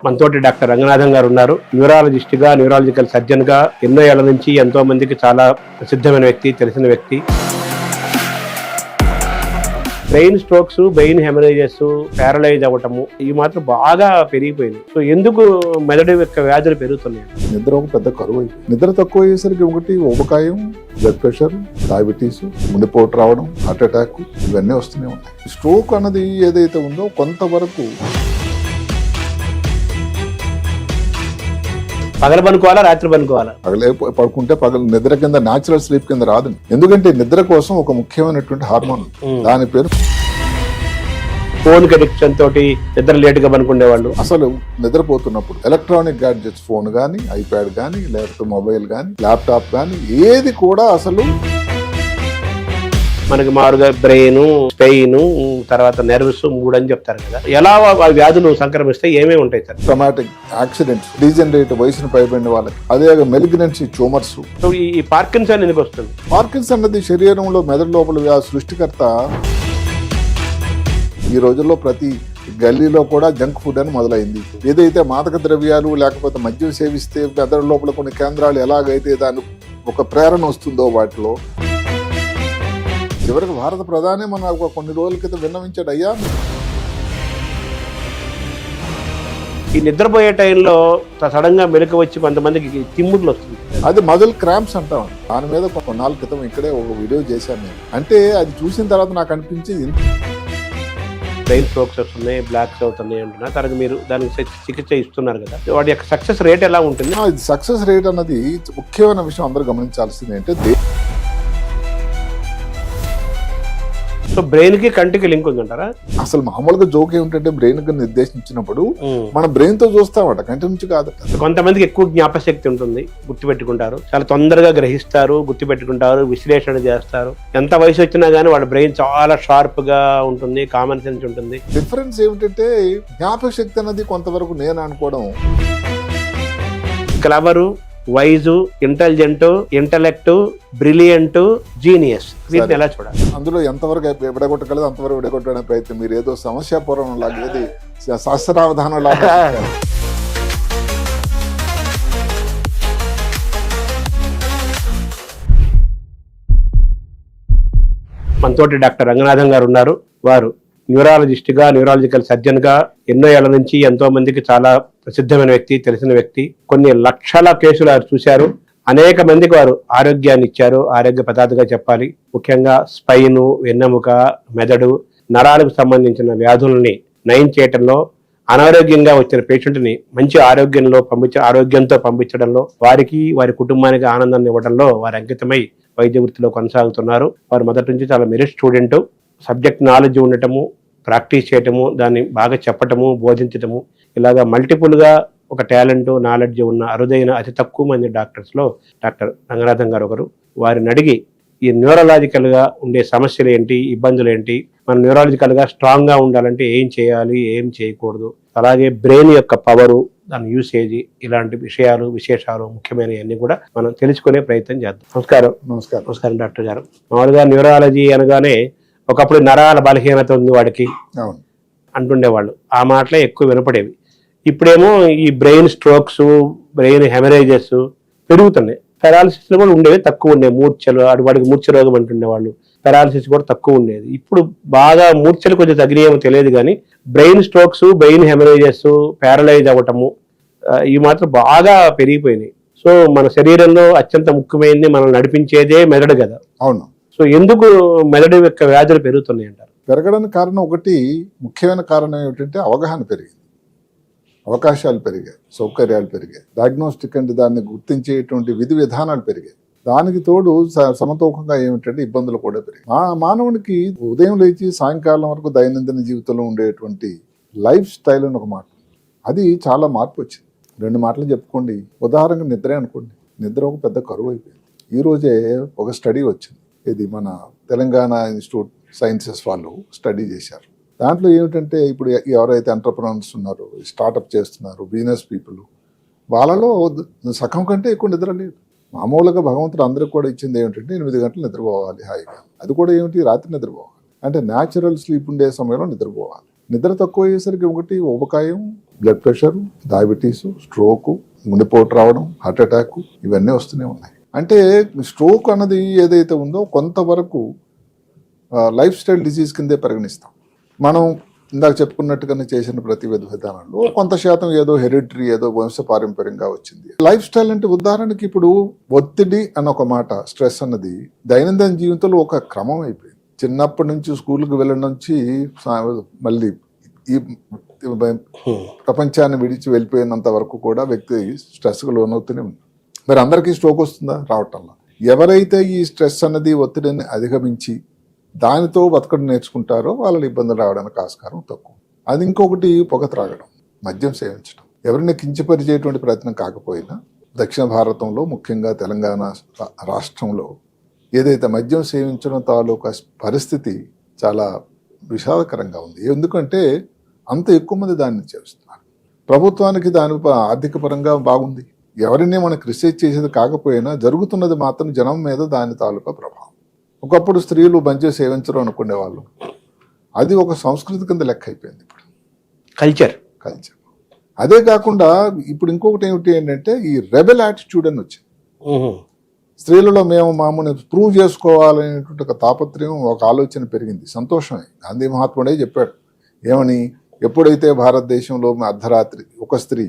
మనతోటి డాక్టర్ రంగనాథన్ గారు ఉన్నారు. న్యూరాలజిస్ట్గా, న్యూరాలజికల్ సర్జన్గా ఎన్నో ఏళ్ల నుంచి ఎంతో మందికి చాలా ప్రసిద్ధమైన వ్యక్తి, తెలిసిన వ్యక్తి. Brain strokes, brain haemorrhages, paralyse అవ్వటము ఇవి మాత్రం బాగా పెరిగిపోయింది. సో ఎందుకు మెదడు యొక్క వ్యాధులు పెరుగుతున్నాయి? నిద్ర ఒక పెద్ద కరువు అయిపోయింది. నిద్ర తక్కువ అయ్యేసరికి ఒకటి ఊబకాయం, బ్లడ్ ప్రెషర్, డయాబెటీస్, గుండెపోటు రావడం, హార్ట్ అటాక్ ఇవన్నీ వస్తూనే ఉంటాయి. స్ట్రోక్ అన్నది ఏదైతే ఉందో కొంతవరకు పగల పనుకోవాలా, రాత్రి పనుకోవాలా? పగలే పడుకుంటే పగల నిద్ర కింద న్యాచురల్ స్లీప్ కింద రాదు. ఎందుకంటే నిద్ర కోసం ఒక ముఖ్యమైనటువంటి హార్మోన్, దాని పేరు ఫోన్ అడిక్షన్ తోటి నిద్ర లేటుగా పనుకునే వాళ్ళు. అసలు నిద్రపోతున్నప్పుడు ఎలక్ట్రానిక్ గ్యాడ్జెట్స్, ఫోన్ కానీ, ఐప్యాడ్ కానీ, లేకపోతే మొబైల్ కానీ, ల్యాప్టాప్ కానీ ఏది కూడా అసలు మనకి మారుగా బ్రెయిన్, స్పెయిన్, తర్వాత నెర్వ్స్ మూడు అని చెప్తారు కదా. ఎలా వ్యాధులు సంక్రమిస్తే ఏమేమి ఉంటాయి సార్? ట్రామాటిక్ యాక్సిడెంట్స్, డీజనరేట్ వయసును పైబడిన వాళ్ళకి, అదే మెలిగ్నెన్సీ, ట్యూమర్స్. సో ఈ పార్కిన్సన్ ఎందుకు వస్తుంది? పార్కిన్సన్ అన్నది శరీరంలో మెదడు లోపల సృష్టికర్త. ఈ రోజుల్లో ప్రతి గల్లీలో కూడా జంక్ ఫుడ్ అని మొదలైంది. ఏదైతే మాదక ద్రవ్యాలు లేకపోతే మద్యం సేవిస్తే మెదడు లోపల కొన్ని కేంద్రాలు ఎలాగైతే దాని ఒక ప్రేరణ వస్తుందో వాటిలో చివరికి భారత ప్రధాని మన కొన్ని రోజుల క్రితం విన్నవించాడు, అయ్యా ఈ నిద్రపోయే టైంలో సడన్ గా మెలకు వచ్చి కొంతమందికి తిమ్ముడులు వస్తుంది. అది మజిల్ క్రాంప్స్ అంటాం. దాని మీద కొన్నాళ్ళ క్రితం ఇక్కడే ఒక వీడియో చేశాను నేను. అంటే అది చూసిన తర్వాత నాకు అనిపించింది బ్రెయిన్ స్ట్రోక్స్ వస్తున్నాయి, బ్లాక్స్ అవుతున్నాయి అంటున్నా. తర్వాత మీరు దానికి చికిత్స ఇస్తున్నారు కదా, వాటి యొక్క సక్సెస్ రేట్ ఎలా ఉంటుంది? సక్సెస్ రేట్ అన్నది ముఖ్యమైన విషయం అందరూ గమనించాల్సింది ఏంటంటే, సో బ్రెయిన్ కి కంటికి లింక్ ఉందంటారా? అసలు మామూలుగా జోక్ ఏమిటంటే బ్రెయిన్ కి నిర్దేశించినప్పుడు మన బ్రెయిన్ తో చూస్తామట, కంటి నుంచి కాదు. కొంతమందికి ఎక్కువ జ్ఞాపశక్తి ఉంటుంది, గుర్తుపెట్టుకుంటారు, చాలా తొందరగా గ్రహిస్తారు, గుర్తుపెట్టుకుంటారు, విశ్లేషణ చేస్తారు. ఎంత వయసు వచ్చినా గానీ వాళ్ళ బ్రెయిన్ చాలా షార్ప్ గా ఉంటుంది, కామన్ సెన్స్ ఉంటుంది. డిఫరెన్స్ ఏమిటంటే జ్ఞాపక శక్తి అన్నది కొంతవరకు నేను అనుకోవడం, clever, wise, intelligent, intellect, brilliant, genius, వీటిని ఎలా చూడాలి? అందులో ఎంతవరకు విడగొట్టగలదు అంతవరకు విడగొట్టడానికి ప్రయత్నం. మీరు ఏదో సమస్యాపూర్వం లాగా, ఏది శాస్త్రావధానం లాగా. మనతోటి డాక్టర్ రంగనాథన్ గారు ఉన్నారు. వారు న్యూరాలజిస్ట్గా, న్యూరాలజికల్ సర్జన్గా ఎన్నో ఏళ్ల నుంచి ఎంతో మందికి చాలా ప్రసిద్ధమైన వ్యక్తి, తెలిసిన వ్యక్తి. కొన్ని లక్షల కేసులు వారు చూశారు. అనేక మందికి వారు ఆరోగ్యాన్ని ఇచ్చారు. ఆరోగ్య పదార్థగా చెప్పాలి. ముఖ్యంగా స్పైను, వెన్నెముక, మెదడు, నరాలకు సంబంధించిన వ్యాధుల్ని నయం చేయటంలో, అనారోగ్యంగా వచ్చిన పేషెంట్ని మంచి ఆరోగ్యంతో పంపించడంలో, వారికి వారి కుటుంబానికి ఆనందాన్ని ఇవ్వడంలో వారు అంకితమై వైద్య వృత్తిలో కొనసాగుతున్నారు. వారు మొదటి నుంచి చాలా మెరిట్ స్టూడెంట్. సబ్జెక్ట్ నాలెడ్జ్ ఉండటము, ప్రాక్టీస్ చేయటము, దాన్ని బాగా చెప్పటము, బోధించటము, ఇలాగా మల్టిపుల్గా ఒక టాలెంట్, నాలెడ్జ్ ఉన్న అరుదైన అతి తక్కువ మంది డాక్టర్స్లో డాక్టర్ రంగనాథన్ గారు ఒకరు. వారిని అడిగి ఈ న్యూరలాజికల్గా ఉండే సమస్యలు ఏంటి, ఇబ్బందులు ఏంటి, మనం న్యూరాలజికల్గా స్ట్రాంగ్గా ఉండాలంటే ఏం చేయాలి, ఏం చేయకూడదు, అలాగే బ్రెయిన్ యొక్క పవరు, దాని యూసేజ్, ఇలాంటి విశేషాలు ముఖ్యమైనవన్నీ కూడా మనం తెలుసుకునే ప్రయత్నం చేద్దాం. నమస్కారం. నమస్కారం డాక్టర్ గారు. మామూలుగా న్యూరాలజీ అనగానే ఒకప్పుడు నరాల బలహీనత ఉంది వాడికి అంటుండేవాళ్ళు. ఆ మాటలే ఎక్కువ వినపడేవి. ఇప్పుడేమో ఈ బ్రెయిన్ స్ట్రోక్స్, బ్రెయిన్ హెమరేజెస్ పెరుగుతున్నాయి. పెరాలసిస్ కూడా ఉండేవి, తక్కువ ఉండేవి. మూర్ఛలు, వాడికి మూర్ఛ రోగం అంటుండేవాళ్ళు. పెరాలసిస్ కూడా తక్కువ ఉండేది. ఇప్పుడు బాగా మూర్ఛలు కొంచెం తగిలేమో తెలియదు కానీ brain strokes, brain haemorrhages, paralyse అవ్వటము ఇవి మాత్రం బాగా పెరిగిపోయినాయి. సో మన శరీరంలో అత్యంత ముఖ్యమైనది మనం నడిపించేదే మెదడు కదా. అవును. సో ఎందుకు మెదడు యొక్క వ్యాధులు పెరుగుతున్నాయి అంటారు? పెరగడానికి కారణం ఒకటి, ముఖ్యమైన కారణం ఏమిటంటే అవగాహన పెరిగింది, అవకాశాలు పెరిగాయి, సౌకర్యాలు పెరిగాయి, డయాగ్నోస్టిక్ అంటే దాన్ని గుర్తించేటువంటి విధి విధానాలు పెరిగాయి. దానికి తోడు సమతూకంగా ఏమిటంటే ఇబ్బందులు కూడా పెరిగాయి. మానవునికి ఉదయం లేచి సాయంకాలం వరకు దైనందిన జీవితంలో ఉండేటువంటి లైఫ్ స్టైల్ అని ఒక మాట, అది చాలా మార్పు వచ్చింది. 2 మాటలు చెప్పుకోండి. ఉదాహరణకు నిద్రే అనుకోండి. నిద్ర ఒక పెద్ద కరువు అయిపోయింది. ఈరోజే ఒక స్టడీ వచ్చింది, ఇది మన తెలంగాణ ఇన్స్టిట్యూట్ సైన్సెస్ వాళ్ళు స్టడీ చేశారు. దాంట్లో ఏమిటంటే ఇప్పుడు ఎవరైతే ఎంటర్ప్రెనర్స్ ఉన్నారో, స్టార్టప్ చేస్తున్నారు, బిజినెస్ పీపుల్, వాళ్ళలో సగం కంటే ఎక్కువ నిద్ర లేదు. మామూలుగా భగవంతుడు అందరికి కూడా ఇచ్చింది ఏమిటంటే 8 గంటలు నిద్రపోవాలి హాయిగా. అది కూడా ఏమిటి, రాత్రి నిద్రపోవాలి. అంటే న్యాచురల్ స్లీప్ ఉండే సమయంలో నిద్రపోవాలి. నిద్ర తక్కువ అయ్యేసరికి ఒకటి ఊబకాయం, బ్లడ్ ప్రెషర్, డయాబెటీస్, స్ట్రోక్, గుండెపోటు రావడం, హార్ట్ అటాక్ ఇవన్నీ వస్తూనే ఉన్నాయి. అంటే స్ట్రోక్ అన్నది ఏదైతే ఉందో కొంతవరకు లైఫ్ స్టైల్ డిసీజ్ కిందే పరిగణిస్తాం. మనం ఇందాక చెప్పుకున్నట్టుగానే చేసిన ప్రతి విధానంలో కొంత శాతం ఏదో హెరిటరీ, ఏదో వంశపారంపర్యంగా వచ్చింది. లైఫ్ స్టైల్ అంటే ఉదాహరణకి ఇప్పుడు ఒత్తిడి అన్న ఒక మాట, స్ట్రెస్ అన్నది దైనందిన జీవితంలో ఒక క్రమం అయిపోయింది. చిన్నప్పటి నుంచి స్కూల్కి వెళ్ళడం నుంచి మళ్ళీ ఈ ప్రపంచాన్ని విడిచి వెళ్ళిపోయినంత వరకు కూడా వ్యక్తి స్ట్రెస్కు లోనవుతూనే ఉంది. మరి అందరికీ స్ట్రోక్ వస్తుందా? రావటంలా. ఎవరైతే ఈ స్ట్రెస్ అన్నది ఒత్తిడిని అధిగమించి దానితో బతకడం నేర్చుకుంటారో వాళ్ళ ఇబ్బందులు రావడానికి ఆస్కారం తక్కువ. అది ఇంకొకటి పొగ త్రాగడం, మద్యం సేవించడం. ఎవరిని కించపరిచేటువంటి ప్రయత్నం కాకపోయినా దక్షిణ భారతంలో ముఖ్యంగా తెలంగాణ రాష్ట్రంలో ఏదైతే మద్యం సేవించడం తాలూకా పరిస్థితి చాలా విషాదకరంగా ఉంది. ఎందుకంటే అంత ఎక్కువ మంది దాన్ని చేస్తున్నారు. ప్రభుత్వానికి దాని ఆర్థిక పరంగా బాగుంది, ఎవరిని మనం క్రిటిసైజ్ చేసేది కాకపోయినా జరుగుతున్నది మాత్రం జనం మీద దాని తాలూకా ప్రభావం. ఒకప్పుడు స్త్రీలు మద్యం సేవించడం అనుకునేవాళ్ళు, అది ఒక సంస్కృతి కింద లెక్క అయిపోయింది ఇప్పుడు, కల్చర్. అదే కాకుండా ఇప్పుడు ఇంకొకటి ఏమిటి ఏంటంటే ఈ రెబెల్ యాటిట్యూడ్ అని వచ్చింది స్త్రీలలో. మేము మామూలు ప్రూవ్ చేసుకోవాలనేటువంటి ఒక తాపత్రయం, ఒక ఆలోచన పెరిగింది. సంతోషమే. గాంధీ మహాత్ముడే చెప్పాడు ఏమని, ఎప్పుడైతే భారతదేశంలో అర్ధరాత్రి ఒక స్త్రీ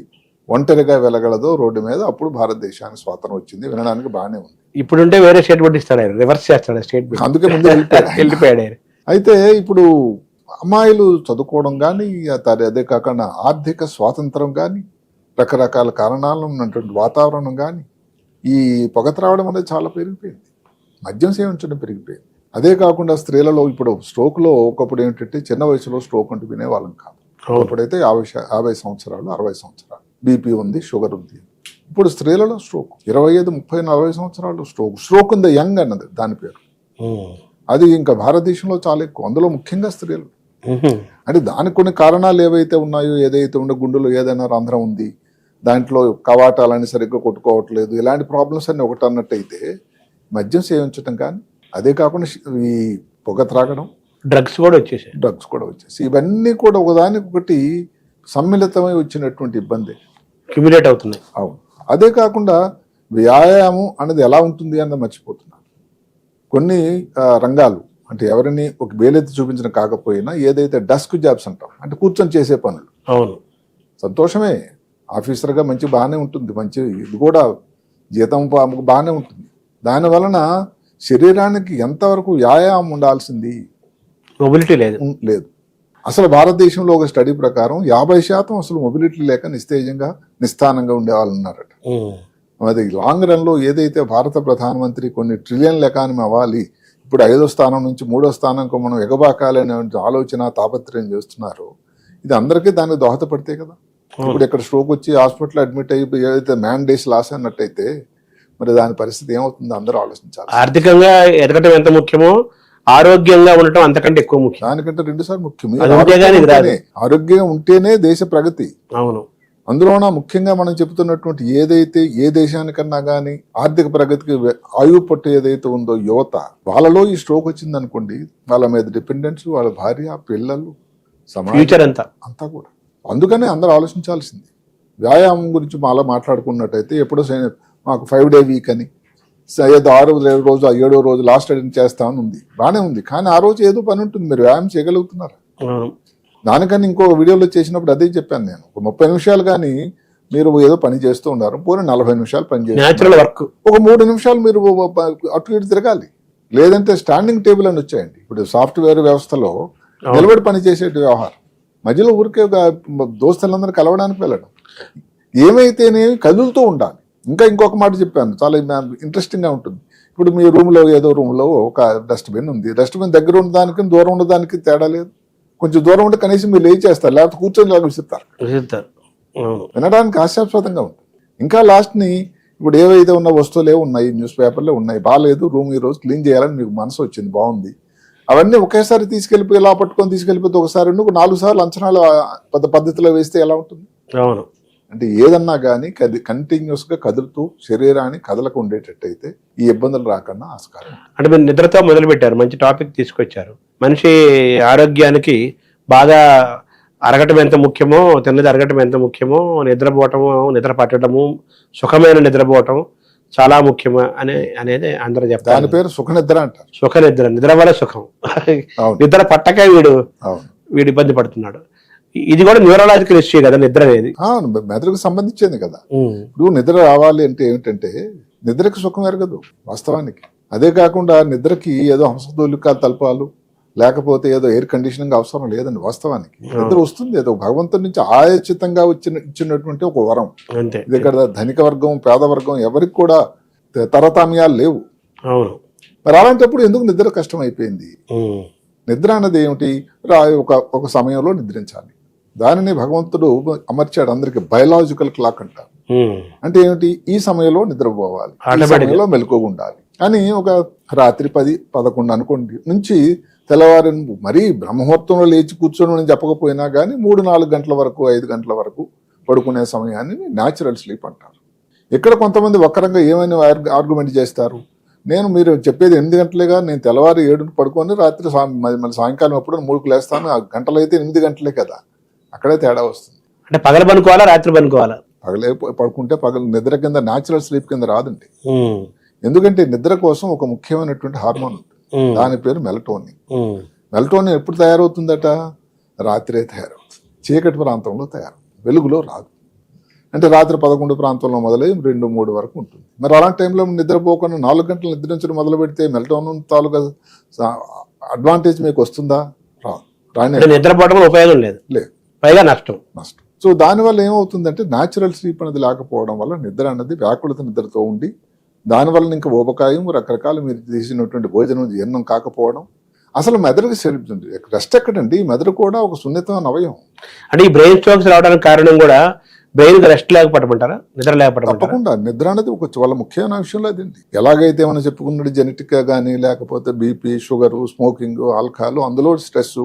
ఒంటరిగా వెళ్ళగలదో రోడ్డు మీద, అప్పుడు భారతదేశానికి స్వాతంత్రం వచ్చింది. వినడానికి బాగానే ఉంది. ఇప్పుడుంటే వేరే స్టేట్మెంట్ ఇస్తాడు ఆయన, రివర్స్ చేస్తాడు స్టేట్మెంట్. అందుకే ముందు వెళ్ళిపోయాడు ఆయన. అయితే ఇప్పుడు అమ్మాయిలు చదువుకోవడం కానీ, అదే కాకుండా ఆర్థిక స్వాతంత్రం కానీ, రకరకాల కారణాలు ఉన్నటువంటి వాతావరణం కానీ, ఈ పొగ త్రావడం అనేది చాలా పెరిగిపోయింది. మద్యం సేవించడం పెరిగిపోయింది. అదే కాకుండా స్త్రీలలో ఇప్పుడు స్ట్రోక్లో ఒకప్పుడు ఏంటంటే చిన్న వయసులో స్ట్రోక్ అంటూ వినేవాళ్ళం కాదు. ఇప్పుడైతే 50 సంవత్సరాలు 60 సంవత్సరాలు బీపీ ఉంది, షుగర్ ఉంది. ఇప్పుడు స్త్రీలలో స్ట్రోక్ 25, 30, 40 సంవత్సరాలు స్ట్రోక్ ఉంది యంగ్ అన్నది దాని పేరు. అది ఇంకా భారతదేశంలో చాలా ఎక్కువ, అందులో ముఖ్యంగా స్త్రీలు. అంటే దానికి కొన్ని కారణాలు ఏవైతే ఉన్నాయో, ఏదైతే ఉండే గుండెలో ఏదైనా రంధ్రం ఉంది, దాంట్లో కవాటాలని సరిగ్గా కొట్టుకోవట్లేదు, ఇలాంటి ప్రాబ్లమ్స్ అన్ని ఒకటి అన్నట్టయితే మద్యం సేవించడం కానీ, అదే కాకుండా ఈ పొగ త్రాగడం, డ్రగ్స్ కూడా వచ్చేసి ఇవన్నీ కూడా ఒకదానికొకటి సమ్మిళితమై వచ్చినటువంటి ఇబ్బంది క్యుములేట్ అవుతున్నాయి. అవును. అదే కాకుండా వ్యాయామం అనేది ఎలా ఉంటుంది అన్నది మర్చిపోతున్నారు. కొన్ని రంగాలు అంటే ఎవరిని ఒక వేలెత్తి చూపించడం కాకపోయినా ఏదైతే డస్క్ జాబ్స్ అంటాం, అంటే కూర్చొని చేసే పనులు, అవును సంతోషమే. ఆఫీసర్గా మంచి బాగానే ఉంటుంది, మంచి ఇది కూడా జీతం బాగానే ఉంటుంది. దాని వలన శరీరానికి ఎంతవరకు వ్యాయామం ఉండాల్సింది, మొబిలిటీ లేదు. అసలు భారతదేశంలో ఒక స్టడీ ప్రకారం 50% అసలు మొబిలిటీ లేక నిస్తేజంగా నిస్థానంగా ఉండేవాళ్ళు ఉన్నారట. అది లాంగ్ రన్ లో ఏదైతే భారత ప్రధానమంత్రి కొన్ని ట్రిలియన్ ఎకానమీ అవ్వాలి, ఇప్పుడు 5వ స్థానం నుంచి 3వ స్థానంకు మనం ఎగబాకాలనే ఆలోచన తాపత్రయం చేస్తున్నారు. ఇది అందరికీ దానికి దోహదపడితే కదా. ఇప్పుడు ఇక్కడ స్ట్రోక్ వచ్చి హాస్పిటల్ అడ్మిట్ అయ్యి ఏదైతే మ్యాండేస్ లాస్ అన్నట్టయితే మరి దాని పరిస్థితి ఏమవుతుందో అందరూ ఆలోచించాలి. ఆర్థికంగా ఎదగటం ఎంత ముఖ్యమో ఆరోగ్యంగా ఉండటం అంతకంటే ఎక్కువ ముఖ్యం, దానికంటే 2 సార్లు ముఖ్యం. ఆరోగ్యం ఉంటేనే దేశ ప్రగతి. అవును. అందులోన ముఖ్యంగా మనం చెబుతున్నటువంటి ఏదైతే ఏ దేశానికన్నా కానీ ఆర్థిక ప్రగతికి ఆయువు పట్టు ఏదైతే ఉందో యువత, వాళ్ళలో ఈ స్ట్రోక్ వచ్చింది అనుకోండి, వాళ్ళ మీద డిపెండెన్స్, వాళ్ళ భార్య, పిల్లలు, ఫ్యూచర్ అంతా కూడా. అందుకనే అందరూ ఆలోచించాల్సింది. వ్యాయామం గురించి మాలా మాట్లాడుకున్నట్టయితే ఎప్పుడో మాకు 5 డే వీక్ అని, ఏదో 6వ రోజు 7వ రోజు లాస్ట్ అటెండ్ చేస్తామని ఉంది, బాగానే ఉంది. కానీ ఆ రోజు ఏదో పని ఉంటుంది, మీరు వ్యాయామం చేయగలుగుతున్నారు. దానికని ఇంకో వీడియోలో చేసినప్పుడు అదే చెప్పాను నేను, ఒక 30 నిమిషాలు కానీ మీరు ఏదో పని చేస్తూ ఉన్నారు, పోనీ 40 నిమిషాలు పని చేస్తారు, ఒక 3 నిమిషాలు మీరు అటు ఇటు తిరగాలి. లేదంటే స్టాండింగ్ టేబుల్ అని వచ్చాయండి ఇప్పుడు సాఫ్ట్వేర్ వ్యవస్థలో, నిలబడి పని చేసే వ్యవహారం. మధ్యలో ఊరికే దోస్తులందరూ కలవడానికి వెళ్ళడం, ఏమైతేనేమి కదులుతూ ఉండాలి. ఇంకా ఇంకొక మాట చెప్పాను, చాలా ఇంట్రెస్టింగ్ గా ఉంటుంది. ఇప్పుడు మీ రూమ్లో ఏదో రూమ్లో ఒక డస్ట్బిన్ ఉంది, డస్ట్బిన్ దగ్గర ఉన్నదానికి దూరం ఉన్నదానికి తేడా లేదు. కొంచెం దూరం ఉంటే కనీసం మీరు లేచేస్తారు, లేకపోతే కూర్చొని లాగా విసిస్తారు. వినడానికి హాస్యాస్పదంగా ఉంటుంది. ఇంకా లాస్ట్ని ఇప్పుడు ఏవైతే ఉన్న వస్తువులే ఉన్నాయి, న్యూస్ పేపర్లే ఉన్నాయి, బాగాలేదు రూమ్ ఈ రోజు క్లీన్ చేయాలని మీకు మనసు వచ్చింది, బాగుంది, అవన్నీ ఒకేసారి తీసుకెళ్ళిపోయి ఇలా పట్టుకొని తీసుకెళ్ళిపోతే ఒకసారి 4 సార్లు అంచనాలు పద్ధతిలో వేస్తే ఎలా ఉంటుంది? అవును. అంటే ఏదన్నా కానీ కంటిన్యూస్ గా కదులుతూ శరీరాన్ని కదలకు ఉండేటట్టయితే ఈ ఇబ్బందులు రాకుండా ఆస్కారం. అంటే మీరు నిద్రతో మొదలు పెట్టారు, మంచి టాపిక్ తీసుకొచ్చారు. మనిషి ఆరోగ్యానికి బాగా అరగటం ఎంత ముఖ్యమో, తిన్నది అరగటం ఎంత ముఖ్యమో, నిద్రపోవటము, నిద్ర పట్టడము, సుఖమైన నిద్రపోవటం చాలా ముఖ్యమా అనేది అందరూ చెప్తారు. దాని పేరు సుఖ నిద్ర అంటారు. సుఖ నిద్ర, నిద్ర వల్ల సుఖం. అవును. నిద్ర పట్టక అవును. వీడు ఇబ్బంది పడుతున్నాడు. ఇది కూడా న్యూరలాజికల్ ఇష్యూ కదా నిద్ర అనేది. అవును, మెదడుకు సంబంధించింది కదా. ఇప్పుడు నిద్ర రావాలి అంటే ఏమిటంటే నిద్రకి సుఖం ఎరగదు వాస్తవానికి. అదే కాకుండా నిద్రకి ఏదో హంసదూలికాలు తలపాలు లేకపోతే ఏదో ఎయిర్ కండిషనింగ్ అవసరం లేదండి వాస్తవానికి. నిద్ర వస్తుంది, ఏదో భగవంతుడి నుంచి ఆయాచితంగా ఇచ్చినటువంటి ఒక వరం. అంతే. ఇది ఇక్కడ ధనిక వర్గం పేద వర్గం ఎవరికి కూడా తరతామ్యాలు లేవు. అవును. మరి అలాంటప్పుడు ఎందుకు నిద్ర కష్టం అయిపోయింది? నిద్ర అన్నది ఏమిటి? ఒక సమయంలో నిద్రించాలి. దానిని భగవంతుడు అమర్చాడు అందరికి. బయలాజికల్ క్లాక్ అంటారు. అంటే ఏమిటి? ఈ సమయంలో నిద్రపోవాలి, ఈ సమయంలో మెలకువగా ఉండాలి అని. ఒక రాత్రి 10-11 అనుకోండి నుంచి తెల్లవారి మరీ బ్రహ్మముహూర్తంలో లేచి కూర్చొని అని చెప్పకపోయినా కానీ 3-4 గంటల వరకు 5 గంటల వరకు పడుకునే సమయాన్ని న్యాచురల్ స్లీప్ అంటారు. ఇక్కడ కొంతమంది వక్రంగా ఏమైనా ఆర్గ్యుమెంట్ చేస్తారు. మీరు చెప్పేది 8 గంటలేగా, నేను తెల్లవారు 7 పడుకొని రాత్రి మళ్ళీ సాయంకాలం ఎప్పుడు 3కు లేస్తాను, ఆ గంటలు అయితే 8 గంటలే కదా. అక్కడే తేడా వస్తుంది. అంటే పగల పనుకోవాలా, రాత్రి పనుకోవాలా? పగలే పడుకుంటే నిద్ర కింద న్యాచురల్ స్లీప్ కింద రాదండి. ఎందుకంటే నిద్ర కోసం ఒక ముఖ్యమైనటువంటి హార్మోన్ ఉంటుంది, దాని పేరు మెలటోనిన్. మెలటోనిన్ ఎప్పుడు తయారవుతుందట? రాత్రే తయారవుతుంది, చీకటి ప్రాంతంలో తయారవుతుంది, వెలుగులో రాదు. అంటే రాత్రి 11 ప్రాంతంలో మొదలై 2-3 వరకు ఉంటుంది. మరి అలాంటి టైంలో నిద్రపోకుండా 4 గంటలు నిద్రించడం మొదలు పెడితే మెలటోనిన్ తాలూకా అడ్వాంటేజ్ మీకు వస్తుందా? రాదు. నిద్రపోవడం ఉపయోగం లేదు, పైగా నష్టం. సో దానివల్ల ఏమవుతుందంటే న్యాచురల్ స్లీప్ అనేది లేకపోవడం వల్ల నిద్ర అన్నది వ్యాకులత నిద్రతో ఉండి, దానివల్ల ఇంకా ఊబకాయం, రకరకాల మీరు తీసినటువంటి భోజనం జీర్ణం కాకపోవడం, అసలు మెదడుకి రెస్ట్ ఎక్కడండి? మెదడు కూడా ఒక సున్నితమైన అవయవం. అంటే ఈ బ్రెయిన్ స్ట్రోక్స్ రావడానికి కారణం కూడా బ్రెయిన్ రెస్ట్ లేకపోవటమంటారా, నిద్ర లేకపోవడం? తప్పకుండా నిద్ర అనేది ఒక చాలా ముఖ్యమైన విషయంలో అదండి. ఎలాగైతే మనం చెప్పుకున్నది జెనెటిక్ గా కానీ, లేకపోతే బీపీ, షుగర్, స్మోకింగ్, ఆల్కహాల్, అందులో స్ట్రెస్,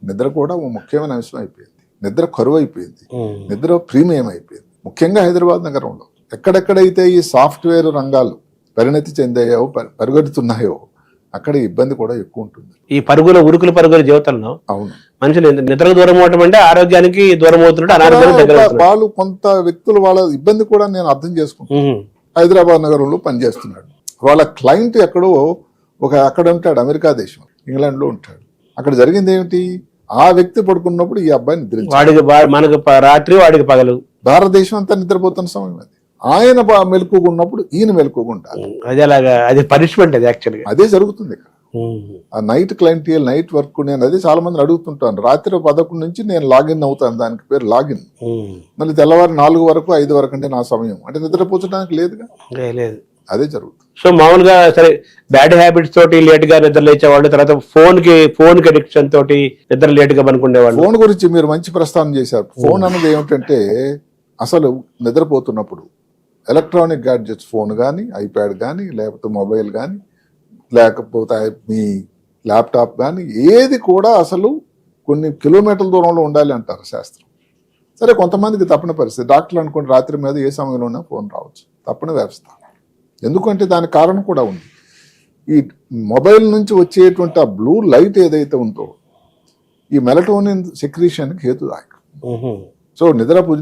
నిద్ర కూడా ఒక ముఖ్యమైన అంశం అయిపోయింది. నిద్ర కరువు అయిపోయింది, నిద్ర ప్రీమియం అయిపోయింది. ముఖ్యంగా హైదరాబాద్ నగరంలో ఎక్కడెక్కడైతే ఈ సాఫ్ట్వేర్ రంగాలు పరిణతి చెందాయో, పరిగెడుతున్నాయో, అక్కడ ఇబ్బంది కూడా ఎక్కువ ఉంటుంది. ఈ ఉరుకుల పరుగుల జీవితంలో అవును, మనుషులు నిద్రకు దూరం అవటం అంటే ఆరోగ్యానికి దూరం అవుతున్నట్టు, అనారోగ్యానికి వాళ్ళు కొంత వ్యక్తులు వాళ్ళ ఇబ్బంది కూడా నేను అర్థం చేసుకుంటాను. హైదరాబాద్ నగరంలో పనిచేస్తున్నాడు, వాళ్ళ క్లయింట్ ఎక్కడో అక్కడ ఉంటాడు, అమెరికా దేశం, ఇంగ్లాండ్ లో ఉంటాడు. అక్కడ జరిగింది ఏమిటి? ఆ వ్యక్తి పడుకున్నప్పుడు ఈ అబ్బాయి నిద్రించాడు. మనకు రాత్రి, వాడికి పగలు. భారతదేశం అంతా నిద్రపోతున్న సమయం అది. ఆయన మెలకుగా ఉన్నప్పుడు ఈయన మెలకుగా ఉంటారు. అది అలాగా, అది పనిష్మెంట్. అది యాక్చువల్గా అదే జరుగుతుంది ఇక్కడ. ఆ నైట్ క్లయింటియల్, నైట్ వర్క్, నేను అదే చాలా మంది అడుగుతుంటాను. రాత్రి 11 నుంచి నేను లాగిన్ అవుతాను, దానికి పేరు లాగిన్. మళ్ళీ తెల్లవారు 4 వరకు 5 వరకు అంటే నా సమయం, అంటే నిద్రపోచడానికి లేదుగా, లేదు. అదే జరుగుతుంది. సో మామూలుగా సరే, బ్యాడ్ హ్యాబిట్స్ తోటి లేట్ గా నిద్ర లేచేవాళ్ళు, తర్వాత ఫోన్ కి అడిక్షన్ తోటి నిద్ర లేట్ గా పనుకునేవాళ్ళు. ఫోన్ గురించి మీరు మంచి ప్రస్తావన చేశారు. ఫోన్ అన్నది ఏమిటంటే, అసలు నిద్రపోతున్నప్పుడు ఎలక్ట్రానిక్ గ్యాడ్జెట్స్, ఫోన్ కానీ, ఐప్యాడ్ కానీ, లేకపోతే మొబైల్ కానీ, లేకపోతే మీ ల్యాప్టాప్ కానీ, ఏది కూడా అసలు కొన్ని కిలోమీటర్ల దూరంలో ఉండాలి అంటారు శాస్త్రం. సరే, కొంతమందికి తప్పని పరిస్థితి. డాక్టర్లు అనుకోండి, రాత్రి మీద ఏ సమయంలో ఉన్నా ఫోన్ రావచ్చు, తప్పని వ్యవస్థ. ఎందుకంటే దానికి కారణం కూడా ఉంది. ఈ మొబైల్ నుంచి వచ్చేటువంటి ఆ బ్లూ లైట్ ఏదైతే ఉందో, ఈ మెలటోనిన్ సెక్రీషన్కి హేతుదాయకం. సో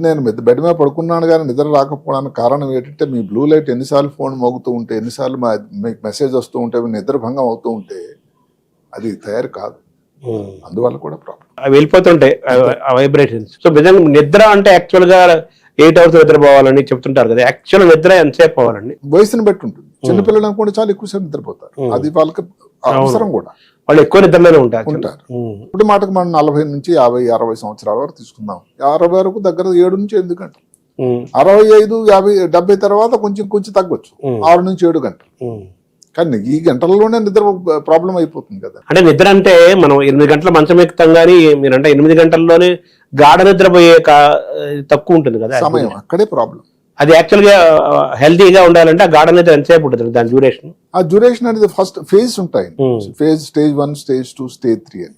నేను బెడ్ మీద పడుకున్నాను కానీ నిద్ర రాకపోవడానికి కారణం ఏంటంటే, మీ బ్లూ లైట్ ఎన్నిసార్లు ఫోన్ మోగుతూ ఉంటే, ఎన్నిసార్లు మీకు మెసేజ్ వస్తూ ఉంటే, నిద్ర భంగం అవుతూ ఉంటే అది తయారు కాదు. అందువల్ల కూడా ప్రాబ్లం. అవి వెళ్ళిపోతుంటాయి వైబ్రేషన్స్. సో నిద్ర అంటే యాక్చువల్ గా 8 hours నిద్రపోవాలని చెప్తుంటారు కదా. యాక్చువల్ నిద్ర ఎంతసేపు పోవాలండి? వయసుని బట్టి ఉంటుంది. చిన్నపిల్లలు అనుకుంటే చాలా ఎక్కువసేపు నిద్రపోతారు, అది వాళ్ళకి అవసరం కూడా. వాళ్ళు ఎక్కువ నిద్రలోనే ఉంటారు. ఇప్పుడు మాటకు మనం 40 నుంచి 50-60 సంవత్సరాల వరకు తీసుకుందాం. 60 వరకు దగ్గర 7 నుంచి 8 గంటలు, 65, 50, 70 తర్వాత కొంచెం తగ్గొచ్చు, 6 నుంచి 7 గంటలు. కానీ ఈ గంటల్లోనే నిద్ర ప్రాబ్లం అయిపోతుంది కదా. అంటే నిద్ర అంటే మనం 8 గంటల మంచం ఎక్కుతాం కానీ, మీరంటే 8 గంటల్లోనే గాఢ నిద్రపోయే తక్కువ ఉంటుంది కదా సమయం. అక్కడే ప్రాబ్లం. అది యాక్చువల్ గా హెల్తీగా ఉండాలంటే ఆ గాఢ నిద్ర ఎంతసేపు ఉంటుంది, దాని డ్యూరేషన్? ఆ డ్యూరేషన్ అనేది ఫస్ట్ ఫేజ్ ఉంటాయి. ఫేజ్ స్టేజ్ 1, స్టేజ్ 2, స్టేజ్ 3 అని.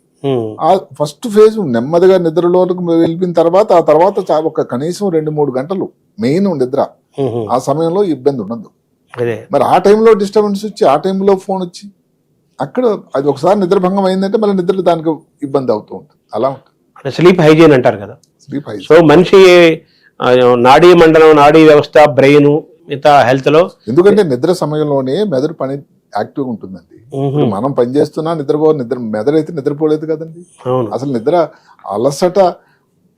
ఆ ఫస్ట్ ఫేజ్ నెమ్మదిగా నిద్రలోకి వెళ్ళిన తర్వాత, ఆ తర్వాత ఒక కనీసం 2-3 గంటలు మెయిన్ నిద్ర. ఆ సమయంలో ఇబ్బంది ఉండదు. మరి ఆ టైంలో డిస్టర్బెన్స్ వచ్చి, ఆ టైంలో ఫోన్ వచ్చి, అక్కడ అది ఒకసారి నిద్రభంగం అయిందంటే మళ్ళీ నిద్ర దానికి ఇబ్బంది అవుతూ ఉంటుంది. అలా ఉంటుంది. స్లీప్ హైజీన్ అంటారు కదా. Sleep hygiene. సో మనిషి నాడీ మండలం, నాడీ వ్యవస్థ, బ్రెయిన్, మిగతా హెల్త్ లో, ఎందుకంటే నిద్ర సమయంలోనే మెదడు పని యాక్టివ్ ఉంటుందండి. ఇప్పుడు మనం పని చేస్తున్నా మెదడు అయితే నిద్రపోలేదు కదండి. అవును. అసలు నిద్ర అలసట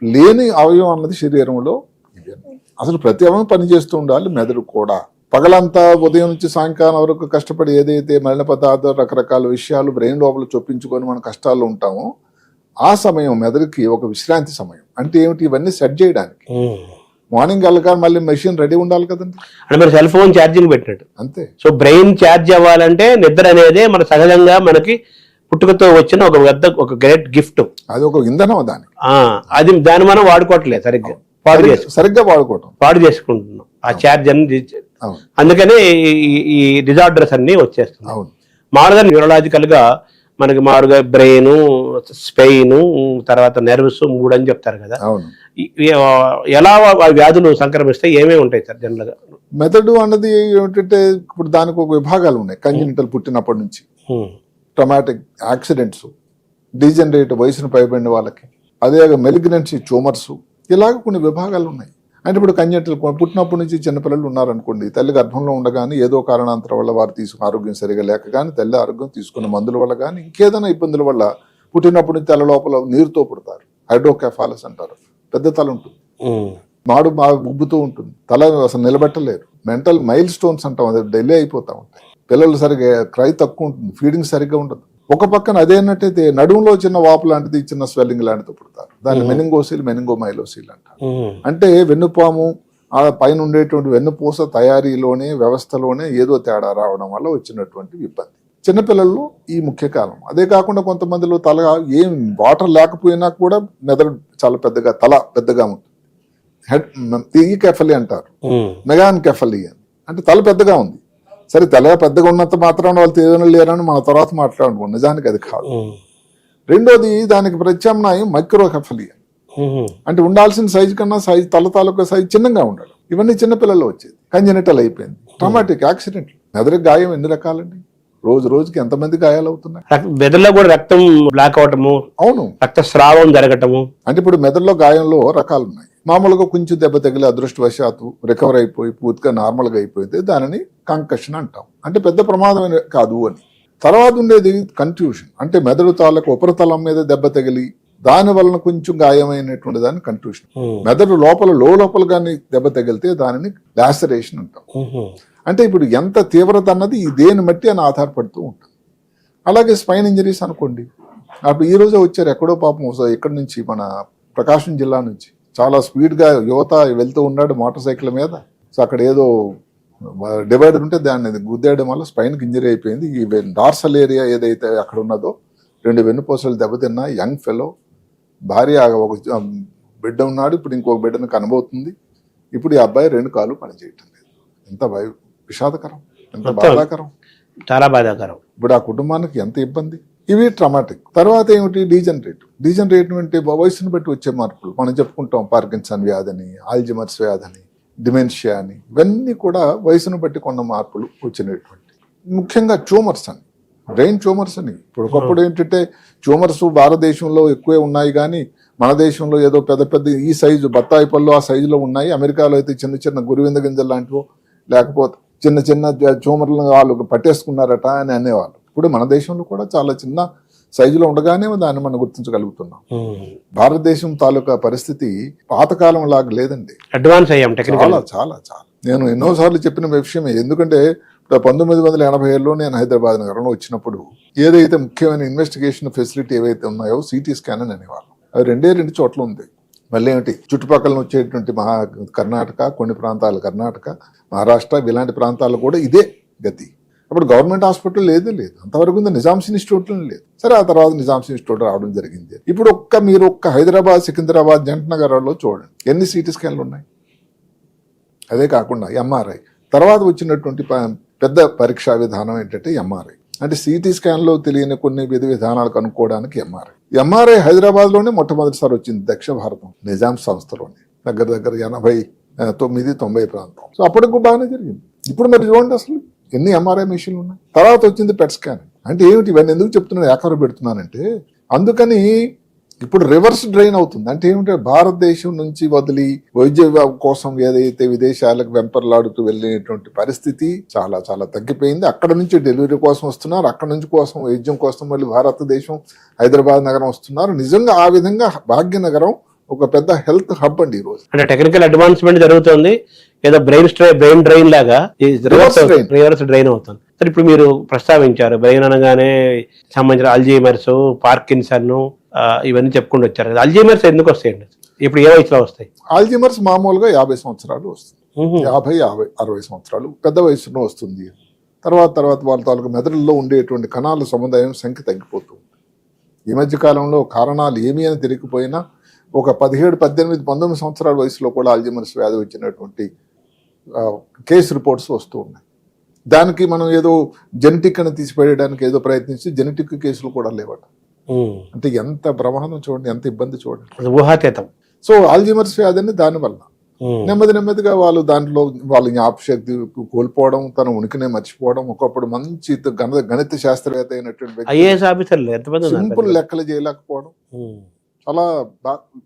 లేని అవయవం అన్నది శరీరంలో అసలు ప్రతి అవయవం పని చేస్తూ ఉండాలి. మెదడు కూడా పగలంతా ఉదయం నుంచి సాయంకాలం వరకు కష్టపడి ఏదైతే మలిన పదార్థాలు, రకరకాల విషయాలు బ్రెయిన్ లోపల చొప్పించుకొని మన కష్టాల్లో ఉంటామో ఆ సమయం మెదడుకి ఒక విశ్రాంతి సమయం. అంటే ఏమిటి, ఇవన్నీ సెట్ చేయడానికి. మార్నింగ్ వెళ్ళగా మళ్ళీ మెషిన్ రెడీ ఉండాలి కదండి. అంటే మరి సెల్ ఫోన్ ఛార్జింగ్ పెట్టినట్టు అంతే. సో బ్రెయిన్ ఛార్జ్ అవ్వాలంటే నిద్ర అనేది మన సహజంగా మనకి పుట్టుకతో వచ్చిన ఒక గ్రేట్ గిఫ్ట్. అది ఒక ఇంధనం దానికి. అది దాన్ని మనం వాడుకోవట్లేదు సరిగ్గా, సరిగ్గా పాడు చేసుకుంటున్నాం ఆ ఛార్జ్ అని. అందుకనే ఈ డిజార్డర్స్ అన్ని వచ్చేస్తున్నాయి. మామూలుగా న్యూరలాజికల్ గా మనకి మామూలుగా బ్రెయిన్, స్పెయిన్, తర్వాత నెర్వ్స్ 3 అని చెప్తారు కదా. ఎలా వ్యాధులు సంక్రమిస్తే ఏమేమి ఉంటాయి సార్ జనరల్ గా? మెదడు అన్నది ఏమిటంటే ఇప్పుడు దానికి ఒక విభాగాలు ఉన్నాయి. కంజనిటల్ పుట్టినప్పటి నుంచి, ట్రామాటిక్ యాక్సిడెంట్స్, డీజనరేట్ వయసును పైబడిన వాళ్ళకి, అదే మెలిగ్నెన్సీ ట్యూమర్స్, ఇలాగ కొన్ని విభాగాలు ఉన్నాయి. అంటే ఇప్పుడు కంజనిటల్ పుట్టినప్పటి నుంచి చిన్నపిల్లలు ఉన్నారనుకోండి, తల్లి గర్భంలో ఉండగానే ఏదో కారణాంతరం వల్ల వారు తీసుకున్న ఆరోగ్యం సరిగా లేక కానీ, తల్లి ఆరోగ్యం తీసుకున్న మందుల వల్ల కానీ, ఇంకేదైనా ఇబ్బందుల వల్ల పుట్టినప్పటి నుంచి తల లోపల నీరుతో పుడతారు. హైడ్రోకెఫాలస్ అంటారు. పెద్ద తల ఉంటుంది, మాడు బాగా ఉబ్బుతూ ఉంటుంది, తల అసలు నిలబెట్టలేరు. మెంటల్ మైల్ స్టోన్స్ అంటాం, అది డెలే అయిపోతూ ఉంటాయి. పిల్లలు సరిగ్గా క్రై తక్కువ ఉంటుంది, ఫీడింగ్ సరిగ్గా ఉండదు. ఒక పక్కన అదేనట్టయితే నడుములో చిన్న వాపు లాంటిది, చిన్న స్వెల్లింగ్ లాంటిది పుడతారు. దాన్ని మెనింగోమైలోసిల్ అంటారు. అంటే వెన్నుపాము ఆ పైన ఉండేటువంటి వెన్నుపూస తయారీలోనే, వ్యవస్థలోనే ఏదో తేడా రావడం వల్ల వచ్చినటువంటి ఇబ్బంది చిన్నపిల్లల్లో ఈ ముఖ్య కాలం. అదే కాకుండా కొంతమందిలో తల ఏం వాటర్ లేకపోయినా కూడా మెదడు చాలా పెద్దగా, తల పెద్దగా ఉంటుంది. కెఫలి అంటారు, మెగాన్ కెఫలి అని. అంటే తల పెద్దగా ఉంది. సరే, తల పెద్దగా ఉన్నంత మాత్రాన వాళ్ళు తీయడం లేరని మన తర్వాత మాట్లాడుకోండి, నిజానికి అది కాదు. రెండోది, దానికి ప్రత్యామ్నాయం మైక్రోకెఫలి అని. అంటే ఉండాల్సిన సైజు కన్నా తల తాలూకా సైజు చిన్నగా ఉండడం. ఇవన్నీ చిన్నపిల్లల్లో వచ్చేది. కంజనిటల్ అయిపోయింది. ట్రామాటిక్ యాక్సిడెంట్, మెదడు గాయం ఎన్ని రకాలండి. రోజుకి ఎంతమంది గాయాలు అవుతున్నాయి. మెదడులో కూడా రక్తం బ్లాక్ అవటము, అవును, రక్తస్రావం జరగటము. అంటే ఇప్పుడు మెదడులో గాయంలో రకాలు ఉన్నాయి. మామూలుగా కొంచెం దెబ్బ తగిలి అదృష్టవశాత్తు రికవర్ అయిపోయి పూర్తిగా నార్మల్గా అయిపోతే దానిని కంకషన్ అంటాం. అంటే పెద్ద ప్రమాదమైన కాదు అని. తర్వాత ఉండేది కన్ట్యూషన్. అంటే మెదడు తాలూకు ఉపరితలం మీద దెబ్బ తగిలి దాని వలన కొంచెం గాయమైనటువంటి దాన్ని కన్ట్యూషన్. మెదడు లోపల కానీ దెబ్బ తగిలితే దానిని లాసరేషన్ అంటాం. అంటే ఇప్పుడు ఎంత తీవ్రత అన్నది దేని బట్టి అని ఆధారపడుతూ ఉంటుంది. అలాగే స్పైన్ ఇంజరీస్ అనుకోండి. అప్పుడు ఈ రోజే వచ్చారు ఎక్కడో పాపం, ఇక్కడి నుంచి మన ప్రకాశం జిల్లా నుంచి చాలా స్పీడ్గా యువత వెళ్తూ ఉన్నాడు మోటార్ సైకిల్ మీద. సో అక్కడ ఏదో డివైడర్ ఉంటే దాన్ని గుద్దేయడం వల్ల స్పైన్కి ఇంజరీ అయిపోయింది. ఈ డార్సల్ ఏరియా ఏదైతే అక్కడ ఉన్నదో 2 వెన్నుపూసలు దెబ్బతిన్నా. యంగ్ ఫెలో, భార్య ఒక బిడ్డ ఉన్నాడు, ఇప్పుడు ఇంకొక బిడ్డను కనబోతుంది. ఇప్పుడు ఈ అబ్బాయి 2 కాళ్ళు పనిచేయటం లేదు. ఎంత విషాదకరం, ఎంత బాధాకరం, చాలా బాధాకరం. ఇప్పుడు ఆ కుటుంబానికి ఎంత ఇబ్బంది. ఇవి ట్రామాటిక్. తర్వాత ఏమిటి, డీజనరేట్ అంటే వయసును బట్టి వచ్చే మార్పులు. మనం చెప్పుకుంటాం పార్కిన్సన్ వ్యాధిని, ఆల్జిమర్స్ వ్యాధిని, డిమెన్షియా అని. ఇవన్నీ కూడా వయసును బట్టి కొన్న మార్పులు వచ్చినటువంటి. ముఖ్యంగా ట్యూమర్స్ అని, బ్రెయిన్ ట్యూమర్స్ అని. ఇప్పుడు ఒకప్పుడు ఏంటంటే ట్యూమర్స్ భారతదేశంలో ఎక్కువే ఉన్నాయి కానీ మన దేశంలో ఏదో పెద్ద ఈ సైజు బత్తాయి పళ్ళు ఆ సైజులో ఉన్నాయి. అమెరికాలో అయితే చిన్న గురువింద గింజలు లాంటివో, లేకపోతే చిన్న ట్యూమర్లు వాళ్ళు పట్టేసుకున్నారట అని అనేవాళ్ళు. ఇప్పుడు మన దేశంలో కూడా చాలా చిన్న సైజులో ఉండగానే దాన్ని మనం గుర్తించగలుగుతున్నాం. భారతదేశం తాలూకా పరిస్థితి పాతకాలం లాగా లేదండి, అడ్వాన్స్ అయ్యాం చాలా చాలా చాలా. నేను ఎన్నోసార్లు చెప్పిన విషయమే. ఎందుకంటే 1987లో నేను హైదరాబాద్ నగరంలో వచ్చినప్పుడు ఏదైతే ముఖ్యమైన ఇన్వెస్టిగేషన్ ఫెసిలిటీ ఏవైతే ఉన్నాయో సిటీ స్కాన్ అని అనేవాళ్ళు. అవి 2 చోట్ల ఉంది. మళ్ళీ ఏమిటి, చుట్టుపక్కల వచ్చేటువంటి కర్ణాటక, కొన్ని ప్రాంతాలు కర్ణాటక, మహారాష్ట్ర, ఇలాంటి ప్రాంతాల్లో కూడా ఇదే గతి. అప్పుడు గవర్నమెంట్ హాస్పిటల్ లేదు, అంతవరకు ఉంది. నిజామ్స్ ఇన్స్టిట్యూట్లో లేదు. సరే, ఆ తర్వాత నిజామ్స్ ఇన్స్టిట్యూట్ రావడం జరిగింది. ఇప్పుడు మీరు హైదరాబాద్, సికింద్రాబాద్, జంట నగరాల్లో చూడండి ఎన్ని సిటీ స్కాన్లు ఉన్నాయి. అదే కాకుండా ఎంఆర్ఐ తర్వాత వచ్చినటువంటి పెద్ద పరీక్షా విధానం ఏంటంటే ఎంఆర్ఐ. అంటే సిటీ స్కాన్లో తెలియని కొన్ని విధి విధానాలు కనుక్కోవడానికి ఎంఆర్ఐ హైదరాబాద్లోనే మొట్టమొదటిసారి వచ్చింది దక్షిణ భారతం, నిజాం సంస్థలోనే. దగ్గర 89-90 ప్రాంతం. సో అప్పటికి బాగానే జరిగింది. ఇప్పుడు మరి చూడండి అసలు ఎన్ని ఎంఆర్ఐ మెషిన్లు ఉన్నాయి. తర్వాత వచ్చింది పెట్ స్కాన్. అంటే ఏమిటి, ఇవన్నీ ఎందుకు చెప్తున్నాను, ఏకారు పెడుతున్నానంటే అందుకని ఇప్పుడు రివర్స్ డ్రైన్ అవుతుంది. అంటే ఏమిటంటే భారతదేశం నుంచి వదిలి వైద్య కోసం ఏదైతే విదేశాలకు వెంపర్లాడుతూ వెళ్ళేటువంటి పరిస్థితి చాలా చాలా తగ్గిపోయింది. అక్కడ నుంచి డెలివరీ కోసం వస్తున్నారు, అక్కడ నుంచి కోసం వైద్యం కోసం మళ్ళీ భారతదేశం హైదరాబాద్ నగరం వస్తున్నారు. నిజంగా ఆ విధంగా భాగ్యనగరం ఒక పెద్ద హెల్త్ హబ్ అండి ఈ రోజు. అంటే టెక్నికల్ అడ్వాన్స్మెంట్ జరుగుతుంది, ఏదో బ్రెయిన్ డ్రైన్ లాగా రివర్స్ డ్రైన్ అవుతుంది. సరే, ఇప్పుడు మీరు ప్రస్తావించారు బ్రెయిన్ అనగానే సంబంధించిన అల్జీమర్స్, పార్కిన్సన్ ఇవన్నీ చెప్పుకుంటూ వచ్చారు కదా. అల్జీమర్స్ ఎందుకు వస్తాయండి? ఇప్పుడు ఏ వయసులో వస్తాయి? ఆల్జీమర్స్ మామూలుగా 50 సంవత్సరాలు వస్తుంది, 50-60 సంవత్సరాలు పెద్ద వయసులో వస్తుంది. తర్వాత వాళ్ళ తాలూకు మెదడుల్లో ఉండేటువంటి కణాల సముదాయం సంఖ్య తగ్గిపోతుంది. ఈ మధ్య కాలంలో కారణాలు ఏమీ అని తెలియకపోయినా ఒక 17, 18, 19 సంవత్సరాల వయసులో కూడా ఆల్జీమర్స్ వ్యాధి వచ్చినటువంటి కేసు రిపోర్ట్స్ వస్తూ ఉన్నాయి. దానికి మనం ఏదో జెనెటిక్ అని తీసిపడేయడానికి ఏదో ప్రయత్నించి జెనెటిక్ కేసులు కూడా లేవట. అంటే ఎంత ప్రమాదం చూడండి, ఎంత ఇబ్బంది చూడండి, ఊహాతీతం. సో ఆల్జీమర్స్ వ్యాధి అని దానివల్ల నెమ్మదిగా వాళ్ళు దాంట్లో వాళ్ళ జ్ఞాపశక్తి కోల్పోవడం, తన ఉనికినే మర్చిపోవడం. ఒకప్పుడు మంచి గణిత శాస్త్రవేత్త అయినటువంటి ఐఏఎస్ ఆఫీసర్లు ఎంతమంది ఉన్నారు? సింపుల్ లెక్కలు చేయలేకపోవడం చాలా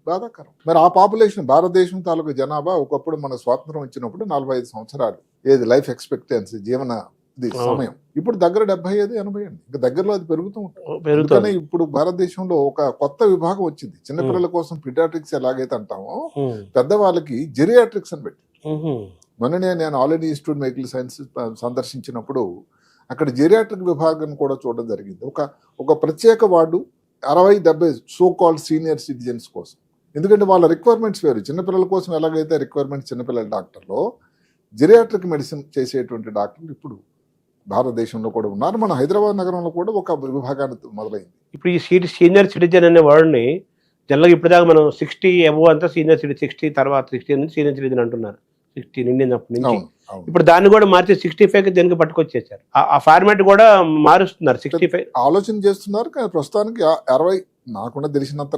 బాధాకరం. మరి ఆ పాపులేషన్, భారతదేశం తాలూకు జనాభా ఒకప్పుడు మన స్వాతంత్రం వచ్చినప్పుడు 45 సంవత్సరాలు ఏది లైఫ్ ఎక్స్పెక్టెన్సీ, జీవన సమయం. ఇప్పుడు దగ్గర 75-80 అండి. ఇంకా దగ్గరలో అది పెరుగుతూ ఉంటుంది. కానీ ఇప్పుడు భారతదేశంలో ఒక కొత్త విభాగం వచ్చింది. చిన్నపిల్లల కోసం పిడియాట్రిక్స్ ఎలాగైతే అంటామో పెద్దవాళ్ళకి జెరియాట్రిక్స్ అని పెట్టి. మొన్ననే నేను all India institute medical science సందర్శించినప్పుడు అక్కడ జెరియాట్రిక్ విభాగం కూడా చూడడం జరిగింది. ఒక ప్రత్యేక ward 60-70 so called senior citizens కోసం. ఎందుకంటే వాళ్ళ రిక్వైర్మెంట్స్ వేరు. చిన్నపిల్లల కోసం ఎలాగైతే రిక్వైర్మెంట్స్ చిన్నపిల్లల డాక్టర్లో, జెరియాట్రిక్ మెడిసిన్ చేసేటువంటి డాక్టర్లు ఇప్పుడు భారతదేశంలో కూడా ఉన్నారు. మన హైదరాబాద్ నగరంలో కూడా ఒక విభాగాన్ని మొదలైంది. ఇప్పుడు ఈ సీనియర్ సిటిజన్ అనే వర్డ్ని జనరల్గా ఇప్పటిదాకా మనం 60 అబోవ్ అంతా సీనియర్ సిటిజన్, 60 తర్వాత 60 నుంచి సీనియర్ సిటిజన్ అంటున్నారు. 60 నిండినప్పటి నుంచి. ఇప్పుడు దాన్ని కూడా మార్చి 65 దేనికి పట్టుకొచ్చేసారు. ఆ ఫార్మాట్ కూడా మారుస్తున్నారు. 65 ఆలోచన చేస్తున్నారు. కానీ ప్రస్తుతానికి 60 నాకుండా తెలిసినంత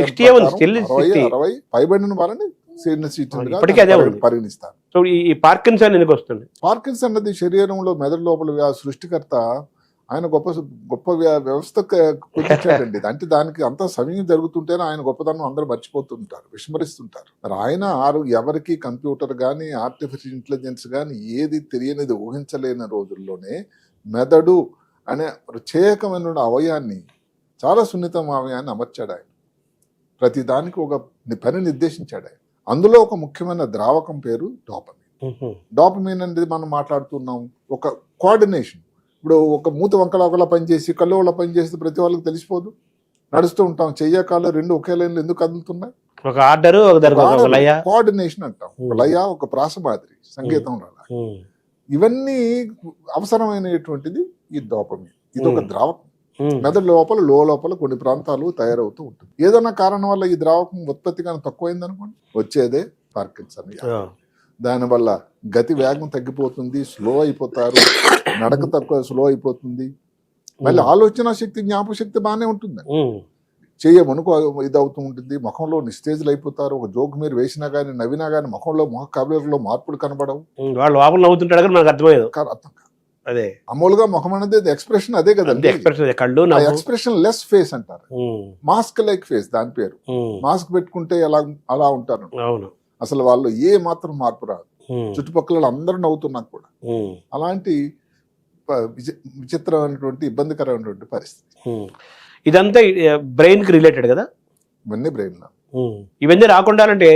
60 ఉంది, స్టిల్ 60 పైబడిన వాళ్ళని సీనియర్ సిటిజన్ ఇప్పటికీ అదే పరిగణిస్తారు. సో ఈ పార్కిన్సన్ ఎందుకు వస్తుంది? పార్కిన్సన్ అన్నది శరీరంలో మెదడు లోపల సృష్టికర్త ఆయన గొప్ప వ్యవస్థ కుదించాడండి. అంటే దానికి అంత సమయం జరుగుతుంటేనే ఆయన గొప్పతనం అందరూ మర్చిపోతుంటారు, విస్మరిస్తుంటారు. మరి ఆయన ఎవరికి కంప్యూటర్ కానీ ఆర్టిఫిషియల్ ఇంటెలిజెన్స్ కానీ ఏది తెలియనిది ఊహించలేని రోజుల్లోనే మెదడు అనే ప్రత్యేకమైన అవయాన్ని, చాలా సున్నితం అవయాన్ని అమర్చాడు ఆయన. ప్రతి దానికి ఒక పని నిర్దేశించాడు ఆయన. అందులో ఒక ముఖ్యమైన ద్రావకం పేరు డోపమిన్. డోపమిన్ అనేది మనం మాట్లాడుతున్నాం ఒక కోఆర్డినేషన్. ఇప్పుడు ఒక మూత వంకలా పనిచేసి కళ్ళు వాళ్ళ పనిచేస్తే ప్రతి వాళ్ళకి తెలిసిపోదు. నడుస్తూ ఉంటాం, చెయ్య కాళ్ళు రెండు ఒకే లైన్లు ఎందుకు కదులుతున్నాయి? ఒక ఆర్డర్, కోఆర్డినేషన్ అంటాం. ఒక లయ, ఒక ప్రాస మాదిరి సంగీతం రాల. ఇవన్నీ అవసరమైనటువంటిది ఈ డోపమిన్. ఇది ఒక ద్రావకం. మెదడు లోపల కొన్ని ప్రాంతాలు తయారవుతూ ఉంటుంది. ఏదైనా కారణం వల్ల ఈ ద్రావకం ఉత్పత్తి కానీ తక్కువైంది అనుకోండి, వచ్చేదే పార్కిన్సన్. దానివల్ల గతి వేగం తగ్గిపోతుంది, స్లో అయిపోతారు, నడక తక్కువ స్లో అయిపోతుంది. మళ్ళీ ఆలోచన శక్తి, జ్ఞాపశక్తి బాగానే ఉంటుంది. చేయమనుకో ఇది అవుతూ ఉంటుంది. ముఖంలో నిస్తేజులు అయిపోతారు. ఒక జోక్ మీరు వేసినా కానీ నవ్వినా కానీ ముఖంలో ముఖ కవలికల్లో మార్పులు కనబడవు. వాళ్ళు లోపల నవ్వుతుంటాడు కానీ మనకు అర్థమయ్యేది అర్థం కాదు. అదే మామూలుగా ముఖం అనేది ఎక్స్ప్రెషన్ అదే కదండి. ఎక్స్ప్రెషన్ లెస్ ఫేస్ అంటారు, మాస్క్ లైక్ ఫేస్ దాని పేరు. మాస్క్ పెట్టుకుంటే అలా ఉంటారు. అసలు వాళ్ళు ఏ మాత్రం మార్పు రాదు. చుట్టుపక్కల అందరూ నవ్వుతున్నా కూడా. అలాంటి విచిత్రమైనటువంటి ఇబ్బందికరమైనటువంటి పరిస్థితి. ఇదంతా బ్రెయిన్ కి రిలేటెడ్ కదా? ఇవన్నీ బ్రెయిన్ లో. ఇవన్నీ రాకుండా అంటే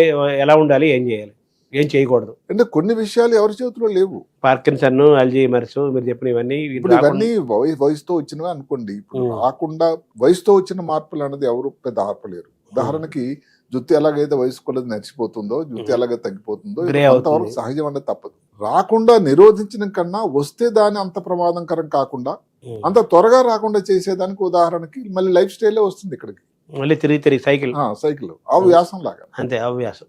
ఎలా ఉండాలి, ఏం చేయాలి, ఏం చేయకూడదు? అంటే కొన్ని విషయాలు ఎవరి చేతిలో లేవు. పార్కిన్సన్, అల్జీమర్స్ మీరు చెప్పిన ఇవన్నీ వయసుతో వచ్చినవి అనుకోండి. ఇప్పుడు రాకుండా వయసుతో వచ్చిన మార్పులు అనేది ఎవరు పెద్ద ఆర్పలేరు. ఉదాహరణకి జుత్తు ఎలాగైతే వయసు కొలది నడిచిపోతుందో, జుత్తు ఎలాగైతే తగ్గిపోతుందో, అంతవరకు సహజం అనేది తప్పదు. రాకుండా నిరోధించడం కన్నా వస్తే దాని అంత ప్రమాదకరం కాకుండా అంత త్వరగా రాకుండా చేసేదానికి ఉదాహరణకి మళ్ళీ లైఫ్ స్టైలే వస్తుంది ఇక్కడికి. మళ్ళీ తిరిగి సైకిల్ అవ్యాసం లాగా. అంతే, అవ్యాసం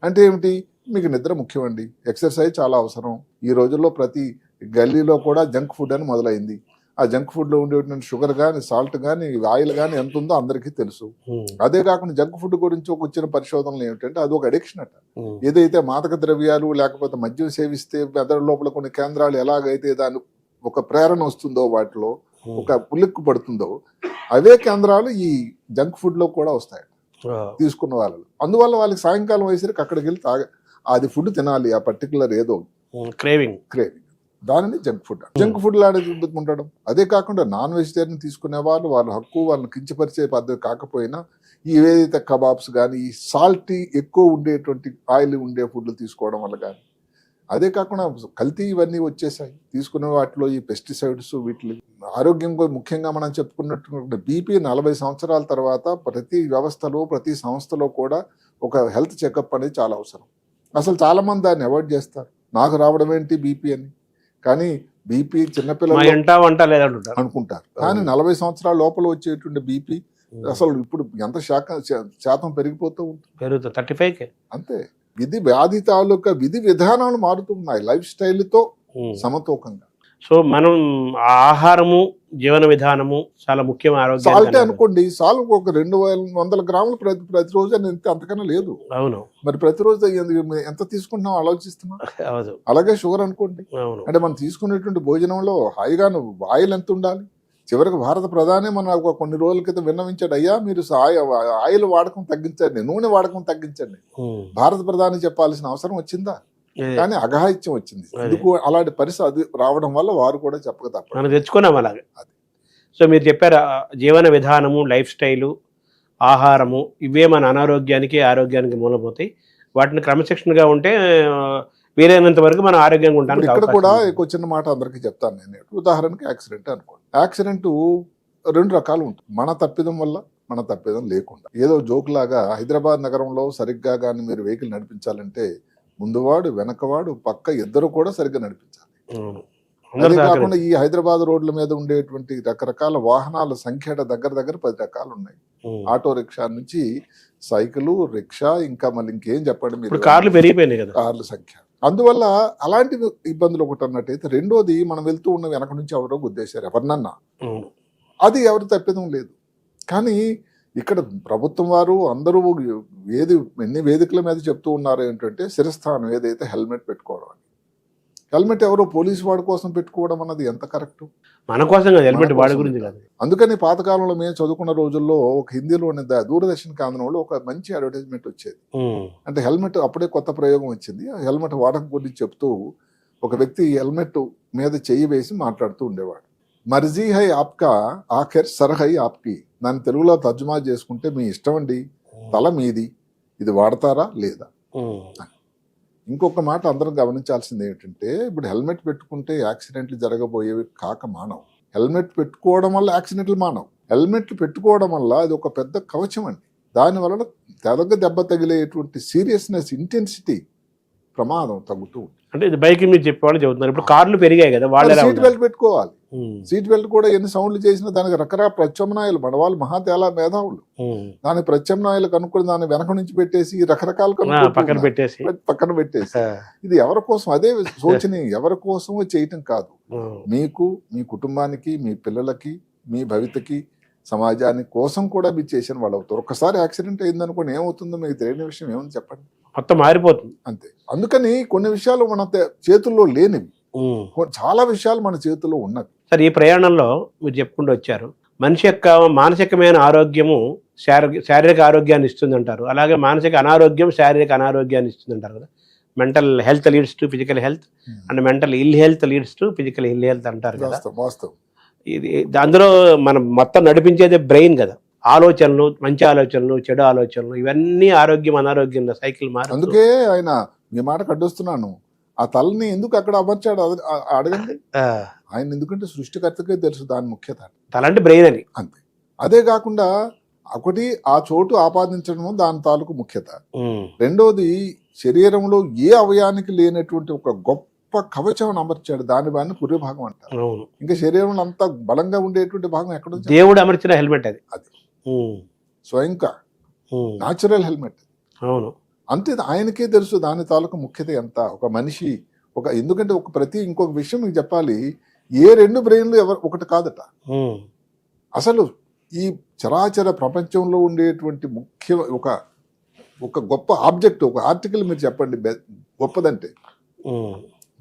అంటే ఏమిటి? మీకు నిద్ర ముఖ్యమండి, ఎక్సర్సైజ్ చాలా అవసరం. ఈ రోజుల్లో ప్రతి గల్లీలో కూడా జంక్ ఫుడ్ అని మొదలైంది. ఆ జంక్ ఫుడ్ లో ఉండేటువంటి షుగర్ కానీ, సాల్ట్ కానీ, ఆయిల్ కానీ ఎంత ఉందో అందరికీ తెలుసు. అదే కాకుండా జంక్ ఫుడ్ గురించి వచ్చిన పరిశోధనలు ఏమిటంటే అది ఒక అడిక్షన్ అట. ఏదైతే మాదక ద్రవ్యాలు లేకపోతే మద్యం సేవిస్తే మెదడు లోపల కొన్ని కేంద్రాలు ఎలాగైతే దాని ఒక ప్రేరణ వస్తుందో వాటిలో ఒక ఉలిక్కు పడుతుందో అవే కేంద్రాలు ఈ జంక్ ఫుడ్ లో కూడా వస్తాయి తీసుకున్న వాళ్ళు. అందువల్ల వాళ్ళకి సాయంకాలం వయసరికి అక్కడికి వెళ్ళి అది ఫుడ్ తినాలి, ఆ పర్టికులర్ ఏదో క్రేవింగ్ దానిని జంక్ ఫుడ్. జంక్ ఫుడ్ ఉండడం. అదే కాకుండా నాన్ వెజిటేరియన్ తీసుకునే వాళ్ళు వాళ్ళ హక్కు, వాళ్ళని కించపరిచే పద్ధతి కాకపోయినా ఏదైతే కబాబ్స్ కానీ ఈ సాల్టీ ఎక్కువ ఉండేటువంటి ఆయిల్ ఉండే ఫుడ్లు తీసుకోవడం వల్ల కానీ, అదే కాకుండా కల్తీ ఇవన్నీ వచ్చేసాయి తీసుకునే వాటిలో ఈ పెస్టిసైడ్స్ వీటి ఆరోగ్యం ముఖ్యంగా మనం చెప్పుకున్నట్టు బీపీ 40 సంవత్సరాల తర్వాత ప్రతి వ్యవస్థలో ప్రతి సంస్థలో కూడా ఒక హెల్త్ చెకప్ అనేది చాలా అవసరం. అసలు చాలా మంది దాన్ని అవాయిడ్ చేస్తారు. నాకు రావడం ఏంటి బీపీ అని, కానీ బీపీ చిన్నపిల్లలు అనుకుంటారు. కానీ 40 సంవత్సరాల లోపల వచ్చేటువంటి బీపీ అసలు ఇప్పుడు ఎంత శాతం పెరిగిపోతూ ఉంటుంది, 35 అంతే. వ్యాధి తాలూకా విధి విధానాలు మారుతున్నాయి లైఫ్ స్టైల్తో సమతూకంగా. సో మనం ఆహారము జీవన విధానము చాలా ముఖ్యం. ఆరోగ్యం సాల్ట్ అనుకోండి, సాల్ట్ ఒక 200 గ్రాములు ప్రతిరోజు అని అంతకన్నా లేదు. అవును, మరి ప్రతిరోజు ఎంత తీసుకుంటున్నాం ఆలోచిస్తున్నాం. అలాగే షుగర్ అనుకోండి, అంటే మనం తీసుకునేటువంటి భోజనంలో హాయిగా ఆయిల్ ఎంత ఉండాలి. చివరికి భారత ప్రధాని మన కొన్ని రోజుల క్రితం విన్నవించాడు, అయ్యా మీరు ఆయిల్ వాడకం తగ్గించండి, నూనె వాడకం తగ్గించండి. భారత ప్రధాని చెప్పాల్సిన అవసరం వచ్చిందా? కానీ అఘాయిత్యం వచ్చింది. ఎందుకు అలాంటి పరిస్థితి రావడం వల్ల వారు కూడా చెప్పక తప్పదు, మనం తెచ్చుకున్నాం అలాగే. సో మీరు చెప్పారు జీవన విధానము, లైఫ్ స్టైలు, ఆహారము ఇవే మన అనారోగ్యానికి ఆరోగ్యానికి మూలపోతాయి. వాటిని క్రమశిక్షణగా ఉంటే వీలైనంత వరకు మనం ఆరోగ్యంగా ఉంటాం. ఇక్కడ కూడా ఒక చిన్న మాట అందరికీ చెప్తాను నేను. ఉదాహరణకి యాక్సిడెంట్ అనుకోండి. యాక్సిడెంట్ 2 రకాలు ఉంటుంది. మన తప్పిదం వల్ల, మన తప్పిదం లేకుండా. ఏదో జోక్ లాగా హైదరాబాద్ నగరంలో సరిగ్గా కానీ మీరు వెహికల్ నడిపించాలంటే ముందువాడు వెనకవాడు పక్క ఇద్దరు కూడా సరిగ్గా నడిపించాలి. అదే కాకుండా ఈ హైదరాబాద్ రోడ్ల మీద ఉండేటువంటి రకరకాల వాహనాల సంఖ్య దగ్గర 10 రకాలు ఉన్నాయి. ఆటో రిక్షా నుంచి సైకిల్, రిక్షా, ఇంకా మళ్ళీ ఇంకేం చెప్పండి మీరు, కార్లు పెరిగిపోయినాయి కదా, కార్ల సంఖ్య. అందువల్ల అలాంటి ఇబ్బందులు ఒకటి అన్నట్టయితే, రెండోది మనం వెళ్తూ ఉన్న వెనక నుంచి ఎవరో గుద్దేశారు ఎవరినన్నా, అది ఎవరి తప్పిదం లేదు. కానీ ఇక్కడ ప్రభుత్వం వారు అందరూ ఎన్ని వేదికల మీద చెప్తూ ఉన్నారు ఏంటంటే శిరస్థానం ఏదైతే హెల్మెట్ పెట్టుకోవడం అని. హెల్మెట్ ఎవరో పోలీసు వాడి కోసం పెట్టుకోవడం అన్నది ఎంత కరెక్ట్? మన కోసం కాదు, హెల్మెట్ వాడి గురించి కాదు. అందుకని పాతకాలంలో మేము చదువుకున్న రోజుల్లో ఒక హిందీలోని దూరదర్శన్ కేంద్రంలో ఒక మంచి అడ్వర్టైజ్మెంట్ వచ్చేది. అంటే హెల్మెట్ అప్పుడే కొత్త ప్రయోగం వచ్చింది. హెల్మెట్ వాడకం గురించి చెప్తూ ఒక వ్యక్తి హెల్మెట్ మీద చెయ్యి వేసి మాట్లాడుతూ ఉండేవాడు. మర్జీ హై ఆప్కా ఆఖర్ సర్ హై ఆప్కి. దాన్ని తెలుగులో తర్జుమా చేసుకుంటే మీ ఇష్టం అండి, తల మీది, ఇది వాడతారా లేదా. ఇంకొక మాట అందరం గమనించాల్సింది ఏంటంటే, ఇప్పుడు హెల్మెట్ పెట్టుకుంటే యాక్సిడెంట్లు జరగబోయేవి కాక మానవు. హెల్మెట్ పెట్టుకోవడం వల్ల యాక్సిడెంట్లు మానవు. హెల్మెట్లు పెట్టుకోవడం వల్ల అది ఒక పెద్ద కవచం అండి. దానివల్ల దెబ్బ తగిలేటువంటి సీరియస్నెస్, ఇంటెన్సిటీ, ప్రమాదం తగ్గుతూ ఉంటుంది. అంటే ఇది బైక్ మీద చెప్పేవాళ్ళు చెబుతున్నారు. ఇప్పుడు కార్లు పెరిగాయి కదా, వాళ్ళు సీట్ బెల్ట్ పెట్టుకోవాలి. సీట్ బెల్ట్ కూడా ఎన్ని సౌండ్లు చేసినా దానికి రకరకాల ప్రత్యామ్నాయాలు, మన వాళ్ళు మహాతేలా మేధావులు దానికి ప్రత్యామ్నాయాలు కనుక్కొని దాన్ని వెనక నుంచి పెట్టేసి రకరకాలు పక్కన పెట్టేసి ఇది ఎవరి కోసం, అదే శోచనీయం. ఎవరి కోసమో చేయటం కాదు, మీకు, మీ కుటుంబానికి, మీ పిల్లలకి, మీ భవితకి, సమాజానికి కోసం కూడా మీరు చేసిన వాళ్ళు అవుతారు. ఒక్కసారి యాక్సిడెంట్ అయిందనుకోండి, ఏమవుతుందో మీకు తెలియని విషయం ఏమని చెప్పండి, మొత్తం మారిపోతుంది అంతే. అందుకని కొన్ని విషయాలు మన చేతుల్లో లేనివి, చాలా విషయాలు మన చేతుల్లో ఉన్నవి. సార్, ఈ ప్రయాణంలో మీరు చెప్పుకుంటూ వచ్చారు, మనిషి యొక్క మానసికమైన ఆరోగ్యము శారీరక ఆరోగ్యాన్ని ఇస్తుంది అంటారు. అలాగే మానసిక అనారోగ్యం శారీరక అనారోగ్యాన్ని ఇస్తుంది అంటారు కదా. Mental health leads to physical health and mental ill health leads to physical ill health అంటారు కదా. ఇది అందులో మనం మొత్తం నడిపించేది బ్రెయిన్ కదా. ఆలోచనలు, మంచి ఆలోచనలు, చెడు ఆలోచనలు, ఇవన్నీ ఆరోగ్యం అనారోగ్యం సైకిల్ మారు. అందుకే ఆయన మీ మాట కడ్డొస్తున్నాను, ఆ తలని ఎందుకు అక్కడ అమర్చాడు అడగండి. ఆయన ఎందుకంటే సృష్టికర్తకే తెలుసు దాని ముఖ్యత. తలంటే బ్రెయిన్ అని అంతే. అదే కాకుండా ఒకటి ఆ చోటు ఆపాదించడం దాని తాలూకు ముఖ్యత. రెండోది శరీరంలో ఏ అవయానికి లేనటువంటి ఒక గొప్ప కవచం అమర్చాడు, దాని బాని పుర్రె భాగం అంటారు. ఇంకా శరీరంలో అంతా బలంగా ఉండేటువంటి భాగం ఎక్కడ దేవుడు అమర్చిన హెల్మెట్ అది స్వయంగా న్యాచురల్ హెల్మెట్. అవును, అంతే. ఆయనకే తెలుసు దాని తాలూకు ముఖ్యత ఎంత. ఒక మనిషి ఎందుకంటే ఇంకొక విషయం మీకు చెప్పాలి, ఏ 2 బ్రెయిన్లు ఒకటి కాదట. అసలు ఈ చరాచర ప్రపంచంలో ఉండేటువంటి ముఖ్య ఒక గొప్ప ఆబ్జెక్ట్, ఒక ఆర్టికల్ మీరు చెప్పండి గొప్పదంటే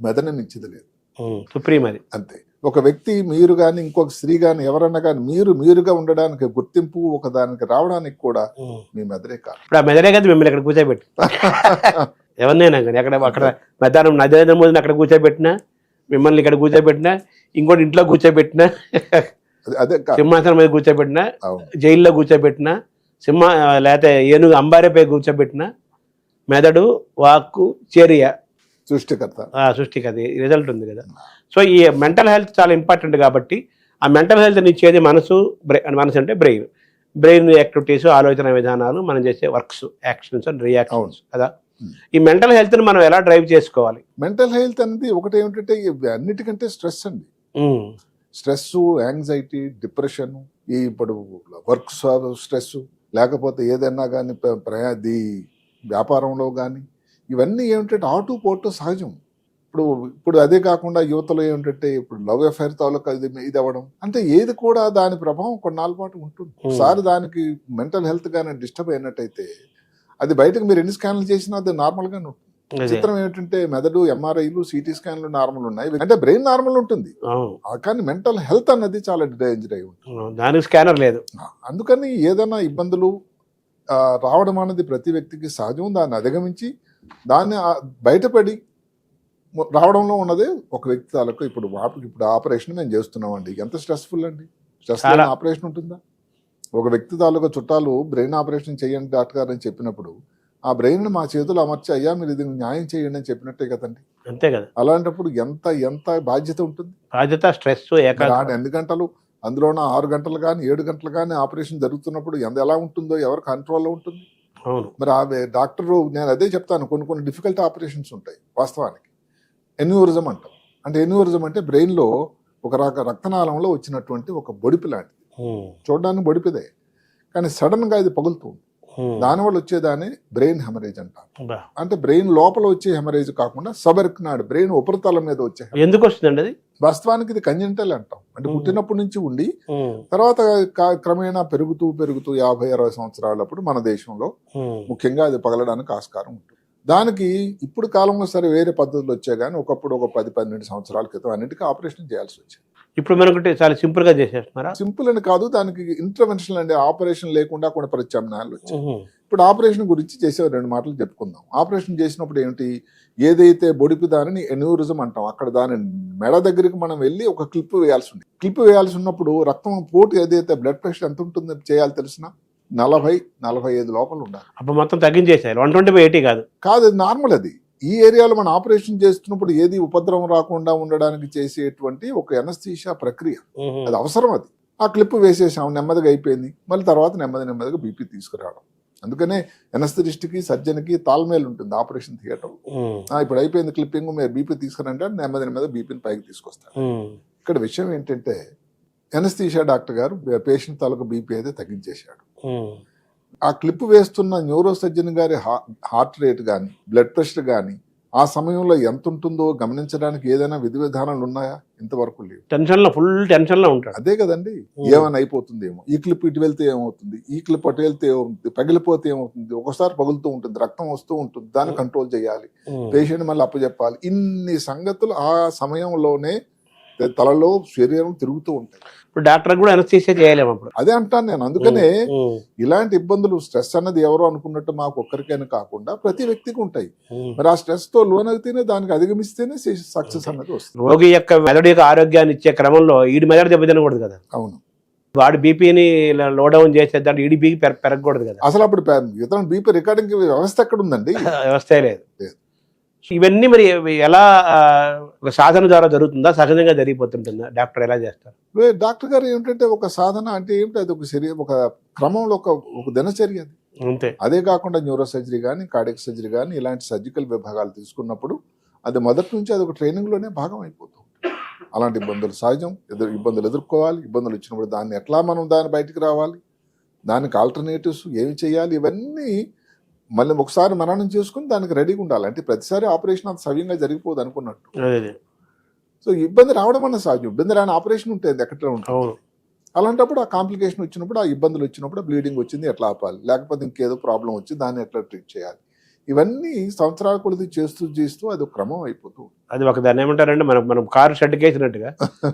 మెదడుని మించిది లేదు. సుప్రీం అది. అంతే. ఒక వ్యక్తి మీరు కానీ ఇంకొక స్త్రీ కానీ ఎవరన్నా కానీ మీరుగా ఉండడానికి గుర్తింపు ఒక దానికి రావడానికి కూడా మీ మెదడే కాదు. ఇప్పుడు ఆ మెదడే కదా మిమ్మల్ని ఇక్కడ కూర్చోబెట్టి ఎవరినైనా కానీ అక్కడ మధ్యాహ్నం నరేంద్ర మోదీని అక్కడ కూర్చోబెట్టినా, మిమ్మల్ని ఇక్కడ కూర్చోబెట్టినా, ఇంకోటి ఇంట్లో కూర్చోబెట్టినా, అదే సింహాసనం మీద కూర్చోబెట్టినా, అవును. జైల్లో కూర్చోబెట్టినా, లేకపోతే ఏనుగు అంబారేపై కూర్చోబెట్టినా, మెదడు, వాక్కు, చర్య సృష్టికర్త. సృష్టికి అది రిజల్ట్ ఉంది కదా. సో ఈ మెంటల్ హెల్త్ చాలా ఇంపార్టెంట్ కాబట్టి ఆ మెంటల్ హెల్త్ని ఇచ్చేది మనసు అంటే బ్రెయిన్ యాక్టివిటీస్, ఆలోచన విధానాలు, మనం చేసే వర్క్స్, యాక్షన్స్ అండ్ రియాక్షన్స్ కదా. ఈ మెంటల్ హెల్త్ని మనం ఎలా డ్రైవ్ చేసుకోవాలి? మెంటల్ హెల్త్ అనేది ఒకటి ఏమిటంటే అన్నిటికంటే స్ట్రెస్ అండి. స్ట్రెస్, యాంగ్జైటీ, డిప్రెషన్, ఈ ఇప్పుడు వర్క్ స్ట్రెస్, లేకపోతే ఏదైనా కానీ వ్యాపారంలో కానీ ఇవన్నీ ఏమిటంటే ఆటు సహజం. ఇప్పుడు అదే కాకుండా యువతలో ఏమిటంటే ఇప్పుడు లవ్ అఫైర్ తాలూకా ఇది అవ్వడం అంటే ఏది కూడా దాని ప్రభావం కొన్నాళ్ళ పాటు ఉంటుంది. ఒకసారి దానికి మెంటల్ హెల్త్ గానే డిస్టర్బ్ అయినట్టయితే అది బయటకు మీరు ఎన్ని స్కాన్లు చేసినా అది నార్మల్ గానే ఉంటుంది. చిత్రం ఏమిటంటే మెదడు ఎంఆర్ఐలు, సిటీ స్కాన్లు నార్మల్ ఉన్నాయి, అంటే బ్రెయిన్ నార్మల్ ఉంటుంది, కానీ మెంటల్ హెల్త్ అన్నది చాలా డేంజర్ అయి ఉంటుంది. దానికి స్కానర్ లేదు. అందుకని ఏదైనా ఇబ్బందులు రావడం అనేది ప్రతి వ్యక్తికి సహజం. దాన్ని అధిగమించి దాన్ని బయటపడి రావడంలో ఉన్నదే ఒక వ్యక్తి తాలూకు. ఇప్పుడు ఆపరేషన్ మేము చేస్తున్నామండి, ఎంత స్ట్రెస్ఫుల్ అండి. స్ట్రెస్ ఆపరేషన్ ఉంటుందా? ఒక వ్యక్తి తాలూకా చుట్టాలు బ్రెయిన్ ఆపరేషన్ చేయండి డాక్టర్ గారు అని చెప్పినప్పుడు ఆ బ్రెయిన్ మా చేతులు అమర్చి అయ్యా మీరు ఇది న్యాయం చేయండి అని చెప్పినట్టే కదండి. అంతే కదా. అలాంటప్పుడు ఎంత బాధ్యత ఉంటుంది. బాధ్యత, స్ట్రెస్, ఎన్ని గంటలు అందులోన 6 గంటలు కానీ 7 గంటలు కానీ ఆపరేషన్ జరుగుతున్నప్పుడు ఎలా ఉంటుందో ఎవరు కంట్రోల్లో ఉంటుంది. మరి ఆ డాక్టరు, నేను అదే చెప్తాను, కొన్ని డిఫికల్ట్ ఆపరేషన్స్ ఉంటాయి వాస్తవానికి. ఎన్యూరిజం అంటాం. అంటే ఎన్యూరిజం అంటే బ్రెయిన్లో ఒక రక్తనాళంలో వచ్చినటువంటి ఒక బొడిపి లాంటిది. చూడడానికి బొడిపిదే, కానీ సడన్ గా ఇది పగులుతుంది. దానివల్ల వచ్చేదాన్ని బ్రెయిన్ హెమరేజ్ అంటారు. అంటే బ్రెయిన్ లోపల వచ్చే హెమరేజ్ కాకుండా సబర్క్నాడ్, బ్రెయిన్ ఉపరితలం మీద వచ్చే. ఎందుకు వస్తుందండి అది? వాస్తవానికి ఇది కంజెంటల్ అంటాం. అంటే పుట్టినప్పటి నుంచి ఉండి తర్వాత క్రమేణా పెరుగుతూ 50-60 సంవత్సరాలప్పుడు మన దేశంలో ముఖ్యంగా అది పగలడానికి ఆస్కారం ఉంటుంది. దానికి ఇప్పుడు కాలంలో సరే వేరే పద్ధతులు వచ్చాయి, కానీ ఒకప్పుడు ఒక 10-12 సంవత్సరాల క్రితం అన్నిటికీ ఆపరేషన్ చేయాల్సి వచ్చేది. ఇప్పుడు మనకు చాలా సింపుల్ గా చేసేస్తున్నారా? సింపుల్ అని కాదు, దానికి ఇంటర్వెన్షన్ అంటే ఆపరేషన్ లేకుండా కొన్ని ప్రత్యామ్నాయాలు వచ్చాయి. ఇప్పుడు ఆపరేషన్ గురించి చేసే 2 మాటలు చెప్పుకుందాం. ఆపరేషన్ చేసినప్పుడు ఏమిటి, ఏదైతే బొడిపి దానిని ఎన్యూరిజం అంటాం, అక్కడ దాని మెడ దగ్గరికి మనం వెళ్ళి ఒక క్లిప్ వేయాల్సి ఉంది. క్లిప్ వేయాల్సి ఉన్నప్పుడు రక్తం పోటు ఏదైతే బ్లడ్ ప్రెషర్ ఎంత ఉంటుందో చేయాలి తెలిసిన 40-45 లోపల ఉండాలి. అప్పుడు మొత్తం తగ్గించేసారు. 120/80 కాదు, అది నార్మల్. అది ఈ ఏరియాలో మనం ఆపరేషన్ చేస్తున్నప్పుడు ఏది ఉపద్రవం రాకుండా ఉండడానికి చేసేటువంటి ఒక ఎనస్థీషియా ప్రక్రియ, అది అవసరం. అది ఆ క్లిప్ వేసేసాం, నెమ్మదిగా అయిపోయింది. మళ్ళీ తర్వాత నెమ్మదిగా బీపీ తీసుకురావడం. అందుకనే ఎనస్థిటిస్ట్కి, సర్జన్కి తాల్మేల్ ఉంటుంది ఆపరేషన్ థియేటర్. ఇప్పుడు అయిపోయింది క్లిప్పింగ్, మీరు బీపీ తీసుకురంటే నెమ్మదిగా బీపీని పైకి తీసుకొస్తారు. ఇక్కడ విషయం ఏంటంటే ఎనస్థీషియా డాక్టర్ గారు పేషెంట్ తాలూకు బీపీ అయితే తగ్గించేశాడు. ఆ క్లిప్ వేస్తున్న న్యూరో సర్జన్ గారి హార్ట్ రేట్ కానీ బ్లడ్ ప్రెషర్ కానీ ఆ సమయంలో ఎంత ఉంటుందో గమనించడానికి ఏదైనా విధి విధానాలు ఉన్నాయా? ఇంతవరకు లేవు. ఫుల్ టెన్షన్ లో ఉంటాడు. అదే కదండి, ఏమైనా అయిపోతుందేమో, ఈ క్లిప్ ఇటు వెళ్తే ఏమవుతుంది, ఈ క్లిప్ అటు వెళ్తే ఏమవుతుంది, పగిలిపోతే ఏమవుతుంది, ఒకసారి పగులుతూ ఉంటుంది, రక్తం వస్తూ ఉంటుంది, దాన్ని కంట్రోల్ చేయాలి, పేషెంట్ మళ్ళీ అప్పచెప్పాలి. ఇన్ని సంగతులు ఆ సమయంలోనే తలలో శరీరం తిరుగుతూ ఉంటాయి. ఇప్పుడు డాక్టర్ కూడా అనస్థీసియా చేయలేము అప్పుడు. అదే అంటాను నేను. అందుకనే ఇలాంటి ఇబ్బందులు, స్ట్రెస్ అన్నది ఎవరో అనుకున్నట్టు మాకు ఒక్కరికైనా కాకుండా ప్రతి వ్యక్తికి ఉంటాయి. మరి ఆ స్ట్రెస్ తో లోనైతేనే, దానికి అధిగమిస్తేనే సక్సెస్ అన్నది వస్తుంది. రోగి యొక్క మెదడు యొక్క ఆరోగ్యాన్ని ఇచ్చే క్రమంలో ఈడి మెదడు దెబ్బతినకూడదు కదా. అవును, వాడు బీపీని లో డౌన్ చేసేదాన్ని ఈడి బీపీ పెరగకూడదు కదా. అసలు అప్పుడు ఇతను బీపీ రికార్డింగ్ వ్యవస్థ ఎక్కడ ఉందండి? వ్యవస్థ లేదు. ఇవన్నీ మరి ఎలా ఒక సాధన ద్వారా జరుగుతుందా, సహజంగా జరిగిపోతుంటుందా? డాక్టర్ ఎలా చేస్తారు? డాక్టర్ గారు ఏమిటంటే ఒక సాధన అంటే ఏమిటి, అది ఒక క్రమంలో ఒక దినచర్య అది. అంతే. అదే కాకుండా న్యూరో సర్జరీ కానీ, కార్డియాక్ సర్జరీ కానీ ఇలాంటి సర్జికల్ విభాగాలు తీసుకున్నప్పుడు అది మొదటి నుంచి అది ఒక ట్రైనింగ్లోనే భాగం అయిపోతుంది. అలాంటి ఇబ్బందులు సహజం, ఇబ్బందులు ఎదుర్కోవాలి. ఇబ్బందులు వచ్చినప్పుడు దాన్ని ఎట్లా మనం బయటికి రావాలి, దానికి ఆల్టర్నేటివ్స్ ఏమి చేయాలి, ఇవన్నీ మళ్ళీ ఒకసారి మననం చేసుకుని దానికి రెడీగా ఉండాలి. అంటే ప్రతిసారి ఆపరేషన్ అంత సవ్యంగా జరిగిపోదు అనుకున్నట్టు. సో ఇబ్బంది రావడం అన్న సహజం. ఇబ్బంది రాని ఆపరేషన్ ఉంటుంది ఎక్కడ ఉంటుంది. అలాంటప్పుడు ఆ కాంప్లికేషన్ వచ్చినప్పుడు, ఆ ఇబ్బందులు వచ్చినప్పుడు, బ్లీడింగ్ వచ్చింది ఎట్లా ఆపాలి, లేకపోతే ఇంకేదో ప్రాబ్లం వచ్చి దాన్ని ఎట్లా ట్రీట్ చేయాలి, ఇవన్నీ సంవత్సరాల కొద్ది చేస్తూ అది ఒక క్రమం అయిపోతూ ఉంటుంది. అది ఒక దాన్ని ఏమంటారంటే మనం మనం కారు షెడ్ కేసినట్టుగా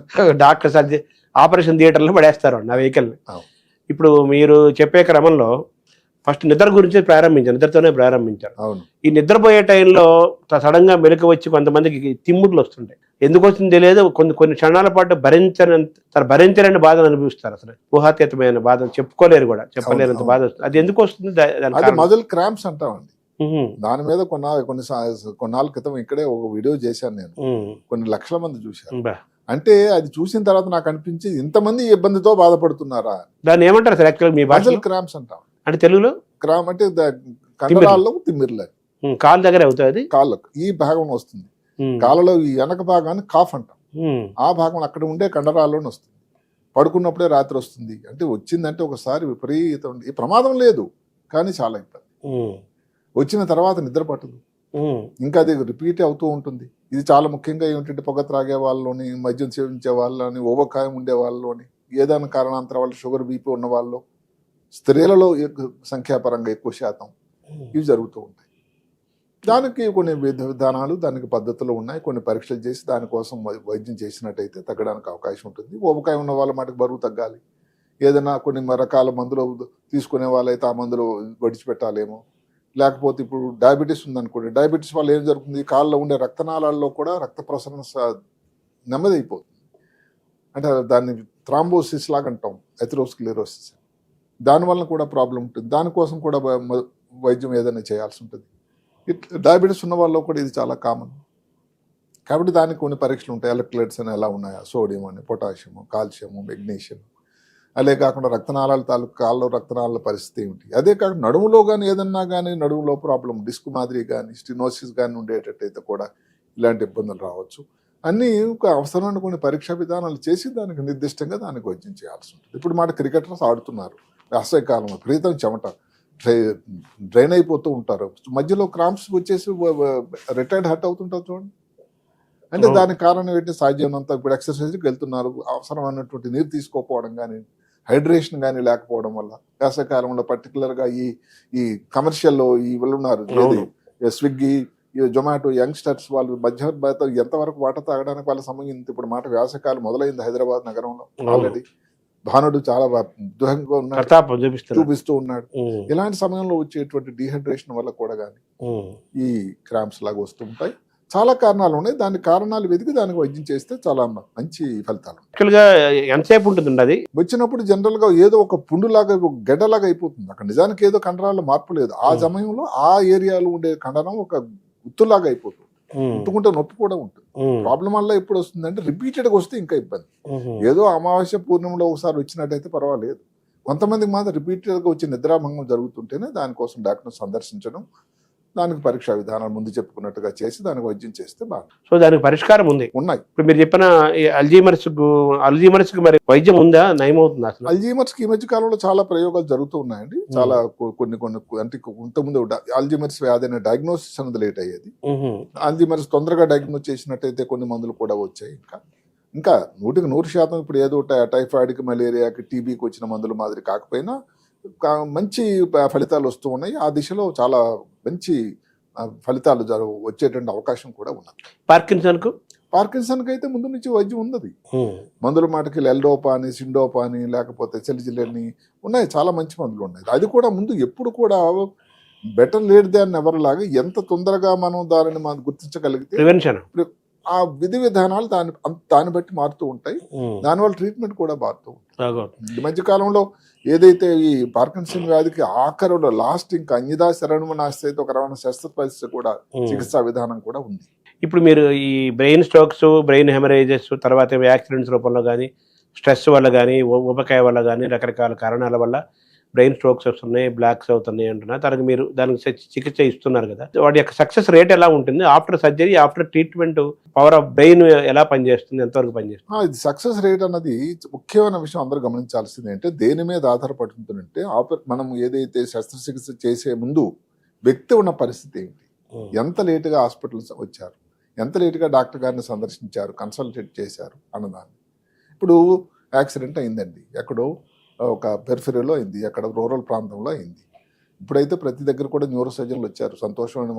డాక్టర్ సర్జరీ ఆపరేషన్ థియేటర్లో పడేస్తారు నా వెహికల్ని. అవును. ఇప్పుడు మీరు చెప్పే క్రమంలో ఫస్ట్ నిద్ర గురించి నిద్రతోనే ప్రారంభించారు. అవును. ఈ నిద్రపోయే టైంలో సడన్ గా మెలకు వచ్చి కొంతమందికి తిమ్ముర్లు వస్తుంటాయి. ఎందుకు వస్తుంది తెలియదు. కొన్ని క్షణాల పాటు భరించలేని బాధను అనిపిస్తారు. అసలు ఊహాతీతమైన బాధ చెప్పుకోలేరు కూడా, చెప్పలేనంత బాధ వస్తుంది. అది ఎందుకు వస్తుంది? అది మజిల్ క్రాంప్స్ అంటామండి. దాని మీద కొన్నాళ్ళ క్రితం ఇక్కడే ఒక వీడియో చేశాను నేను. కొన్ని లక్షల మంది చూశారు. అంటే అది చూసిన తర్వాత నాకు అనిపించింది ఇంతమంది ఇబ్బందితో బాధపడుతున్నారా. దాన్ని ఏమంటారు సార్ యాక్చువల్ మీ భాషలో? మజిల్ క్రాంప్స్ అంటాం. అంటే తెలుగులో క్రామ్ అంటే కండరాల్లో తిమ్మిర్లు. కాలు దగ్గర అవుతుంది. కాళ్ళకు ఈ భాగం వస్తుంది. కాళ్ళలో ఈ వెనక భాగాన్ని కాఫ్ అంటాం. ఆ భాగం అక్కడ ఉండే కండరాల్లోనే వస్తుంది. పడుకున్నప్పుడే రాత్రి వస్తుంది. అంటే వచ్చిందంటే ఒకసారి విపరీతం. ఈ ప్రమాదం లేదు కానీ చాలా ఇబ్బంది. వచ్చిన తర్వాత నిద్ర పట్టదు. ఇంకా అది రిపీట్ అవుతూ ఉంటుంది. ఇది చాలా ముఖ్యంగా ఏమిటంటే పొగ త్రాగే వాళ్ళలోని, మద్యం సేవించే వాళ్ళని, ఊబకాయం ఉండే వాళ్ళలోని, ఏదైనా కారణాంతర వాళ్ళు షుగర్ బీపీ ఉన్న వాళ్ళు, స్త్రీలలో సంఖ్యాపరంగా ఎక్కువ శాతం ఇవి జరుగుతూ ఉంటాయి. దానికి కొన్ని విధానాలు, దానికి పద్ధతులు ఉన్నాయి. కొన్ని పరీక్షలు చేసి దానికోసం వైద్యం చేసినట్టయితే తగ్గడానికి అవకాశం ఉంటుంది. ఊబకాయం ఉన్న వాళ్ళ మటుకు బరువు తగ్గాలి. ఏదైనా కొన్ని రకాల మందులు తీసుకునే వాళ్ళైతే ఆ మందులు విడిచిపెట్టాలేమో. లేకపోతే ఇప్పుడు డయాబెటీస్ ఉందనుకోండి, డయాబెటీస్ వల్ల ఏం జరుగుతుంది, కాళ్ళలో ఉండే రక్తనాళాల్లో కూడా రక్త ప్రసరణ నెమ్మది అయిపోతుంది. అంటే దాన్ని థ్రాంబోసిస్ లాగా అంటాం, ఎథెరోస్క్లెరోసిస్. దానివల్ల కూడా ప్రాబ్లం ఉంటుంది. దానికోసం కూడా వైద్యం ఏదైనా చేయాల్సి ఉంటుంది. డయాబెటీస్ ఉన్న వాళ్ళలో కూడా ఇది చాలా కామన్. కాబట్టి దానికి కొన్ని పరీక్షలు ఉంటాయి. ఎలక్ట్రోలైట్స్ అని ఎలా ఉన్నాయా, సోడియం అని, పొటాషియము, కాల్షియము, మెగ్నీషియం. అదే కాకుండా రక్తనాళాల కాళ్ళలో రక్తనాళాల పరిస్థితి ఏమిటి. అదే కాకుండా నడుములో కానీ ఏదన్నా కానీ నడుములో ప్రాబ్లం, డిస్క్ మాదిరి కానీ, స్టినోసిస్ కానీ ఉండేటట్టయితే కూడా ఇలాంటి ఇబ్బందులు రావచ్చు. అన్నీ ఒక అవసరమైన కొన్ని పరీక్షా విధానాలు చేసి దానికి నిర్దిష్టంగా దానికి వైద్యం చేయాల్సి ఉంటుంది. ఇప్పుడు మాట క్రికెటర్స్ ఆడుతున్నారు, వేసవికాలం విపరీతం చెమట, డ్రైన్ అయిపోతూ ఉంటారు. మధ్యలో క్రాంప్స్ వచ్చేసి రిటైర్డ్ హర్ట్ అవుతుంటారు చూడండి. అంటే దానికి కారణం ఏంటి? సాధ్యమైనంత ఇప్పుడు ఎక్సర్సైజ్కి వెళ్తున్నారు, అవసరమైనటువంటి నీరు తీసుకోకపోవడం కానీ, హైడ్రేషన్ కానీ లేకపోవడం వల్ల వేసవికాలంలో పర్టికులర్గా ఈ కమర్షియల్లో ఈ వాళ్ళు ఉన్నారు, స్విగ్గీ, జొమాటో, యంగ్స్టర్స్ వాళ్ళు మధ్య ఎంతవరకు వాటర్ తాగడానికి వాళ్ళ సమయం. ఇప్పుడు మాట వేసవికాలం మొదలైంది హైదరాబాద్ నగరంలో. ఆల్రెడీ భానుడు చాలా దూరంగా ఉన్నాడు, చూపిస్తూ ఉన్నాడు. ఇలాంటి సమయంలో వచ్చేటువంటి డీహైడ్రేషన్ వల్ల కూడా కానీ ఈ క్రాంప్స్ లాగా వస్తూ ఉంటాయి. చాలా కారణాలు ఉన్నాయి. దాని కారణాలు వెతికి దానికి వైద్యం చేస్తే చాలా మంచి ఫలితాలు. యాక్చువల్గా ఎంతసేపు ఉంటుంది అది వచ్చినప్పుడు? జనరల్ గా ఏదో ఒక పుండులాగా, ఒక గడ్డలాగా అయిపోతుంది. అక్కడ నిజానికి ఏదో కండరాల్లో మార్పు లేదు. ఆ సమయంలో ఆ ఏరియాలో ఉండే కండరం ఒక గుత్తులాగా అయిపోతుంది. గుర్తుకుంటే నొప్పి కూడా ఉంటుంది. ప్రాబ్లం వల్ల ఎప్పుడు వస్తుందంటే రిపీటెడ్ గా వస్తే ఇంకా ఇబ్బంది. ఏదో అమావాస్య పూర్ణిమలో ఒకసారి వచ్చినట్టయితే పర్వాలేదు. కొంతమందికి మాత్రం రిపీటెడ్ గా వచ్చి నిద్రాభంగం జరుగుతుంటేనే దానికోసం డాక్టర్ సందర్శించడం, దానికి పరీక్షా విధానాలు ముందు చెప్పుకున్నట్టుగా చేసి దానికి వైద్యం చేస్తే బాగా. సో దానికి పరిష్కారం ఉంది, ఉన్నాయి. ఇప్పుడు మీరు చెప్పిన అల్జీమర్స్ కి మరి వైద్యం ఉందా, నయమవుతుంది అసలు? అల్జీమర్స్ కి ఈ మధ్య కాలంలో చాలా ప్రయోగాలు జరుగుతూ ఉన్నాయండి. చాలా కొన్ని అంటే ఇంతకుముందు అల్జీమర్స్ వ్యాధి అనే డయాగ్నోసిస్ అనేది లేట్ అయ్యేది. అల్జీమర్స్ తొందరగా డయాగ్నోస్ చేసినట్టయితే కొన్ని మందులు కూడా వచ్చాయి. ఇంకా 100% ఇప్పుడు ఏదో టైఫాయిడ్కి, మలేరియాకి, టీబీకి వచ్చిన మందుల మాదిరి కాకపోయినా మంచి ఫలితాలు వస్తూ ఉన్నాయి. ఆ దిశలో చాలా మంచి ఫలితాలు వచ్చేటువంటి అవకాశం కూడా ఉన్నది. పార్కిన్సన్ కి అయితే ముందు నుంచి వైద్యం ఉన్నది. మందుల మాటకి ఎల్డోపా అని, సిండోపా అని, లేకపోతే సెలిజిలని ఉన్నాయి. చాలా మంచి మందులు ఉన్నాయి. అది కూడా ముందు ఎప్పుడు కూడా బెటర్ లేట్ దాన్ ఎవర్ లాగా ఎంత తొందరగా మనం దానిని మనం గుర్తించగలిగితే ప్రివెన్షన్, ఆ విధి విధానాలు దాన్ని బట్టి మారుతూ ఉంటాయి. దానివల్ల ట్రీట్మెంట్ కూడా మారుతూ ఉంటుంది. ఈ మధ్య కాలంలో ఏదైతే ఈ పార్కిన్సన్ వ్యాధికి ఆఖరిలో లాస్ట్ ఇంకా అన్యదా శరణము నాస్తే ఒక రకమైన శస్త్రచికిత్స కూడా, చికిత్సా విధానం కూడా ఉంది. ఇప్పుడు మీరు ఈ బ్రెయిన్ స్ట్రోక్స్, బ్రెయిన్ హెమరేజెస్, తర్వాత యాక్సిడెంట్స్ రూపంలో కానీ, స్ట్రెస్ వల్ల కానీ, ఊబకాయ వల్ల కానీ, రకరకాల కారణాల వల్ల బ్రెయిన్ స్ట్రోక్స్ వస్తున్నాయి, బ్లాక్స్ అవుతున్నాయి అంటున్నారు. దానికి చికిత్స ఇస్తున్నారు కదా, వాటి యొక్క సక్సెస్ రేట్ ఎలా ఉంటుంది? After surgery, after treatment power of brain ఎలా పనిచేస్తుంది, ఎంతవరకు పనిచేస్తుంది? ఇది సక్సెస్ రేట్ అన్నది ముఖ్యమైన విషయం. అందరూ గమనించాల్సింది అంటే దేని మీద ఆధారపడుతుందంటే మనం ఏదైతే శస్త్రచికిత్స చేసే ముందు వ్యక్తి ఉన్న పరిస్థితి ఏంటి, ఎంత లేటుగా హాస్పిటల్స్ వచ్చారు, ఎంత లేటుగా డాక్టర్ గారిని సందర్శించారు, కన్సల్టేట్ చేశారు అన్నదాన్ని. ఇప్పుడు యాక్సిడెంట్ అయిందండి, ఎక్కడో ఒక పెరిఫెరీలో అయింది, ఎక్కడ రూరల్ ప్రాంతంలో అయింది. ఇప్పుడైతే ప్రతి దగ్గర కూడా న్యూరో సర్జన్లు వచ్చారు, సంతోషమైన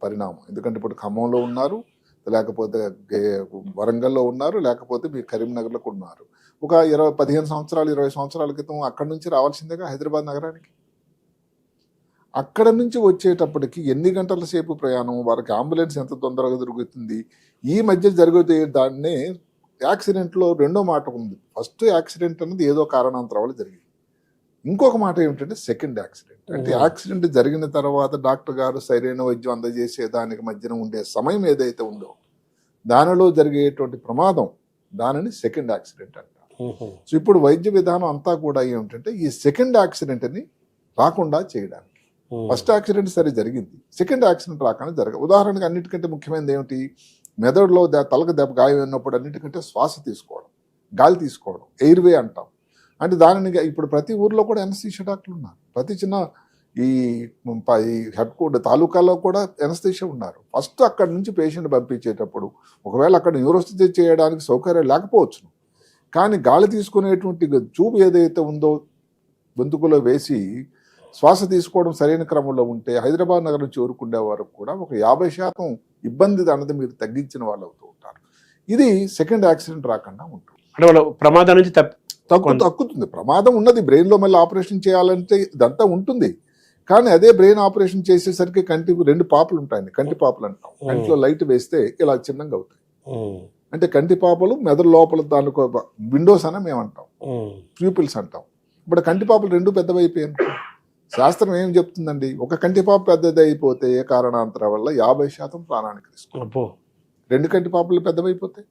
పరిణామం. ఎందుకంటే ఇప్పుడు ఖమ్మంలో ఉన్నారు, లేకపోతే వరంగల్లో ఉన్నారు, లేకపోతే మీ కరీంనగర్లో కూడా ఉన్నారు. ఒక 15 సంవత్సరాలు 20 సంవత్సరాల క్రితం అక్కడి నుంచి రావాల్సిందేగా హైదరాబాద్ నగరానికి. అక్కడ నుంచి వచ్చేటప్పటికి ఎన్ని గంటల సేపు ప్రయాణం, వారికి అంబులెన్స్ ఎంత తొందరగా దొరుకుతుంది. ఈ మధ్య జరిగే దాన్నే యాక్సిడెంట్లో రెండో మాట ఉంది. ఫస్ట్ యాక్సిడెంట్ అనేది ఏదో కారణాంతరం వల్ల జరిగింది. ఇంకొక మాట ఏమిటంటే సెకండ్ యాక్సిడెంట్. అంటే యాక్సిడెంట్ జరిగిన తర్వాత డాక్టర్ గారు సరైన వైద్యం అందజేసే దానికి మధ్యన ఉండే సమయం ఏదైతే ఉందో దానిలో జరిగేటువంటి ప్రమాదం, దానిని సెకండ్ యాక్సిడెంట్ అంటారు. సో ఇప్పుడు వైద్య విధానం అంతా కూడా ఏమిటంటే ఈ సెకండ్ యాక్సిడెంట్ని రాకుండా చేయడానికి. ఫస్ట్ యాక్సిడెంట్ సరే జరిగింది, సెకండ్ యాక్సిడెంట్ రాకుండా జరగదు. ఉదాహరణకు అన్నిటికంటే ముఖ్యమైనది ఏమిటి, మెదడులో తలకు దెబ్బ గాయం అయినప్పుడు అన్నిటికంటే శ్వాస తీసుకోవడం, గాలి తీసుకోవడం, ఎయిర్వే అంటాం. అంటే దానిని ఇప్పుడు ప్రతి ఊర్లో కూడా ఎనస్థీషియా డాక్టర్లు ఉన్నారు. ప్రతి చిన్న ఈ హెడ్ క్వార్టర్ తాలూకాలో కూడా ఎనస్థీషియా ఉన్నారు. ఫస్ట్ అక్కడి నుంచి పేషెంట్ పంపించేటప్పుడు ఒకవేళ అక్కడ న్యూరోస్థితి చేయడానికి సౌకర్యం లేకపోవచ్చును, కానీ గాలి తీసుకునేటువంటి ట్యూబ్ ఏదైతే ఉందో గొంతుకులో వేసి శ్వాస తీసుకోవడం సరైన క్రమంలో ఉంటే హైదరాబాద్ నగరం చేరుకునే వరకు కూడా ఒక 50% ఇబ్బంది అన్నది మీరు తగ్గించిన వాళ్ళు అవుతూ ఉంటారు. ఇది సెకండ్ యాక్సిడెంట్ రాకుండా ఉంటుంది. అంటే వాళ్ళ ప్రమాదం నుంచి తగ్గుతుంది. ప్రమాదం ఉన్నది, బ్రెయిన్లో మళ్ళీ ఆపరేషన్ చేయాలంటే ఇదంతా ఉంటుంది. కానీ అదే బ్రెయిన్ ఆపరేషన్ చేసేసరికి కంటికి 2 పాపలు ఉంటాయండి, కంటి పాపలు అంటాం. కంటిలో లైట్ వేస్తే ఇలా చిన్నగా అవుతాయి. అంటే కంటి పాపలు మెదడు లోపల దానికి విండోస్ అని మేము అంటాం, ప్యూపిల్స్ అంటాం. ఇప్పుడు కంటి పాపలు 2 పెద్దవైపోయాయి. శాస్త్రం ఏం చెప్తుందండి, ఒక కంటి పాప పెద్దది అయిపోతే ఏ కారణాంతరం వల్ల 50% ప్రాణానికి రిస్క్. 2 కంటి పాపలు పెద్దవైపోతాయి.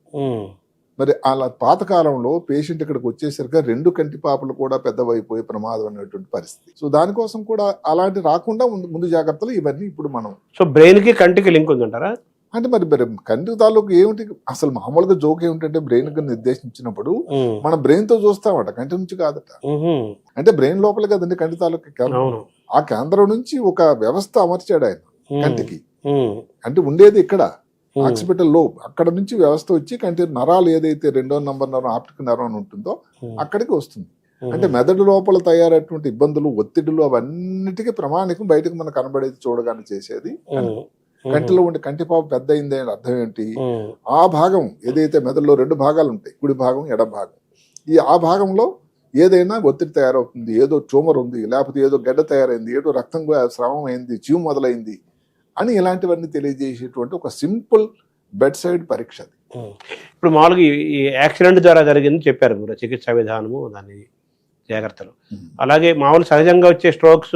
మరి అలా పాతకాలంలో పేషెంట్ ఇక్కడికి వచ్చేసరికి 2 కంటి పాపలు కూడా పెద్దవైపోయే ప్రమాదం అనేటువంటి పరిస్థితి. సో దానికోసం కూడా అలాంటి రాకుండా ముందు జాగ్రత్తలు ఇవన్నీ ఇప్పుడు మనం. సో బ్రెయిన్ కి కంటికి లింక్ ఉందంటారా? అంటే మరి కంటి తాలూకు ఏమిటి, అసలు మామూలుగా జోక్ ఏమిటంటే బ్రెయిన్ కి నిర్దేశించినప్పుడు మన బ్రెయిన్ తో చూస్తామట, కంటి నుంచి కాదట. అంటే బ్రెయిన్ లోపల కదండి కంటి తాలూకు కేంద్రం. ఆ కేంద్రం నుంచి ఒక వ్యవస్థ అమర్చాడు ఆయన కంటికి. అంటే ఉండేది ఇక్కడ ఆక్సిపిటల్ లోబ్, అక్కడ నుంచి వ్యవస్థ వచ్చి కంటి నరాలు ఏదైతే 2వ నంబర్ నరం ఆప్టిక్ నరం ఉంటుందో అక్కడికి వస్తుంది. అంటే మెదడు లోపల తయారైనటువంటి ఇబ్బందులు, ఒత్తిడులు అవన్నిటికీ ప్రమాణికం బయటకు మనకు కనబడేది చూడగానే చేసేది. కంటిలో ఉండే కంటిపాపు పెద్ద అయింది అని అర్థం ఏంటి, ఆ భాగం ఏదైతే మెదడులో 2 భాగాలు ఉంటాయి, కుడి భాగం ఎడమ భాగం, ఆ భాగంలో ఏదైనా ఒత్తిడి తయారవుతుంది, ఏదో ట్యూమర్ ఉంది, లేకపోతే ఏదో గడ్డ తయారైంది, ఏదో రక్తం స్రావం అయింది, చీము మొదలైంది అని ఇలాంటివన్నీ తెలియజేసేటువంటి ఒక సింపుల్ బెడ్ సైడ్ పరీక్ష అది. ఇప్పుడు మామూలుగా ఈ యాక్సిడెంట్ ద్వారా జరిగింది చెప్పారు మీరు, చికిత్సా విధానము దాని జాగ్రత్తలు. అలాగే మామూలు సహజంగా వచ్చే స్ట్రోక్స్,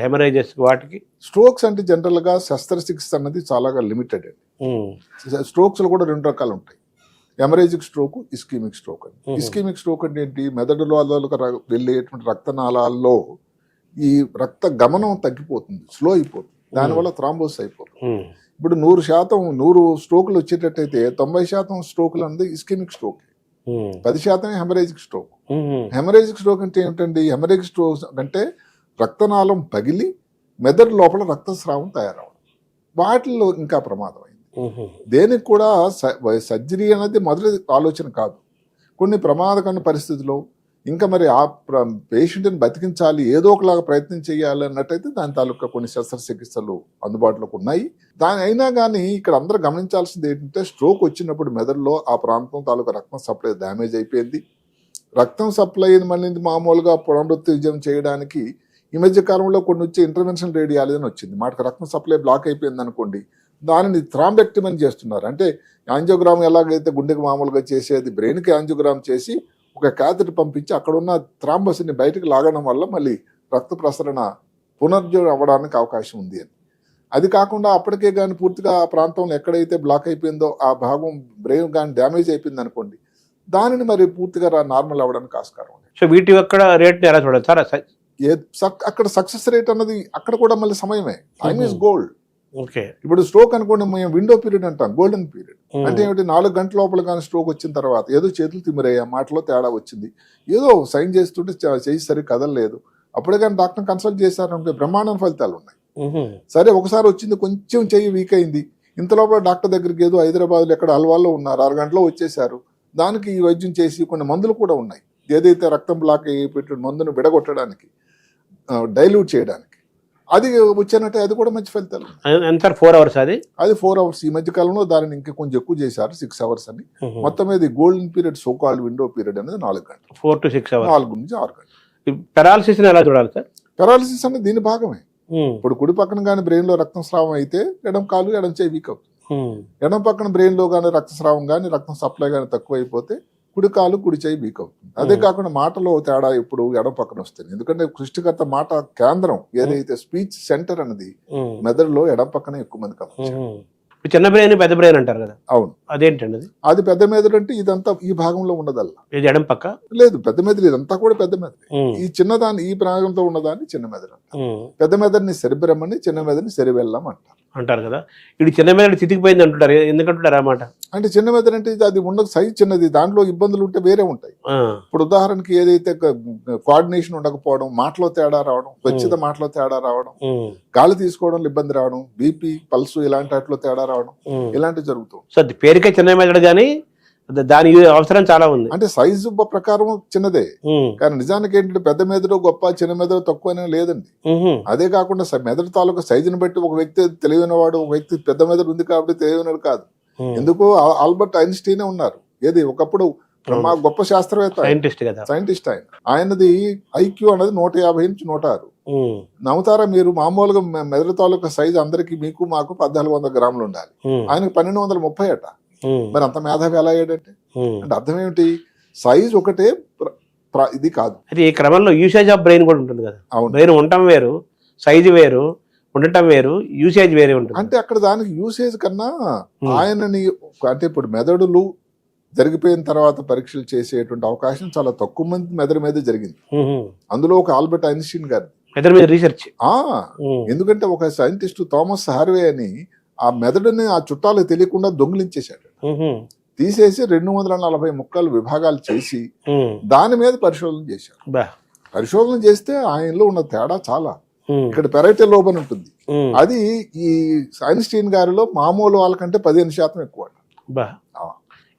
హెమరేజెస్, వాటికి స్ట్రోక్స్ అంటే జనరల్ గా శస్త్రచికిత్స అన్నది చాలా లిమిటెడ్ అండి. స్ట్రోక్స్ లో కూడా 2 రకాలు ఉంటాయి, హెమరేజిక్ స్ట్రోక్, ఇస్కీమిక్ స్ట్రోక్ అని. ఇస్కీమిక్ స్ట్రోక్ అంటే ఏంటి, మెదడులో వెళ్ళేటువంటి రక్తనాళాల్లో ఈ రక్త గమనం తగ్గిపోతుంది, స్లో అయిపోతుంది, దానివల్ల థ్రాంబోసిస్ అయిపోతుంది. ఇప్పుడు 100% స్ట్రోకులు వచ్చేటట్టయితే 90% స్ట్రోకులు అనేది ischaemic stroke, 10% haemorrhagic stroke. Haemorrhagic stroke అంటే ఏంటండి, హెమరేజిక్ స్ట్రోక్ అంటే రక్తనాళం పగిలి మెదడు లోపల రక్తస్రావం తయారవడం, వాటిల్లో ఇంకా ప్రమాదం అయింది. దేనికి కూడా సర్జరీ అనేది మొదటి ఆలోచన కాదు. కొన్ని ప్రమాదకరమైన పరిస్థితుల్లో ఇంకా మరి ఆ పేషెంట్ని బతికించాలి, ఏదో ఒకలాగా ప్రయత్నం చేయాలి అన్నట్టయితే దాని తాలూకా కొన్ని శస్త్రచికిత్సలు అందుబాటులోకి ఉన్నాయి. దాని అయినా కానీ ఇక్కడ అందరూ గమనించాల్సింది ఏంటంటే, స్ట్రోక్ వచ్చినప్పుడు మెదడులో ఆ ప్రాంతం తాలూకా రక్తం సప్లై డ్యామేజ్ అయిపోయింది. రక్తం సప్లై మళ్ళీ మామూలుగా పునరుత్తేజం చేయడానికి ఈ మధ్య కాలంలో కొన్ని వచ్చి ఇంటర్వెన్షన్ రేడియాలజీ అని వచ్చింది. మాకు రక్తం సప్లై బ్లాక్ అయిపోయింది అనుకోండి, దానిని థ్రాంబెక్టమీ చేస్తున్నారు. అంటే యాంజియోగ్రామ్ ఎలాగైతే గుండెకి మామూలుగా చేసేది, బ్రెయిన్కి యాంజియోగ్రామ్ చేసి ఒక క్యాథెటర్ పంపించి అక్కడ ఉన్న థ్రాంబస్ని బయటకు లాగడం వల్ల మళ్ళీ రక్త ప్రసరణ పునర్జీవం అవ్వడానికి అవకాశం ఉంది అని. అది కాకుండా అప్పటికే కానీ పూర్తిగా ఆ ప్రాంతంలో ఎక్కడైతే బ్లాక్ అయిపోయిందో ఆ భాగం బ్రెయిన్ కానీ డ్యామేజ్ అయిపోయింది అనుకోండి, దానిని మరి పూర్తిగా నార్మల్ అవ్వడానికి ఆస్కారం ఉంది. సో వీటి యొక్క రేట్ ఎలా చూడాలి సార్? అక్కడ సక్సెస్ రేట్ అన్నది అక్కడ కూడా మళ్ళీ సమయమే, టైమ్ ఈజ్ గోల్డ్. ఓకే, ఇప్పుడు స్ట్రోక్ అనుకోండి, మేము విండో పీరియడ్ అంటాం, గోల్డెన్ పీరియడ్. అంటే ఏమిటి, 4 గంటల లోపల కానీ స్ట్రోక్ వచ్చిన తర్వాత ఏదో చేతులు తిమ్మిరయ్యా, మాటలో తేడా వచ్చింది, ఏదో సైన్ చేస్తుంటే చేసి సరి కదలలేదు, అప్పుడే కానీ డాక్టర్ కన్సల్ట్ చేశారంటే బ్రహ్మాండ ఫలితాలు ఉన్నాయి. సరే ఒకసారి వచ్చింది, కొంచెం చెయ్యి వీక్ అయింది, ఇంత లోపల డాక్టర్ దగ్గరికి ఏదో హైదరాబాద్లో ఎక్కడ అల్వాల్లో ఉన్నారు, 6 గంటలో వచ్చేసారు. దానికి ఈ వైద్యం చేసి కొన్ని మందులు కూడా ఉన్నాయి, ఏదైతే రక్తం బ్లాక్ అయిపోయిన మందును విడగొట్టడానికి, డైల్యూట్ చేయడానికి. అది వచ్చానంటే అది కూడా మంచి ఫలితాలు. ఎంత సార్ 4 hours అది? అది 4 hours. ఈ మధ్య కాలంలో దానిని ఇంకా కొంచెం ఎక్కువ చేశారు, 6 hours అని. మొత్తం మీద golden period, so called window period అనేది 4 గంటలు, 4 to 6 hours, 4 నుంచి 6 గంటలు. పెరాలసిస్ ఎలా చూడాలి సార్? పెరాలసిస్ అనేది దీని భాగమే. ఇప్పుడు కుడి పక్కన కానీ బ్రెయిన్ లో రక్తస్రావం అయితే ఎడం కాలు ఎడం చేయి వీక్ అవుతుంది. ఎడం పక్కన బ్రెయిన్ లో కానీ రక్తస్రావం కానీ రక్తం సప్లై కానీ తక్కువ అయిపోతే కుడి కాలు కుడి చేయి వీక్ అవుతుంది. అదే కాకుండా మాటలో తేడా ఇప్పుడు ఎడం పక్కన వస్తుంది. ఎందుకంటే సృష్టికర్త మాట కేంద్రం ఏదైతే స్పీచ్ సెంటర్ అన్నది మెదడులో ఎడం పక్కన ఎక్కువ మంది కలుగుతారు. చిన్న బ్రెయిన్ పెద్ద బ్రెయిన్ అంటారు కదా, అవును. అదేంటండి అది? అది పెద్ద మెదడు అంటే ఇదంతా ఈ భాగంలో ఉన్నదల్లా. ఇది ఎడం పక్క లేదు, పెద్ద మెదడు ఇదంతా కూడా పెద్ద మెదడు. ఈ చిన్నదాన్ని ఈ భాగంతో ఉన్నదాన్ని చిన్న మెదడు అంటారు. పెద్ద మెదడుని సెరిబ్రమ్ అని, చిన్న మెదడుని సెరిబెల్లం అంటారు కదా. ఇది చిన్న మెదడు చితికిపోయింది అంటుంటారు, ఎందుకంటారు ఆ మాట? అంటే చిన్న మెదడు అంటే అది ఉన్న సైజ్ చిన్నది, దాంట్లో ఇబ్బందులు ఉంటే వేరే ఉంటాయి. ఇప్పుడు ఉదాహరణకి ఏదైతే కోఆర్డినేషన్ ఉండకపోవడం, మాటలో తేడా రావడం, స్వచ్ఛత మాటలో తేడా రావడం, గాలి తీసుకోవడంలో ఇబ్బంది రావడం, బీపీ పల్స్ ఇలాంటి వాటిలో తేడా రావడం, ఇలాంటివి జరుగుతుంది. సో పేరుకే చిన్న మెదడు కానీ దాని అవసరం చాలా ఉంది. అంటే సైజు ప్రకారం చిన్నదే, కానీ నిజానికి ఏంటంటే పెద్ద మెదడు గొప్ప, చిన్న మెదడు తక్కువ లేదండి. అదే కాకుండా మెదడు తాలూకా సైజుని బట్టి ఒక వ్యక్తి తెలివైన వాడు, ఒక వ్యక్తి పెద్ద మెదడు ఉంది కాబట్టి తెలివైనడు కాదు. ఎందుకు ఆల్బర్ట్ ఐన్స్టీనే ఉన్నారు. ఏది ఒకప్పుడు గొప్ప శాస్త్రవేత్త, సైంటిస్ట్ ఆయనది ఐక్యూ అనేది 150 నుంచి 106. నమ్ముతారా మీరు? మామూలుగా మెదడు తాలూకా సైజు అందరికి మీకు మాకు 1400 గ్రాములు ఉండాలి, ఆయనకు 1230 అట. మరి అంత మేధావి ఎలా అయ్యాడంటే, అంటే అర్థం ఏమిటి? సైజ్ ఒకటే ఇది కాదు. అది ఈ క్రమంలో యూసేజ్ ఆఫ్ బ్రెయిన్ కూడా ఉంటుంది కదా. బ్రెయిన్ ఉండటం వేరు, సైజు వేరు, ఉండటం వేరు, యూసేజ్ వేరే ఉంటుంది. అంటే అక్కడ దానికి యూసేజ్ కన్నా ఆయనని, అంటే ఇప్పుడు మెదడులు జరిగిపోయిన తర్వాత పరీక్షలు చేసేటువంటి అవకాశం చాలా తక్కువ మంది మెదడు మీద జరిగింది. అందులో ఒక ఆల్బర్ట్ ఐన్స్టీన్ గారు మెదడు మీద రీసెర్చ్. ఎందుకంటే ఒక సైంటిస్ట్ థామస్ హార్వే అని ఆ మెదడుని ఆ చుట్టాలకు తెలియకుండా దొంగిలించేశాడు. తీసేసి 240 ముక్కలు విభాగాలు చేసి దాని మీద పరిశోధన చేశారు. పరిశోధన చేస్తే ఆయనలో ఉన్న తేడా చాలా. ఇక్కడ పెరైటల్ లోబ్ అని ఉంటుంది, అది ఈ ఐన్స్టీన్ గారిలో మామూలు వాళ్ళకంటే 15% ఎక్కువ.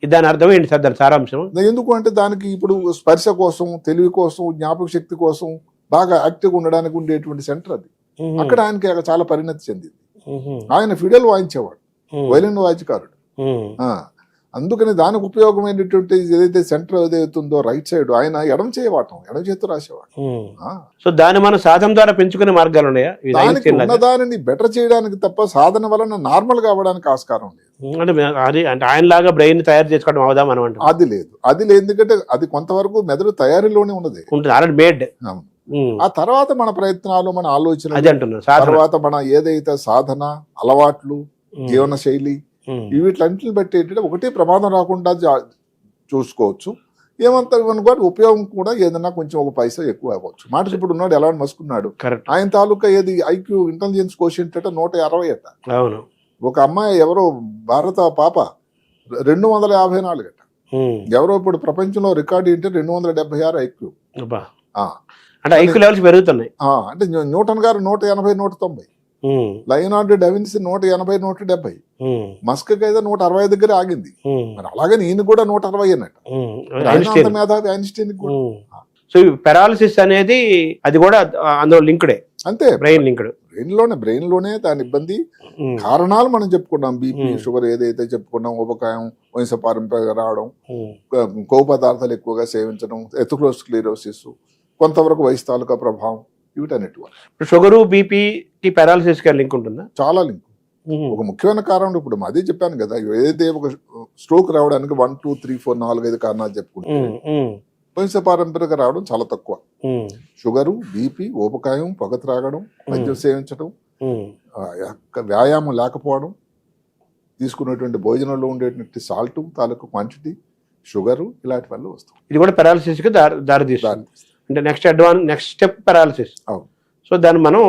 దాని అర్థం ఏంటి సార్, దాని సారాంశం? ఎందుకు అంటే దానికి ఇప్పుడు స్పర్శ కోసం, తెలివి కోసం, జ్ఞాపక శక్తి కోసం బాగా యాక్టివ్గా ఉండడానికి ఉండేటువంటి సెంటర్ అది. అక్కడ ఆయనకి చాలా పరిణతి చెందింది. ఆయన ఫిడల్ వాయించేవాడు, వైలిన్ వాయిచకారుడు. అందుకని దానికి ఉపయోగమైనటువంటి ఏదైతే సెంటర్ ఏదైతుందో రైట్ సైడ్, ఆయన ఎడం చేయవాటం, ఎడం చేతితో రాసేవాడు. సో దాన్ని మనం సాధన ద్వారా పెంచుకునే మార్గాలు ఉన్నాయా? దానికి ఉన్నదానిని బెటర్ చేయడానికి తప్ప సాధన వలన నార్మల్ గా అవ్వడానికి ఆస్కారం లేదు. అంటే ఆయన లాగా బ్రెయిన్ తయారు చేసుకోవడం అవదా మనం అంటే? అది లేదు, అది లేదు. ఎందుకంటే అది కొంతవరకు మెదడు తయారీలోనే ఉన్నది, ఆల్రెడీ మేడ్. ఆ తర్వాత మన ప్రయత్నాలు, మన ఆలోచన, తర్వాత మన ఏదైతే సాధన, అలవాట్లు, జీవన శైలి, వీటిలన్నింటిని బట్టి ఏంటంటే ఒకటే ప్రమాదం రాకుండా చూసుకోవచ్చు. ఏమంతా అనుకోని ఉపయోగం కూడా ఏదన్నా కొంచెం ఒక పైసా ఎక్కువ అవ్వచ్చు. మాటకి ఇప్పుడు ఉన్నాడు ఎలాంటి మసుకున్నాడు, ఆయన తాలూకా ఏది ఐక్యూ ఇంటెలిజెన్స్ కోషెంట్ అట 160 అట. ఒక అమ్మాయి ఎవరో భారత పాప 254 అట. ఎవరో ఇప్పుడు ప్రపంచంలో రికార్డు ఏంటంటే 276 ఐక్యూ. అంటే ఐక్యూ లెవెల్స్ పెరుగుతున్నాయి. అంటే న్యూటన్ గారు 180, 190, లయనార్డో డావిన్సీ 180, 170, మస్క్ అయితే 160 దగ్గర ఆగింది. మరి అలాగే ఈయన కూడా 160 అన్నట్టు మేధావి ఐన్స్టీన్ కూడా. సో పెరాలసిస్ అనేది అది కూడా అందులో లింక్డే, అంతే, బ్రెయిన్ లింక్డ్. బ్రెయిన్ లోనే దాని ఇబ్బంది కారణాలు మనం చెప్పుకున్నాం. బీపీ, షుగర్ ఏదైతే చెప్పుకున్నాం, ఉపకాయం, వంశపారంపర్యంగా రావడం, కొవ్వు పదార్థాలు ఎక్కువగా సేవించడం, ఎథెరోస్క్లెరోసిస్, కొంతవరకు వయసు తాలూకా ప్రభావం, వీటన్నిటి. షుగరు, బీపీకి పెరాలసిస్ కి లింక్ ఉంటుందా? చాలా లింక్. ఒక ముఖ్యమైన కారణం ఇప్పుడు అదే చెప్పాను కదా, ఏదైతే ఒక స్ట్రోక్ రావడానికి 1, 2, 3, 4, 4, 5 కారణాలు చెప్పుకుంటే వంశపారంపర్యంగా రావడం చాలా తక్కువ. షుగరు, బీపీ, ఊబకాయం, పొగ త్రాగడం, మద్యం సేవించడం, వ్యాయామం లేకపోవడం, తీసుకున్నటువంటి భోజనంలో ఉండేటువంటి సాల్ట్ తాలూకు క్వాంటిటీ, షుగరు, ఇలాంటి వల్ల వస్తాం. ఇది కూడా పెరాలసిస్ కి దారితీస్తుంది. అంటే నెక్స్ట్ స్టెప్ పెరాలసిస్. సో దాన్ని మనం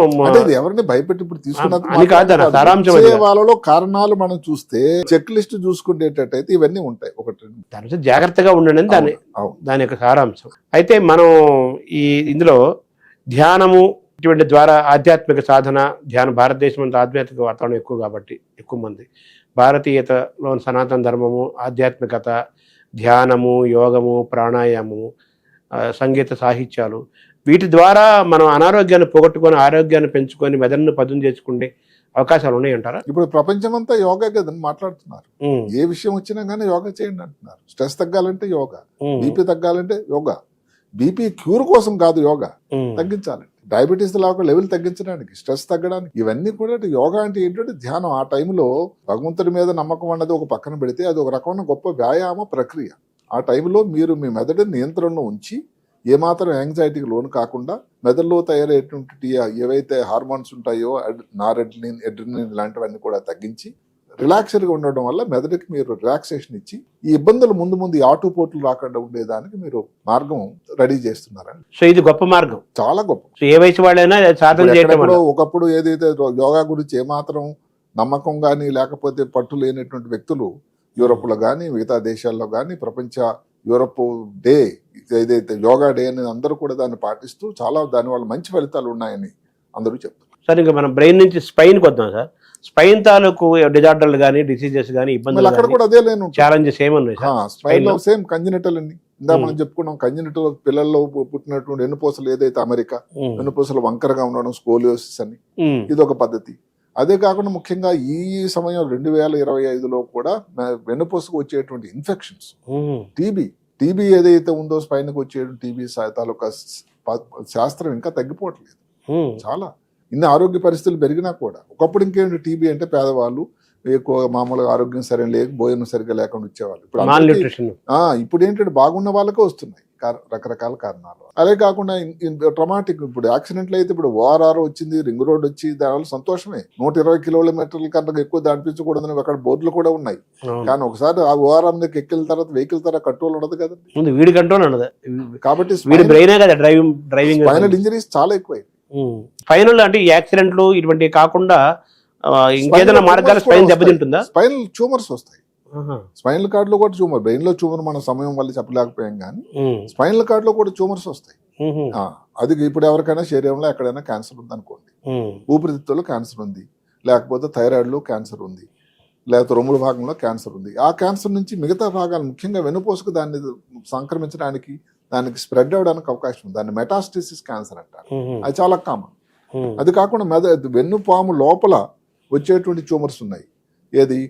ఎవరిని భయపెట్టి ఇప్పుడు తీసుకున్న వాళ్ళలో కారణాలు మనం చూస్తే చెక్ లిస్ట్ చూసుకునేటట్టయితే ఇవన్నీ ఉంటాయి. ఒకటి దాని జాగ్రత్తగా ఉండండి, దాని యొక్క సారాంశం. అయితే మనం ఇందులో ధ్యానము ఇటువంటి ద్వారా ఆధ్యాత్మిక సాధన, ధ్యానం, భారతదేశం అంతా ఆధ్యాత్మిక వాతావరణం ఎక్కువ కాబట్టి ఎక్కువ మంది భారతీయతలో సనాతన ధర్మము, ఆధ్యాత్మికత, ధ్యానము, యోగము, ప్రాణాయామము, సంగీత సాహిత్యాలు, వీటి ద్వారా మనం అనారోగ్యాన్ని పోగొట్టుకొని ఆరోగ్యాన్ని పెంచుకొని మెదడును పదును చేసుకునే అవకాశాలు ఉన్నాయంటారా? ఇప్పుడు ప్రపంచమంతా యోగా కదని మాట్లాడుతున్నారు. ఏ విషయం వచ్చినా కానీ యోగా చేయండి అంటున్నారు. స్ట్రెస్ తగ్గాలంటే యోగా, బీపీ తగ్గాలంటే యోగా. బీపీ క్యూర్ కోసం కాదు, యోగా తగ్గించాలంటే, డయాబెటీస్ లెవెల్ తగ్గించడానికి, స్ట్రెస్ తగ్గడానికి, ఇవన్నీ కూడా యోగా అంటే ఏంటంటే ధ్యానం. ఆ టైంలో భగవంతుడి మీద నమ్మకం అన్నది ఒక పక్కన పెడితే అది ఒక రకమైన గొప్ప వ్యాయామ ప్రక్రియ. ఆ టైంలో మీరు మీ మెదడుని నియంత్రణలో ఉంచి ఏమాత్రం యాంగ్జైటీకి లోను కాకుండా మెదడులో తయారయ్యేటువంటి ఏవైతే హార్మోన్స్ ఉంటాయో నారెడ్లిన్, ఎడ్రిలిన్ ఇలాంటివన్నీ కూడా తగ్గించి రిలాక్స్డ్గా ఉండడం వల్ల మెదడుకి మీరు రిలాక్సేషన్ ఇచ్చి ఈ ఇబ్బందులు ముందు ముందు ఈ ఆటుపోట్లు రాకుండా ఉండేదానికి మీరు మార్గం రెడీ చేస్తున్నారండి. సో ఇది గొప్ప మార్గం, చాలా గొప్ప. సో ఏ వయసు వాళ్ళైనా సాధన చేయడం వల్ల. ఒకప్పుడు ఏదైతే యోగా గురించి ఏమాత్రం నమ్మకం కానీ లేకపోతే పట్టు లేనటువంటి వ్యక్తులు యూరోప్లో కానీ మిగతా దేశాల్లో కానీ ప్రపంచ యూరోప్ డే ఏదైతే యోగా డే అనేది అందరూ కూడా దాన్ని పాటిస్తూ చాలా దానివల్ల మంచి ఫలితాలు ఉన్నాయని అందరూ చెప్తారు. సార్ ఇంకా మనం బ్రెయిన్ నుంచి స్పైన్కి వద్దాం సార్. స్పైన్ తాలూకు డిజార్డర్లు కానీ డిసీజెస్ కానీ ఇబ్బందులు అక్కడ కూడా అదే లేను ఛాలెంజెస్ ఏమన్నాయి స్పైన్ లో సేమ్ కంజనిటల్ అండి. ఇందా మనం చెప్పుకున్నాం కంజనిటల్ పిల్లల్లో పుట్టినటువంటి వెన్నుపూసలు ఏదైతే అమెరికా వెన్నుపూసలు వంకరగా ఉండడం స్కోలియోసిస్ అని, ఇది ఒక పద్ధతి. అదే కాకుండా ముఖ్యంగా ఈ సమయం 2025లో కూడా వెన్నుపూసకు వచ్చేటువంటి ఇన్ఫెక్షన్స్, టీబీ ఏదైతే ఉందో స్పైన్కి వచ్చే టీబీ తాలూకా శాస్త్రం ఇంకా తగ్గిపోవట్లేదు. చాలా ఇన్ని ఆరోగ్య పరిస్థితులు పెరిగినా కూడా ఒకప్పుడు ఇంకేంటి టీబీ అంటే పేదవాళ్ళు ఎక్కువ మామూలుగా ఆరోగ్యం సరైన లేక భోజనం సరిగ్గా లేకుండా వచ్చేవాళ్ళు. ఇప్పుడు ఏంటంటే బాగున్న వాళ్ళకే వస్తున్నాయి రకరకాల కారణాలు. అదే కాకుండా ట్రమాటిక్ ఇప్పుడు యాక్సిడెంట్లు అయితే ఇప్పుడు ఓఆర్ఆర్ వచ్చింది, రింగ్ రోడ్ వచ్చి, దానివల్ల సంతోషమే. 120 కిలోమీటర్ల కన్నా ఎక్కువ దాటిపించకూడదని అక్కడ బోర్డులు కూడా ఉన్నాయి. కానీ ఒకసారి ఆ ఓఆర్ఆర్ మీద ఎక్కిన తర్వాత వెహికల్ తర్వాత కంట్రోల్ ఉండదు కదండి, వీడి కంట్రోల్ ఉండదు. కాబట్టి స్పైనల్ ఇంజరీస్ చాలా ఎక్కువ. ఫైనల్ అంటే యాక్సిడెంట్లు ఇటువంటి కాకుండా ఇంకేదైనా మార్గాల స్పైన్ దెబ్బతింటుందా? స్పైనల్ ట్యూమర్స్ వస్తాయి. స్పైనల్ కార్డ్ లో కూడా ట్యూమర్, బ్రెయిన్ లో ట్యూమర్ మన సమయం వల్ల చెప్పలేకపోయాం కానీ స్పైనల్ కార్డ్ లో కూడా ట్యూమర్స్ వస్తాయి. అది ఇప్పుడు ఎవరికైనా శరీరంలో ఎక్కడైనా క్యాన్సర్ ఉంది అనుకోండి, ఊపిరితిత్తుల్లో క్యాన్సర్ ఉంది, లేకపోతే థైరాయిడ్ లో క్యాన్సర్ ఉంది, లేకపోతే రొమ్ముల భాగంలో క్యాన్సర్ ఉంది. ఆ క్యాన్సర్ నుంచి మిగతా భాగాలు ముఖ్యంగా వెన్నుపూసకు దాన్ని సంక్రమించడానికి, దానికి స్ప్రెడ్ అవ్వడానికి అవకాశం ఉంది. దాన్ని మెటాస్టేసిస్ క్యాన్సర్ అంటారు. అది చాలా కామన్. అది కాకుండా వెన్నుపాము లోపల వచ్చేటువంటి ట్యూమర్స్ ఉన్నాయి. ఏది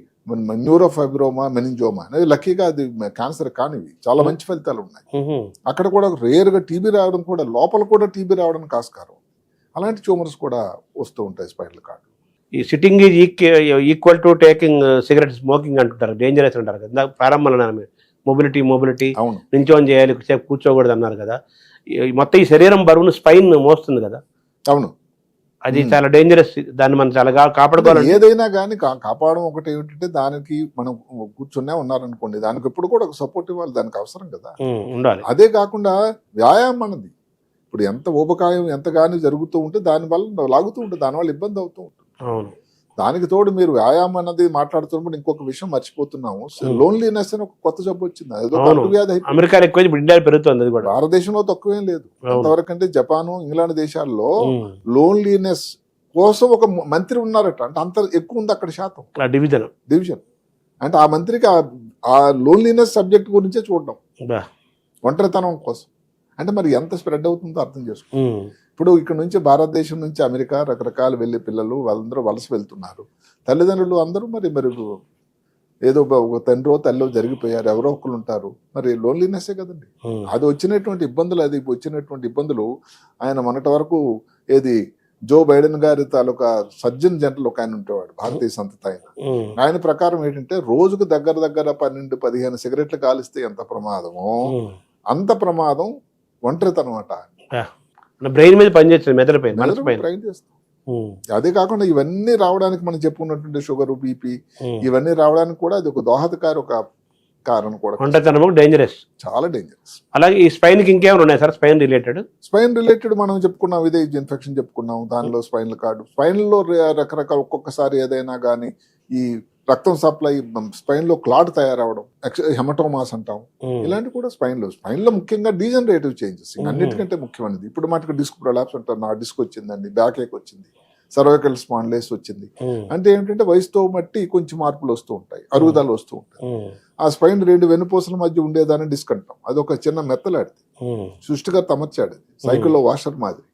న్యూరోఫైబ్రోమా, మెనింజోమా అనేది లక్కీగా అది క్యాన్సర్ కానివి చాలా మంచి ఫలితాలు ఉన్నాయి. అక్కడ కూడా రేర్గా టీబీ రావడం కూడా, లోపల కూడా టీబీ రావడానికి ఆస్కారం. అలాంటి ట్యూమర్స్ కూడా వస్తూ ఉంటాయి స్పైనల్ కార్డ్. ఈ sitting is equal to taking cigarette smoking అంటుంటారు, డేంజరస్ అంటారు కదా. ప్రారంభంలో మొబిలిటీ నించోని చేయాలి, కూర్చోకూడదు అన్నారు కదా. మొత్తం ఈ శరీరం బరువును స్పైన్ మోస్తుంది కదా. అవును, అది చాలా డేంజరస్. దాన్ని మనం చాలా కాపాడుకోవాలి. ఏదైనా కానీ కాపాడడం ఒకటి ఏమిటంటే దానికి మనం కూర్చునే ఉన్నారనుకోండి, దానికి ఎప్పుడు కూడా ఒక సపోర్ట్ ఇవ్వాలి, దానికి అవసరం కదా ఉండాలి. అదే కాకుండా వ్యాయామం అన్నది ఇప్పుడు ఎంత ఊబకాయం ఎంత కానీ జరుగుతూ ఉంటే దానివల్ల లాగుతూ ఉంటుంది, దానివల్ల ఇబ్బంది అవుతూ ఉంటుంది. అవును, దానికి తోడు మీరు వ్యాయామం అన్నది మాట్లాడుతున్నప్పుడు ఇంకొక విషయం మర్చిపోతున్నాము. లోన్లీనెస్ అని ఒక కొత్త జబ్బు వచ్చింది. అదో వ్యాధి అమెరికాలో ఎక్కువ, ఇండియాలో పెరుగుతుంది. అది కూడా భారతదేశంలో తక్కువేం లేదు. అంతవరకంటే జపాను, ఇంగ్లాండ్ దేశాల్లో లోన్లీనెస్ కోసం ఒక మంత్రి ఉన్నారట. అంటే అంత ఎక్కువ ఉంది అక్కడ శాతం, డివిజన్. అంటే ఆ మంత్రికి ఆ లోన్లీనెస్ సబ్జెక్ట్ గురించే చూడడం, ఒంటరితనం కోసం. అంటే మరి ఎంత స్ప్రెడ్ అవుతుందో అర్థం చేసుకో. ఇప్పుడు ఇక్కడ నుంచి భారతదేశం నుంచి అమెరికా రకరకాల వెళ్ళే పిల్లలు వాళ్ళందరూ వలస వెళ్తున్నారు. తల్లిదండ్రులు అందరూ మరి ఏదో ఒక తండ్రో తల్లో జరిగిపోయారు, ఎవరో ఒకరు ఉంటారు. మరి లోన్లీనెస్సే కదండి. అది వచ్చినటువంటి ఇబ్బందులు ఆయన మొన్నటి వరకు ఏది జో బైడెన్ గారి తాలూకా సర్జన్ జనరల్ ఒక ఆయన ఉండేవాడు, భారతీయ సంతతి ఆయన ప్రకారం ఏంటంటే రోజుకు దగ్గర 12-15 సిగరెట్లు కాలిస్తే ఎంత ప్రమాదమో అంత ప్రమాదం ఒంటరితనం అట. బ్రెయిన్ మీద పనిచేస్తుంది, మెదడుపై ట్రైన్ చేస్తాం. అదే కాకుండా ఇవన్నీ రావడానికి మనం చెప్పుకున్నటువంటి షుగర్, బీపీ ఇవన్నీ రావడానికి కూడా అది ఒక దోహదకారి ఒక కారణం కూడా. ఒంటరితనం డేంజరస్, చాలా డేంజరస్. అలాగే ఈ స్పైన్ కి ఇంకేమైనా ఉన్నాయి సార్? స్పైన్ రిలేటెడ్ మనం చెప్పుకున్నాం, ఇదే ఇన్ఫెక్షన్ చెప్పుకున్నాం, దానిలో స్పైనల్ కార్డు, స్పైన్లో రకరకాల ఒక్కొక్కసారి ఏదైనా కానీ ఈ రక్తం సప్లై స్పైన్ లో క్లాట్ తయారవడం, హెమటోమాస్ అంటాం, ఇలాంటివి కూడా స్పైన్ లో ముఖ్యంగా డీజనరేటివ్ చేంజెస్ అన్నిటికంటే ముఖ్యమైనది. ఇప్పుడు మనకి డిస్క్ ప్రొలాప్స్ అంటారు, నా డిస్క్ వచ్చిందండి, బ్యాక్ ఏక్ వచ్చింది, సర్వైకల్ స్పాండిలైటిస్ వచ్చింది. అంటే ఏంటంటే వయసుతో బట్టి కొంచెం మార్పులు వస్తూ ఉంటాయి, అరుగుదల వస్తూ ఉంటాయి. ఆ స్పైన్ 2 వెన్నుపూసల మధ్య ఉండేదాన్ని డిస్క్ అంటాం. అది ఒక చిన్న మెత్తలాడితే సృష్టికర్త అమర్చాడు, సైకిల్లో వాషర్ మాదిరి.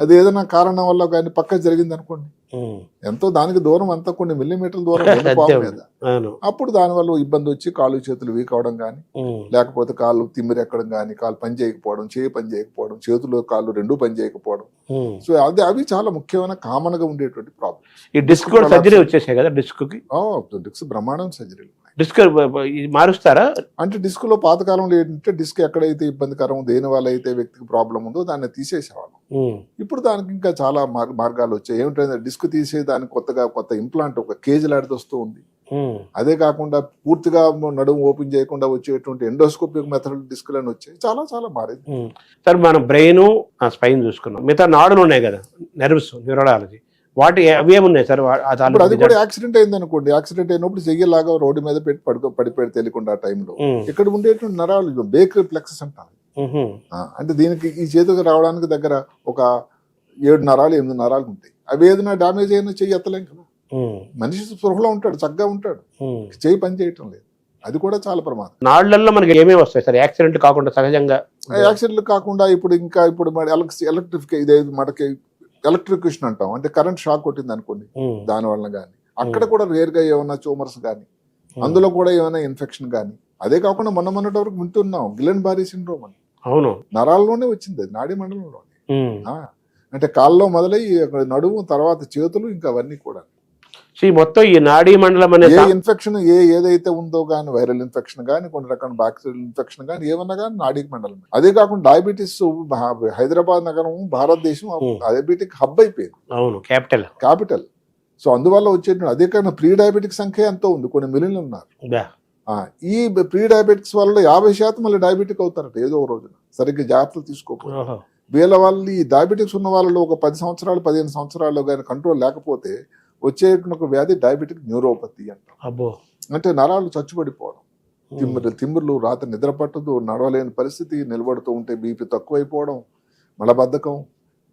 అది ఏదైనా కారణం వల్ల కానీ పక్క జరిగింది అనుకోండి, ఎంతో దానికి దూరం అంతా కొన్ని మిల్లీమీటర్ల దూరం వెళ్ళిపోవడం మీద అప్పుడు దానివల్ల ఇబ్బంది వచ్చి కాళ్ళు చేతులు వీక్ అవడం కానీ, లేకపోతే కాళ్ళు తిమ్మిరెక్కడం కానీ, కాళ్ళు పని చేయకపోవడం, చేయి పని చేయకపోవడం, చేతులు కాళ్ళు రెండూ పని చేయకపోవడం. సో అవి చాలా ముఖ్యమైన కామన్ గా ఉండేటువంటి ప్రాబ్లమ్. ఈ డిస్క్ సర్జరీ వచ్చేసాయి కదా, డిస్క్ కి డిస్క్ బ్రహ్మాండం సర్జరీలు. డిస్క్ మారుస్తారా? అంటే డిస్క్ లో పాతకాలంలో ఏంటంటే డిస్క్ ఎక్కడైతే ఇబ్బందికరం, దేని వల్ల అయితే వ్యక్తికి ప్రాబ్లం ఉందో దాన్ని తీసేసేవాళ్ళం. ఇప్పుడు దానికి ఇంకా చాలా మార్గాలు వచ్చాయి. ఏమిటంటే డిస్క్ తీసే దానికి కొత్త ఇంప్లాంట్ ఒక కేజీ లాంటిది వస్తూ ఉంది. అదే కాకుండా పూర్తిగా నడుము ఓపెన్ చేయకుండా వచ్చేటువంటి ఎండోస్కోపిక్ మెథడ్ డిస్క్లని వచ్చాయి. చాలా చాలా మారింది. సార్ మనం బ్రెయిన్ స్పైన్ చూసుకున్నాం, మిగతా నాడులు ఉన్నాయి కదా, నెర్వ్స్, న్యూరాలజీ, వాటి అవి ఏమున్నాయి సార్? ఇప్పుడు అది కూడా యాక్సిడెంట్ అయింది అనుకోండి, యాక్సిడెంట్ అయినప్పుడు చెయ్యలాగా రోడ్డు మీద పెట్టి పడిపోయి తెలియకుండా ఆ టైంలో ఇక్కడ ఉండేటువంటి నరాలు బేకరీ ప్లెక్సెస్ అంటారు. అంటే దీనికి ఈ చేతికి రావడానికి దగ్గర ఒక 7 నరాలు 8 నరాలు ఉంటాయి. అవి ఏదైనా డామేజ్ అయినా చెయ్యి ఎత్తలేం కదా. మనిషి స్పృహలో ఉంటాడు, చక్కగా ఉంటాడు, చెయ్యి పని చేయటం లేదు, అది కూడా చాలా ప్రమాదం. నాళ్ళల్లో మనకి ఏమేమి వస్తాయి సార్ యాక్సిడెంట్ కాకుండా? సహజంగా యాక్సిడెంట్లు కాకుండా ఇప్పుడు మరి మనకి ఎలక్ట్రిక్యూషన్ అంటాం, అంటే కరెంట్ షాక్ కొట్టింది అనుకోండి, దాని వలన కానీ అక్కడ కూడా రేర్ గా ఏమైనా ట్యూమర్స్ కానీ, అందులో కూడా ఏమైనా ఇన్ఫెక్షన్ కానీ. అదే కాకుండా మొన్నటి వరకు వింటున్నాం గిలెన్ బారీ సిండ్రోమ్ అని. అవును, నరాల్లోనే వచ్చింది, నాడీ మండలంలోనే. అంటే కాల్లో మొదలై నడుము, తర్వాత చేతులు, ఇంకా అవన్నీ కూడా. మొత్తం ఈ నాడీ మండలం అనే ఇన్ఫెక్షన్ ఏదైతే ఉందో గానీ, వైరల్ ఇన్ఫెక్షన్ కానీ, కొన్ని రకాల బ్యాక్టీరియల్ ఇన్ఫెక్షన్ కానీ ఏమన్నా కానీ నాడీ మండలం. అదే కాకుండా డయాబెటీస్, హైదరాబాద్ నగరం భారతదేశం డయాబెటిక్ హబ్ అయిపోయింది. అవును, క్యాపిటల్. సో అందువల్ల వచ్చేటువంటి అదే కాకుండా ప్రీ డయాబెటిక్ సంఖ్య ఎంతో ఉంది, కొన్ని మిలియన్లు ఉన్నారు. ఈ ప్రీ డయాబెటిక్స్ వల్ల 50% మళ్ళీ డయాబెటిక్ అవుతారట ఏదో ఒక రోజున, సరిగ్గా జాగ్రత్తలు తీసుకోకపోతే. వీళ్ళ వాళ్ళు ఈ డయాబెటిక్స్ ఉన్న వాళ్ళలో ఒక 10 సంవత్సరాలు 15 సంవత్సరాల్లో కానీ కంట్రోల్ లేకపోతే వచ్చేటువంటి ఒక వ్యాధి డయాబెటిక్ న్యూరోపతి అంటారు. అంటే నరాలు చచ్చుబడిపోవడం, తిమ్మిర్లు, రాత్రి నిద్ర పట్టదు, నడవలేని పరిస్థితి, నిలబడుతూ ఉంటే బీపీ తక్కువైపోవడం, మలబద్ధకం,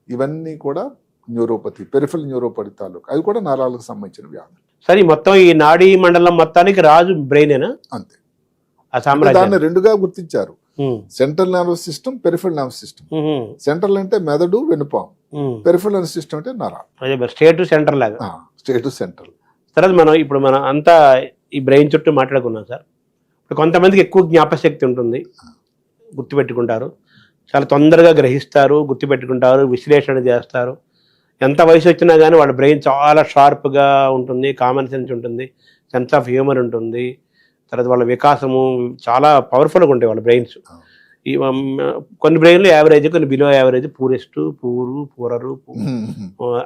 ఇవన్నీ కూడా న్యూరోపతి, పెరిఫెరల్ న్యూరోపతి తాలూకు. అవి కూడా నరాలకు సంబంధించిన వ్యాధులు. సరే, మొత్తం ఈ నాడీ మండలం మొత్తానికి రాజు బ్రెయినేనా? అంతే. దాన్ని రెండుగా గుర్తించారు, central nervous system, peripheral nervous system. Central అంటే మెదడు, వెనుపాం, పెరిఫెరల్ నర్వస్ సిస్టమ్ అంటే నరాలు. స్టేట్ టు సెంటర్ లాగా. State to central. తర్వాత మనం అంతా ఈ బ్రెయిన్ చుట్టూ మాట్లాడుకున్నాం సార్. ఇప్పుడు కొంతమందికి ఎక్కువ జ్ఞాపశక్తి ఉంటుంది, గుర్తుపెట్టుకుంటారు, చాలా తొందరగా గ్రహిస్తారు, గుర్తుపెట్టుకుంటారు, విశ్లేషణ చేస్తారు. ఎంత వయసు వచ్చినా కానీ వాళ్ళ బ్రెయిన్ చాలా షార్ప్గా ఉంటుంది, కామన్ సెన్స్ ఉంటుంది, సెన్స్ ఆఫ్ హ్యూమర్ ఉంటుంది. తర్వాత వాళ్ళ వికాసము చాలా పవర్ఫుల్గా ఉంటాయి వాళ్ళ బ్రెయిన్స్. ఈ కొన్ని బ్రెయిన్లు యావరేజ్, కొన్ని బిలో యావరేజ్, పూరెస్ట్, పూరరు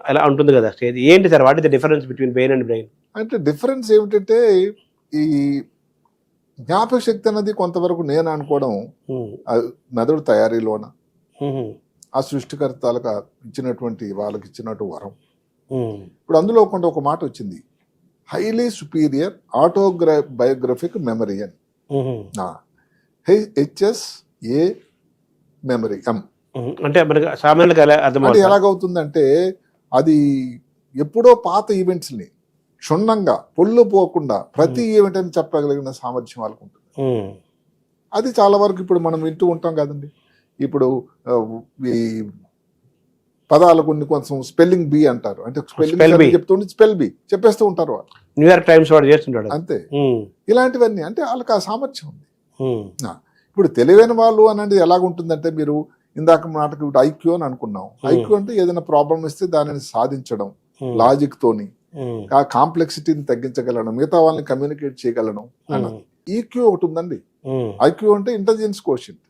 అలా ఉంటుంది కదా స్టేజ్. ఏంటి sir what is the difference between brain and brain? అంటే డిఫరెన్స్ ఏమిటంటే ఈ జ్ఞాపక శక్తి అన్నది కొంతవరకు నేను అనుకోవడం మెదడు తయారీలోన ఆ సృష్టికర్తలకు ఇచ్చినటువంటి వాళ్ళకి ఇచ్చినట్టు వరం. ఇప్పుడు అందులో ఒక మాట వచ్చింది, హైలీ సుపీరియర్ బయోగ్రఫిక్ మెమరీ అని. HSA మెమరీ అంటే మనకి ఎలాగవుతుందంటే అది ఎప్పుడో పాత ఈవెంట్స్ని క్షుణ్ణంగా పొల్లు పోకుండా ప్రతి ఈవెంట్ అని చెప్పగలిగిన సామర్థ్యం వాళ్ళకు ఉంటుంది. అది చాలా వరకు ఇప్పుడు మనం వింటూ ఉంటాం కదండి. ఇప్పుడు ఈ పదాలు కొంచెం స్పెల్లింగ్ బి అంటారు, అంటే స్పెల్లింగ్ చెప్తుంటే స్పెల్ బి చెప్పేస్తూ ఉంటారు వాళ్ళు. న్యూయార్క్ టైమ్స్ వాడు చేస్తుంటాడు అంతే. ఇలాంటివన్నీ అంటే వాళ్ళకి ఆ సామర్థ్యం ఉంది. ఇప్పుడు తెలివైన వాళ్ళు అనేది ఎలాగుంటుందంటే, మీరు ఇందాక మాటకి ఐక్యూ అని అనుకున్నాం. ఐక్యూ అంటే ఏదైనా ప్రాబ్లం ఇస్తే దానిని సాధించడం, లాజిక్ తోని ఆ కాంప్లెక్సిటీని తగ్గించగలడం, మిగతా వాళ్ళని కమ్యూనికేట్ చేయగలడం అన్నది. ఈక్యూ ఒకటి ఉందండి. ఐక్యూ అంటే ఇంటెలిజెన్స్ కోషెంట్,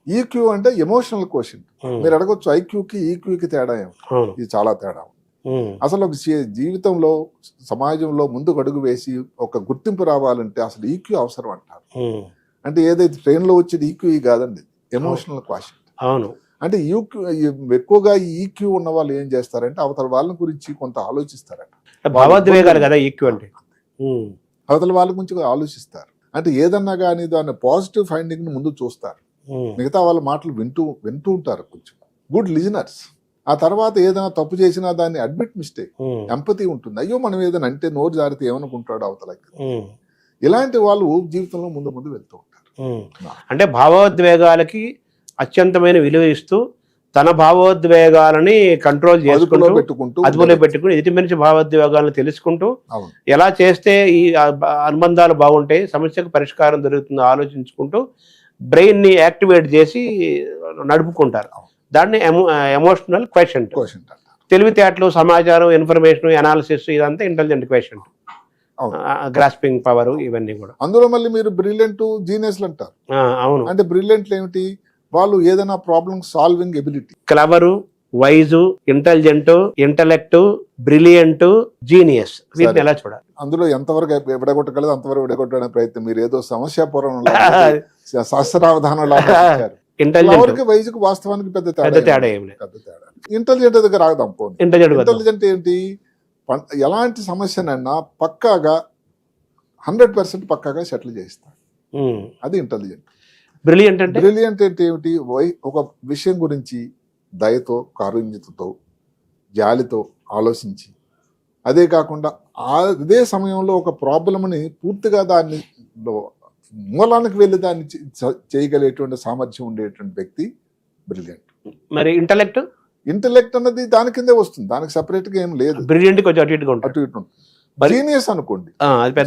ఈక్యూ అంటే ఎమోషనల్ కోషెంట్. మీరు అడగొచ్చు ఐక్యూకి ఈక్యూకి తేడా ఏమి? ఇది చాలా తేడా. అసలు ఒక జీవితంలో సమాజంలో ముందుకు అడుగు వేసి ఒక గుర్తింపు రావాలంటే అసలు ఈక్యూ అవసరం అంటారు. అంటే ఏదైతే ట్రైన్ లో వచ్చేది ఈక్యూ కాదండి, ఎమోషనల్ కోషెంట్. అవును. అంటే ఎక్కువగా ఈ ఈక్యూ ఉన్న వాళ్ళు ఏం చేస్తారంటే అవతల వాళ్ళ గురించి కొంత ఆలోచిస్తారట. భావోద్వేగాలు కదా ఈక్యూ అంటే. అవతల వాళ్ళ గురించి ఆలోచిస్తారు. అంటే ఏదన్నా కానీ దాన్ని పాజిటివ్ ఫైండింగ్ ని ముందు చూస్తారు, మిగతా వాళ్ళ మాటలు వింటూ ఉంటారు, కొంచెం గుడ్ లిజనర్స్. ఆ తర్వాత ఏదైనా తప్పు చేసినా దాన్ని అడ్మిట్ మిస్టేక్, ఎంపతి ఉంటుంది. అయ్యో మనం ఏదైనా అంటే నోరు జారితే ఏమనుకుంటాడు అవతలకి. ఇలాంటి వాళ్ళు జీవితంలో ముందు వెళ్తూ ఉంటారు. అంటే భావోద్వేగాలకి అత్యంతమైన విలువ ఇస్తూ తన భావోద్వేగాలని కంట్రోల్ చేసుకుంటూ అదుపులో పెట్టుకుని ఎదుటి మనిషి భావోద్వేగాలను తెలుసుకుంటూ అవును. ఎలా చేస్తే ఈ అనుబంధాలు బాగుంటాయి, సమస్యకు పరిష్కారం దొరుకుతుందో ఆలోచించుకుంటూ బ్రెయిన్ ని యాక్టివేట్ చేసి నడుపుకుంటారు. దాన్ని ఎమోషనల్ క్వశ్చన్. తెలివితేటలు, సమాచారం, ఇన్ఫర్మేషన్, అనాలిసిస్ ఇదంతా ఇంటెలిజెంట్ క్వశ్చన్. గ్రాస్పింగ్ పవర్ ఇవన్నీ కూడా. అందులో మళ్ళీ మీరు బ్రిలియంట్ జీనియస్లు అంటారు. అవును. అంటే బ్రిలియంట్లు ఏమిటి? వాళ్ళు ఏదైనా problem solving ability, clever, wise, intelligent, intellect, brilliant, genius, వీటిని ఎలా చూడాలి? అందులో ఎంతవరకు విడగొట్టగలదు అంతవరకు విడగొట్టడానికి ప్రయత్నం. మీరు ఏదో సమస్య పూర్వం శాస్త్రావధానం ఇంటెలిజెంట్ వైజుకు వాస్తవానికి పెద్ద తేడా ఏమి లేదు. పెద్ద తేడా. ఇంటెలిజెంట్ దగ్గర ఆగదాం. పోనీ ఇంటెలిజెంట్ ఏంటి? ఎలాంటి సమస్యనైనా పక్కాగా 100% పక్కాగా సెటిల్ చేస్తాడు. అది ఇంటెలిజెంట్. బ్రిలియంట్ అంటే ఏమిటి? ఒక విషయం గురించి దయతో, కారుణ్యతతో, జాలితో ఆలోచించి, అదే కాకుండా అదే సమయంలో ఒక ప్రాబ్లమ్ని పూర్తిగా దాన్ని మూలానికి వెళ్ళి దాన్ని చేయగలిగేటువంటి సామర్థ్యం ఉండేటువంటి వ్యక్తి బ్రిలియంట్. మరి ఇంటలెక్ట్ అన్నది దాని కిందే వస్తుంది, దానికి సెపరేట్ గా ఏం లేదు. బ్రిలియంట్ కొంచెం అటు ఇటు ఉంటుంది. జీనియస్ అనుకోండి.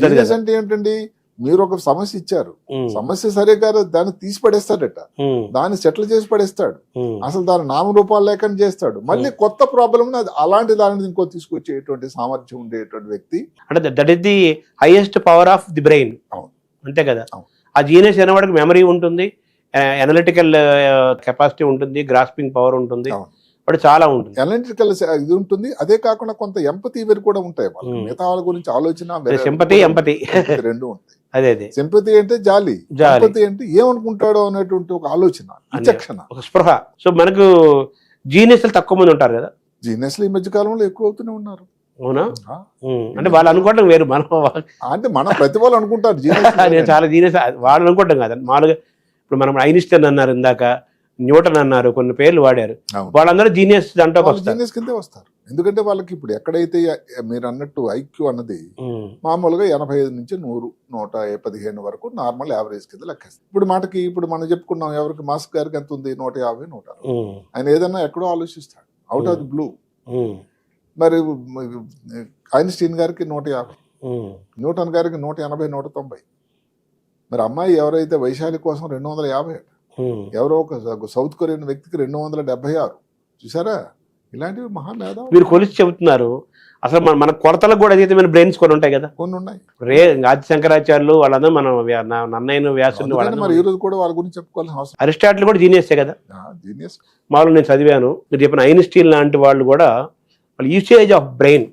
జీనియస్ అంటే ఏంటండి? మీరు ఒక సమస్య ఇచ్చారు, సమస్య సరే గారు దాన్ని తీసి పడేస్తాడట, దాన్ని సెటిల్ చేసి పడేస్తాడు, అసలు దాని నామరూపాలు లేకుండా చేస్తాడు, మళ్ళీ కొత్త ప్రాబ్లమ్ అలాంటి దానిని ఇంకో తీసుకొచ్చేటువంటి సామర్థ్యం ఉండేటువంటి వ్యక్తి. అంటే that is the highest power of the brain. అంతే కదా. ఆ జీనియస్ అనేవాడికి మెమరీ ఉంటుంది, అనలిటికల్ కెపాసిటీ ఉంటుంది, గ్రాస్పింగ్ పవర్ ఉంటుంది, వాడు చాలా ఉంటుంది, అనలిటికల్ ఇది ఉంటుంది. అదే కాకుండా కొంత ఎంపతి ఇవి కూడా ఉంటాయి. మిగతా వాళ్ళ గురించి ఆలోచన, సింపతి, ఎంపతి రెండు ఉంటాయి. అదే సింపతి అంటే జాలి, ఎంపతి అంటే ఏమనుకుంటాడో అనేటువంటి ఒక ఆలోచన, విచక్షణ, ఒక స్పృహ. సో మనకు జీనియస్ తక్కువ మంది ఉంటారు కదా. జీనియస్ ఈ మధ్య కాలంలో ఎక్కువ అవుతూనే ఉన్నారు. అవునా? అంటే వాళ్ళు అనుకోవడం వేరు, మనం అంటే మన ప్రతి వాళ్ళు అనుకుంటారు నేను చాలా జీనియస్, వాళ్ళు అనుకోవడం కాదు. మామూలుగా ఇప్పుడు మనం ఐన్స్టైన్ అన్నారు, ఇందాక న్యూటన్ అన్నారు, కొన్ని పేర్లు వాడారు, వాళ్ళందరూ జీనియస్ దాంట్లోకి జీనియస్ కిందే వస్తారు. ఎందుకంటే వాళ్ళకి ఇప్పుడు ఎక్కడైతే మీరు అన్నట్టు ఐక్యూ అన్నది మామూలుగా 85 నుంచి 100, 115 వరకు నార్మల్ యావరేజ్ కింద లెక్కేస్తారు. ఇప్పుడు మనం చెప్పుకున్నాం, ఎవరికి మాస్క్ గారికి ఎంత ఉంది? 150, 160. ఆయన ఏదన్నా ఎక్కడో ఆలోచిస్తాడు, అవుట్ ఆఫ్ ది బ్లూ. మరి ఐన్స్టీన్ గారికి 150, న్యూటన్ గారికి 180, 190. మరి అమ్మాయి ఎవరైతే వైశాలి కోసం 250, ఎవరో ఒక సౌత్ కొరియన్ వ్యక్తికి 276. చూసారా? ఇలాంటివి మహామేధ మీరు కొలిసి చెబుతున్నారు. అసలు మన కొరతలకు కూడా అయితే మన బ్రెయిన్స్ కూడా ఉంటాయి కదా, కొన్ని ఉన్నాయి. ఆది శంకరాచార్యులు వాళ్ళందరూ మనం నన్నయ్యను, వ్యాసుని, మరి ఈ రోజు కూడా వాళ్ళ గురించి చెప్పుకోవాల్సిన అవసరం. అరిస్టాటిల్ కూడా జీనియసే కదా. జీనియస్. మామూలు నేను చదివాను, మీరు చెప్పిన ఐన్స్టీన్ లాంటి వాళ్ళు కూడా వాళ్ళు యూసేజ్ ఆఫ్ బ్రెయిన్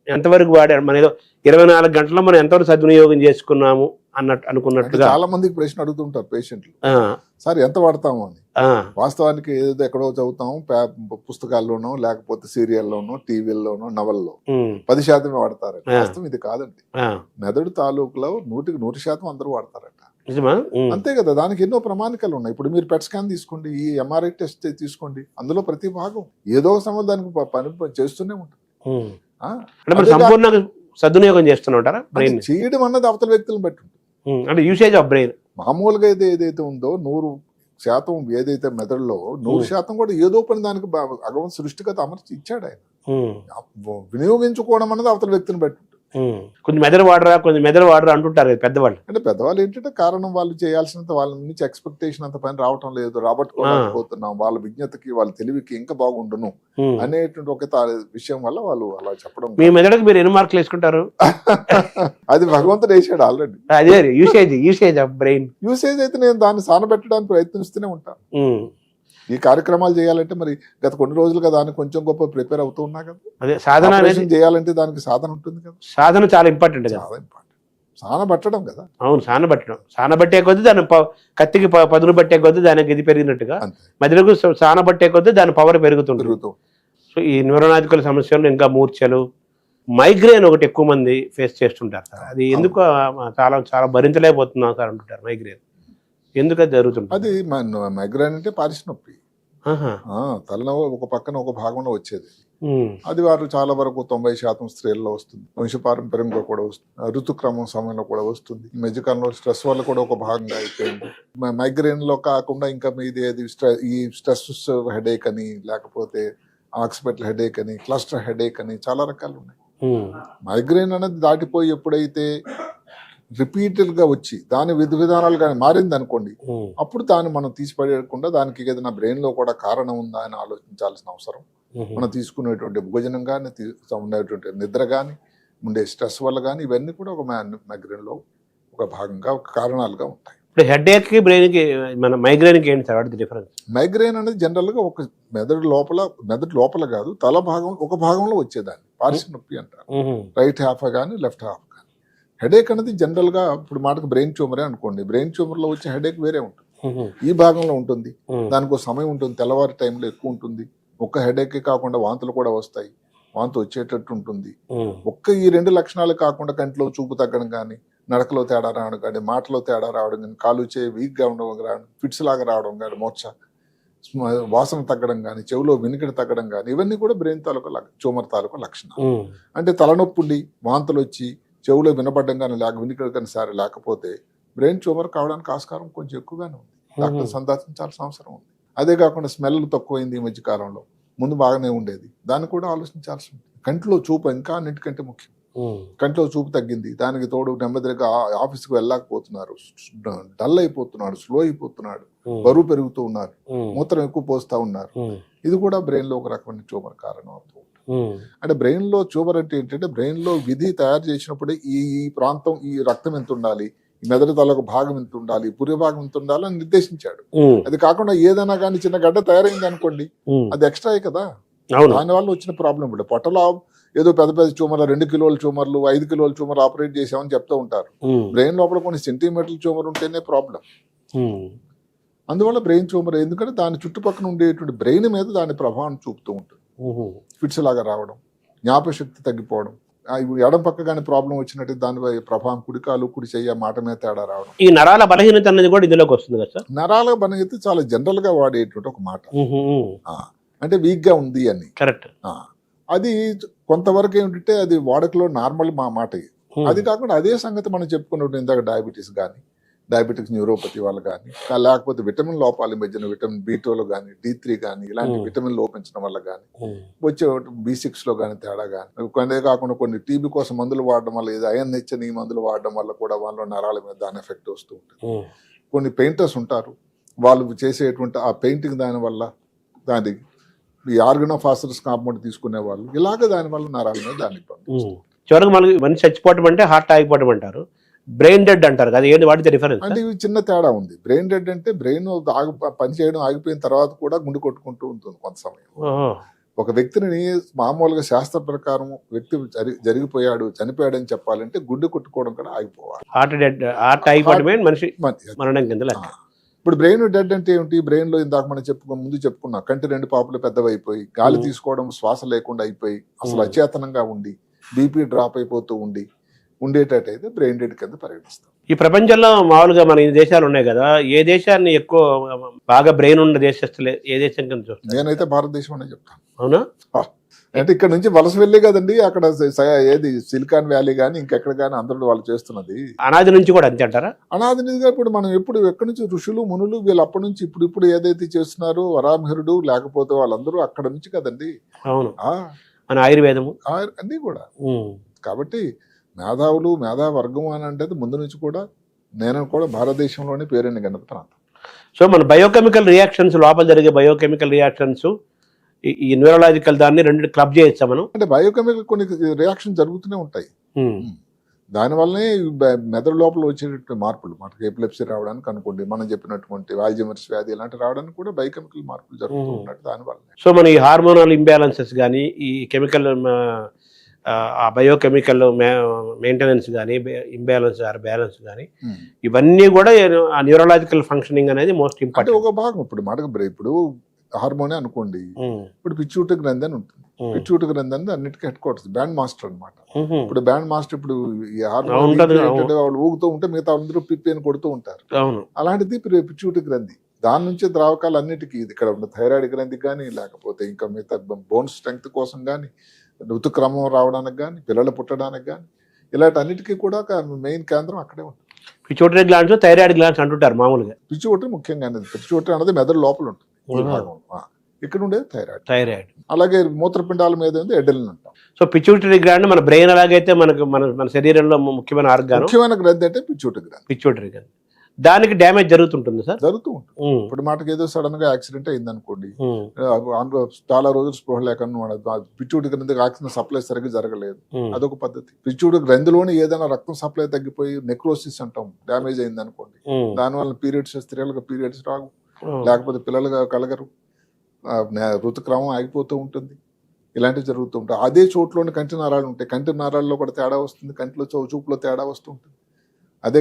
ఎంతవరకు వాడారు, మన ఏదో 24 గంటల్లో మనం ఎంతవరకు సద్వినియోగం చేసుకున్నాము అనుకున్నట్టుగా. చాలా మందికి ప్రశ్న అడుగుతుంటారు పేషెంట్లు, సార్ ఎంత వాడతాము అని. వాస్తవానికి ఏదో ఎక్కడో చదువుతాము, పుస్తకాల్లోనో లేకపోతే సీరియల్లోనో, టీవీల్లోనో, నవల్లో 10% వాడతారు. వాస్తవం ఇది కాదండి. మెదడు తాలూకులో 100కి 100% అందరూ వాడతారట. అంతే కదా. దానికి ఎన్నో ప్రమాణికలు ఉన్నాయి. ఇప్పుడు మీరు పెట్ స్కాన్ తీసుకోండి, ఈ ఎంఆర్ఐ టెస్ట్ తీసుకోండి, అందులో ప్రతి భాగం ఏదో సమయం దానికి పని చేస్తూనే ఉంటుంది. సంపూర్ణంగా సద్వినియోగం చేస్తున్నా చేయడం అన్నది అవతల వ్యక్తులను బట్టి ఉంటుంది. అంటే యూసేజ్ ఆఫ్ బ్రెయిన్ మామూలుగా ఏదైతే ఉందో 100% ఏదైతే మెదడులో 100% కూడా ఏదో పని దానికి భగవంతు సృష్టిగత అమర్చి ఇచ్చాడు ఆయన. వినియోగించుకోవడం అన్నది అవతల వ్యక్తిని బట్టి. కొంచెం మెదడు వాడరా అంటుంటారు పెద్దవాళ్ళు. అంటే పెద్దవాళ్ళు ఏంటంటే కారణం వాళ్ళు చేయాల్సినంత వాళ్ళ నుంచి ఎక్స్పెక్టేషన్ అంత పని రావటం లేదు, రాబట్టుకోలేకపోతున్నాం, వాళ్ళ విజ్ఞతకి వాళ్ళ తెలివికి ఇంకా బాగుండును అనేటువంటి ఒక విషయం వల్ల వాళ్ళు అలా చెప్పడం. మీ మెదడుకు మీరు ఎన్ని మార్కులు వేసుకుంటారు? అది భగవంతుడు వేసాడు ఆల్రెడీ. అదే యూసేజ్ ఆఫ్ బ్రెయిన్. యూసేజ్ అయితే నేను దాన్ని సానబెట్టడానికి ప్రయత్నిస్తూనే ఉంటాను. ఈ కార్యక్రమాలు చేయాలంటే మరి గత కొన్ని రోజులుగా దానికి కొంచెం గొప్ప ప్రిపేర్ అవుతూ ఉన్నా కదా. అదే సాధన చేయాలంటే దానికి సాధన ఉంటుంది కదా. సాధన చాలా ఇంపార్టెంట్ కదా. చాలా ఇంపార్టెంట్. సానబట్టడం కదా. అవును, సానబట్టే కొద్దీ దాని కత్తికి పదును పట్టే కొద్దీ దానికి ఇది పెరిగినట్టుగా మెదడుకు సానబట్టే కొద్దీ దాని పవర్ పెరుగుతుంది. సో ఈ న్యూరోలాజికల్ సమస్యలు, ఇంకా మూర్ఛలు, మైగ్రేన్ ఒకటి ఎక్కువ మంది ఫేస్ చేస్తుంటారు సార్. అది ఎందుకు చాలా చాలా భరించలేకపోతున్నాం సార్ అంటుంటారు. మైగ్రేన్ ఎందుకు అది జరుగుతుంది? అది మైగ్రేన్ అంటే పారిస్ నొప్పి. తలనొప్పి ఒక పక్కన ఒక భాగంలో వచ్చేది. అది వారు చాలా వరకు 90% స్త్రీల్లో వస్తుంది, వంశపారంపర్యంగా కూడా వస్తుంది, ఋతుక్రమం సమయంలో కూడా వస్తుంది. ఈ మధ్యకాలంలో స్ట్రెస్ వల్ల కూడా ఒక భాగంగా అయిపోయింది. మైగ్రేన్ లో కాకుండా ఇంకా మీది ఈ స్ట్రెస్ హెడేక్ అని, లేకపోతే ఆక్సిపిటల్ హెడేక్ అని, క్లస్టర్ హెడేక్ అని చాలా రకాలు ఉన్నాయి. మైగ్రేన్ అనేది దాటిపోయి ఎప్పుడైతే రిపీటెడ్ గా వచ్చి దాని విధానాలు కానీ మారింది అనుకోండి, అప్పుడు దాన్ని మనం తీసిపడేయకుండా దానికి ఏదైనా బ్రెయిన్ లో కూడా కారణం ఉందా అని ఆలోచించాల్సిన అవసరం. మనం తీసుకునేటువంటి భోజనం కానీ, ఉండేటువంటి నిద్ర కానీ, ఉండే స్ట్రెస్ వల్ల కానీ, ఇవన్నీ కూడా ఒక మైగ్రేన్ లో ఒక భాగంగా, ఒక కారణాలుగా ఉంటాయి. ఇప్పుడు హెడేక్ కి బ్రెయిన్ కి మన మైగ్రేన్ కి ఏంటి సార్ వాటి డిఫరెన్స్? మైగ్రేన్ అనేది జనరల్ గా ఒక మెదడు లోపల కాదు, తల భాగం ఒక భాగంలో వచ్చేదాన్ని పార్శ్వ నొప్పి అంటారు. రైట్ హాఫ్ కానీ, లెఫ్ట్ హాఫ్ కానీ. హెడేక్ అనేది జనరల్ గా ఇప్పుడు మాటకు బ్రెయిన్ ట్యూమరే అనుకోండి, బ్రెయిన్ ట్యూమర్ లో వచ్చే హెడేక్ వేరే ఉంటుంది, ఈ భాగంలో ఉంటుంది. దానికి ఒక సమయం ఉంటుంది, తెల్లవారి టైంలో ఎక్కువ ఉంటుంది. ఒక్క హెడేక్ కాకుండా వాంతులు కూడా వస్తాయి, వాంతి వచ్చేటట్టు ఉంటుంది. ఈ 2 లక్షణాలు కాకుండా కంట్లో చూపు తగ్గడం కానీ, నడకలో తేడా రావడం కానీ, మాటలో తేడా రావడం కానీ, కాలు చేయి వీక్ గా ఉండడం, ఫిట్స్ లాగా రావడం కానీ, వాసన తగ్గడం కానీ, చెవిలో వినికిడి తగ్గడం కానీ, ఇవన్నీ కూడా బ్రెయిన్ ట్యూమర్ తాలూకా లక్షణాలు. అంటే తలనొప్పి ఉండి వాంతులు వచ్చి చెవిలో వినపడడం కానీ, వినికిడి కానీ సరే లేకపోతే బ్రెయిన్ ట్యూమర్ కావడానికి ఆస్కారం కొంచెం ఎక్కువగానే ఉంది. డాక్టర్ సందర్శించాల్సిన అవసరం ఉంది. అదే కాకుండా స్మెల్ తక్కువైంది ఈ మధ్య కాలంలో, ముందు బాగానే ఉండేది, దాన్ని కూడా ఆలోచించాల్సి ఉంది. కంట్లో చూపు ఇంకా అన్నిటికంటే ముఖ్యం. కంట్లో చూపు తగ్గింది, దానికి తోడు నెమ్మదిగా ఆఫీస్కి వెళ్ళలేకపోతున్నారు, డల్ అయిపోతున్నాడు, స్లో అయిపోతున్నాడు, బరువు పెరుగుతూ ఉన్నారు, మూత్రం ఎక్కువ పోస్తా ఉన్నారు. ఇది కూడా బ్రెయిన్ లో ఒక రకమైన ట్యూమర్ కారణం అవుతుంది. అంటే బ్రెయిన్ లో ట్యూమర్ అంటే ఏంటంటే, బ్రెయిన్ లో విధి తయారు చేసినప్పుడు ఈ ప్రాంతం, ఈ రక్తం ఎంత ఉండాలి, ఈ మెదడు తలకు భాగం ఎంత ఉండాలి, పుర్రె భాగం ఎంత ఉండాలి అని నిర్దేశించాడు. అది కాకుండా ఏదైనా కానీ చిన్న గడ్డ తయారైంది అనుకోండి, అది ఎక్స్ట్రా కదా, దానివల్ల వచ్చిన ప్రాబ్లం. ఇప్పుడు పొట్టలో ఏదో పెద్ద ట్యూమర్లు, 2 కిలోల ట్యూమర్లు, 5 కిలోల ట్యూమర్ ఆపరేట్ చేసామని చెప్తూ ఉంటారు. బ్రెయిన్ లోపల కొన్ని సెంటీమీటర్ల ట్యూమర్ ఉంటేనే ప్రాబ్లం. అందువల్ల బ్రెయిన్ ట్యూమర్ ఎందుకంటే దాని చుట్టుపక్కల ఉండేటువంటి బ్రెయిన్ మీద దాని ప్రభావం చూపుతూ ఉంటుంది. ఫిట్స్ లాగా రావడం, జ్ఞాపశక్తి తగ్గిపోవడం, ఎడం పక్క కానీ ప్రాబ్లం వచ్చినట్టు దానిపై ప్రభావం, కుడికాలు కుడి చెయ్య మాట మీద తేడా రావడం. ఈ నరాల బలహీనత అనేది కూడా ఇందులోకి వస్తుంది కదా సార్? నరాల బలహీనత చాలా జనరల్ గా వాడేటువంటి ఒక మాట, అంటే వీక్ గా ఉంది అని. కరెక్ట్. అది కొంతవరకు ఏమిటంటే అది వాడుకలో నార్మల్ మాట. అది కాకుండా అదే సంగతి మనం చెప్పుకున్నట్టు ఇందాక డయాబెటిక్స్ న్యూరోపతి వాళ్ళు కానీ, లేకపోతే విటమిన్ లోపాలు మధ్యన విటమిన్ B12 కానీ, D3 కానీ, ఇలాంటి విటమిన్ లోపించడం వల్ల కానీ వచ్చే B6 లో కానీ తేడా కానీ, అదే కాకుండా కొన్ని టీబీ కోసం మందులు వాడడం వల్ల, ఏదో ఐరన్ హెచ్ని మందులు వాడడం వల్ల కూడా వాళ్ళ నరాల మీద దాని ఎఫెక్ట్ వస్తూ ఉంటుంది. కొన్ని పెయింటర్స్ ఉంటారు, వాళ్ళు చేసేటువంటి ఆ పెయింటింగ్ దాని వల్ల దానికి ఈ ఆర్గనోఫాస్ఫరస్ కాంపౌండ్ తీసుకునే వాళ్ళు ఇలాగ దానివల్ల నరాల మీద దాని ఇబ్బంది. చివరికి మనకి మనిషి చచ్చిపోవడం అంటే హార్ట్ ఆగిపోవడం అంటారు, బ్రెయిన్ డెడ్ అంటారు కదా, ఏంటి వాటితో డిఫరెన్స్? అంటే ఇవి చిన్న తేడా ఉంది. బ్రెయిన్ డెడ్ అంటే బ్రెయిన్ పనిచేయడం ఆగిపోయిన తర్వాత కూడా గుండె కొట్టుకుంటూ ఉంటుంది కొంత సమయం. ఒక వ్యక్తిని మామూలుగా శాస్త్ర ప్రకారం వ్యక్తి జరిగిపోయాడు, చనిపోయాడని చెప్పాలంటే గుండె కొట్టుకోవడం కూడా ఆగిపోవాలి. హార్ట్ ఆగిపోవడమే మనిషి మరణం కింద లెక్క. ఇప్పుడు బ్రెయిన్ డెడ్ అంటే ఏమిటి? బ్రెయిన్ లో ఇందాక మనం ముందు చెప్పుకున్నా, కంటి 2 పాపులు పెద్దవైపోయి, గాలి తీసుకోవడం శ్వాస లేకుండా అయిపోయి, అసలు అచేతనంగా ఉండి, బీపీ డ్రాప్ అయిపోతూ ఉండేటట్టయితే బ్రెయిన్ డెడ్ కింద పరిగణిస్తాం. ఈ ప్రపంచంలో మామూలుగా మన 2 దేశాలు ఉన్నాయి కదా, ఏ దేశాన్ని ఎక్కువ బాగా బ్రెయిన్ ఉన్న దేశస్తులే ఏ దేశం కింద చూస్తారు? నేనైతే భారతదేశం అనే చెప్తాను. అవునా? అంటే ఇక్కడ నుంచి వలస వెళ్ళే కదండి, అక్కడ ఏది సిలికాన్ వ్యాలీ కానీ ఇంకెక్కడ కానీ అందరూ వాళ్ళు చేస్తున్నది. అనాది నుంచి కూడా అంతే అంటారా? అనాది నుంచి ఇప్పుడు మనం ఎక్కడి నుంచి ఋషులు మునులు వీళ్ళు అప్పటి నుంచి ఇప్పుడు ఏదైతే చేస్తున్నారో, వరామిహిరుడు లేకపోతే వాళ్ళందరూ అక్కడ నుంచి కదండి. అవును, మన ఆయుర్వేదము అన్నీ కూడా. కాబట్టి మేధావులు, మేధావర్గం అని అంటే ముందు నుంచి కూడా నేను కూడా భారతదేశంలోనే పేరెన్ని గణత ప్రాంతం. సో మన బయోకెమికల్ రియాక్షన్స్, లోపల జరిగే బయోకెమికల్ రియాక్షన్స్, ఈ న్యూరలాజికల్ దాన్ని 2 క్లబ్ చేయొచ్చా మనం? అంటే బయోకెమికల్ కొన్ని రియాక్షన్ జరుగుతూనే ఉంటాయి. దానివల్లనే మెదడు లోపల వచ్చేటటువంటి మార్పులు, మనకి ఎపిలెప్సీ రావడానికి అనుకోండి, మనం చెప్పినటువంటి ఆల్జీమర్స్ వ్యాధి ఇలాంటి రావడానికి కూడా బయోకెమికల్ మార్పులు జరుగుతూ ఉన్నట్టు దానివల్ల. సో మన ఈ హార్మోనల్ ఇంబ్యాలెన్సెస్ కానీ, ఈ కెమికల్ ఆ బయోకెమికల్ మెయింటెనెన్స్ కానీ, ఇంబ్యాలెన్స్ ఆర్ బ్యాలెన్స్ కానీ, ఇవన్నీ కూడా ఆ న్యూరలాజికల్ ఫంక్షనింగ్ అనేది మోస్ట్ ఇంపార్టెంట్ ఒక భాగం. ఇప్పుడు హార్మోనే అనుకోండి, ఇప్పుడు పిచ్యూటరీ గ్రంథి అని ఉంటుంది. పిచ్యూటరీ గ్రంథి అనేది అన్నిటికీ హెడ్ క్వార్టర్స్, బ్యాండ్ మాస్టర్ అనమాట. ఇప్పుడు బ్యాండ్ మాస్టర్ ఇప్పుడు ఈ హార్మోన్ వాళ్ళు ఊగుతూ ఉంటే మిగతా అందరూ పిప్పి అని కొడుతూ ఉంటారు. అలాంటిది పిచ్యూటరీ గ్రంథి. దాని నుంచి ద్రావకాలు అన్నిటికీ ఇక్కడ ఉన్న థైరాయిడ్ గ్రంథికి కానీ లేకపోతే ఇంకా మిగతా బోన్ స్ట్రెంగ్త్ కోసం కానీ ఋతుక్రమం రావడానికి కానీ పిల్లలు పుట్టడానికి కానీ ఇలాంటి అన్నిటికీ కూడా మెయిన్ కేంద్రం అక్కడే ఉంటుంది. పిట్యూటరీ గ్లాండ్స్ థైరాయిడ్ గ్లాండ్స్ అంటుంటారు మామూలుగా. పిచ్చుకోటరీ ముఖ్యంగా పిచ్చుకోటరీ అనేది మెదడు లోపల ఉంటుంది ఈ భాగంలో. ఇక్కడ ఉండేది థైరాయిడ్. అలాగే మూత్రపిండాల మీద ఉంది ఎడ్రినల్ అంటాం. సో పిట్యూటరీ గ్లాండ్ మన బ్రెయిన్ అలాగైతే మనకు మన శరీరంలో ముఖ్యమైన ఆర్గాన్, ముఖ్యమైన గ్రంథి అంటే పిచ్యూటరీ గ్రంథి. Pituitary gland. దానికి డ్యామేజ్ జరుగుతుంటుంది సార్? జరుగుతూ ఉంటుంది. ఇప్పుడు మాటకి ఏదో సడన్ గా యాక్సిడెంట్ అయింది అనుకోండి, చాలా రోజులు స్పృహ లేకుండా పిచ్యూటరీ గ్రంథికి ఆక్సిజన్ సప్లై సరిగ్గా జరగలేదు, అదొక పద్ధతి. పిచ్యూటరీ గ్రంథిలోని ఏదైనా రక్తం సప్లై తగ్గిపోయి నెక్రోసిస్ అంటాం, డ్యామేజ్ అయింది అనుకోండి, దానివల్ల పీరియడ్స్ స్త్రీలకు పీరియడ్స్ రావు, లేకపోతే పిల్లలుగా కలగరు, ఋతుక్రమం ఆగిపోతూ ఉంటుంది, ఇలాంటివి జరుగుతూ ఉంటాయి. అదే చోట్లోని కంటి నరాలు ఉంటాయి, కంటి నరాల్లో కూడా తేడా వస్తుంది, కంటిలో చూపులో తేడా వస్తూ ఉంటుంది, అదే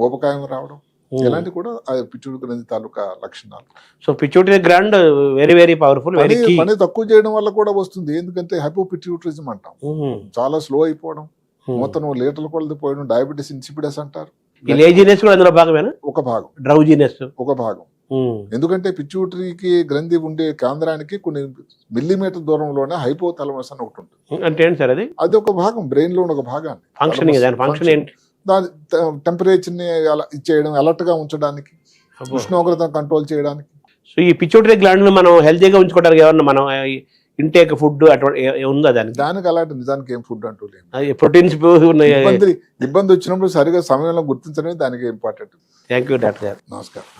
ఊబకాయం రావడం, ఇలాంటి కూడా పిచ్యూటరీ గ్రంథి తాలూకా లక్షణాలు. So pituitary gland very very powerful. పని తక్కువ చేయడం వల్ల కూడా వస్తుంది. ఎందుకంటే హైపోపిట్యూటరిజం అంటాం, చాలా స్లో అయిపోవడం, మొత్తం లీటర్ల కొలది పోయడం, డయాబెటీస్ ఇన్సిపిడస్ అంటారు. లేజినెస్ కూడా అందులో భాగమేనా? ఒక భాగం. డ్రౌజినెస్ ఒక భాగం. ఎందుకంటే పిచ్యూటరీకి గ్రంథి ఉండే కేంద్రానికి కొన్ని మిల్లీమీటర్ దూరంలోనే హైపోథాలమస్ అని ఒకటి ఉంటుంది. అంటే ఏంటి సార్ అది? అది ఒక భాగం, బ్రెయిన్ లో ఒక భాగాన్ని. ఫంక్షన్ ఏంటి? దాని టెంపరేచర్ ని ఇచ్చేయడం, అలర్ట్ గా ఉంచడానికి, ఉష్ణోగ్రత కంట్రోల్ చేయడానికి. సో ఈ పిచ్యూటరీ గ్లాండ్ మనం హెల్తీగా ఉంచుకోవడానికి ఏమన్నా మనం ఇంటేక్ ఫుడ్ అటువంటి ఉందా దానికి అలాంటి నిజానికి ఏం ఫుడ్ అంటూ లేదు. ప్రోటీన్స్ ఇబ్బంది వచ్చినప్పుడు సరిగా సమయంలో గుర్తించడమే దానికి ఇంపార్టెంట్. థ్యాంక్ యూ డాక్టర్ గారు. నమస్కారం.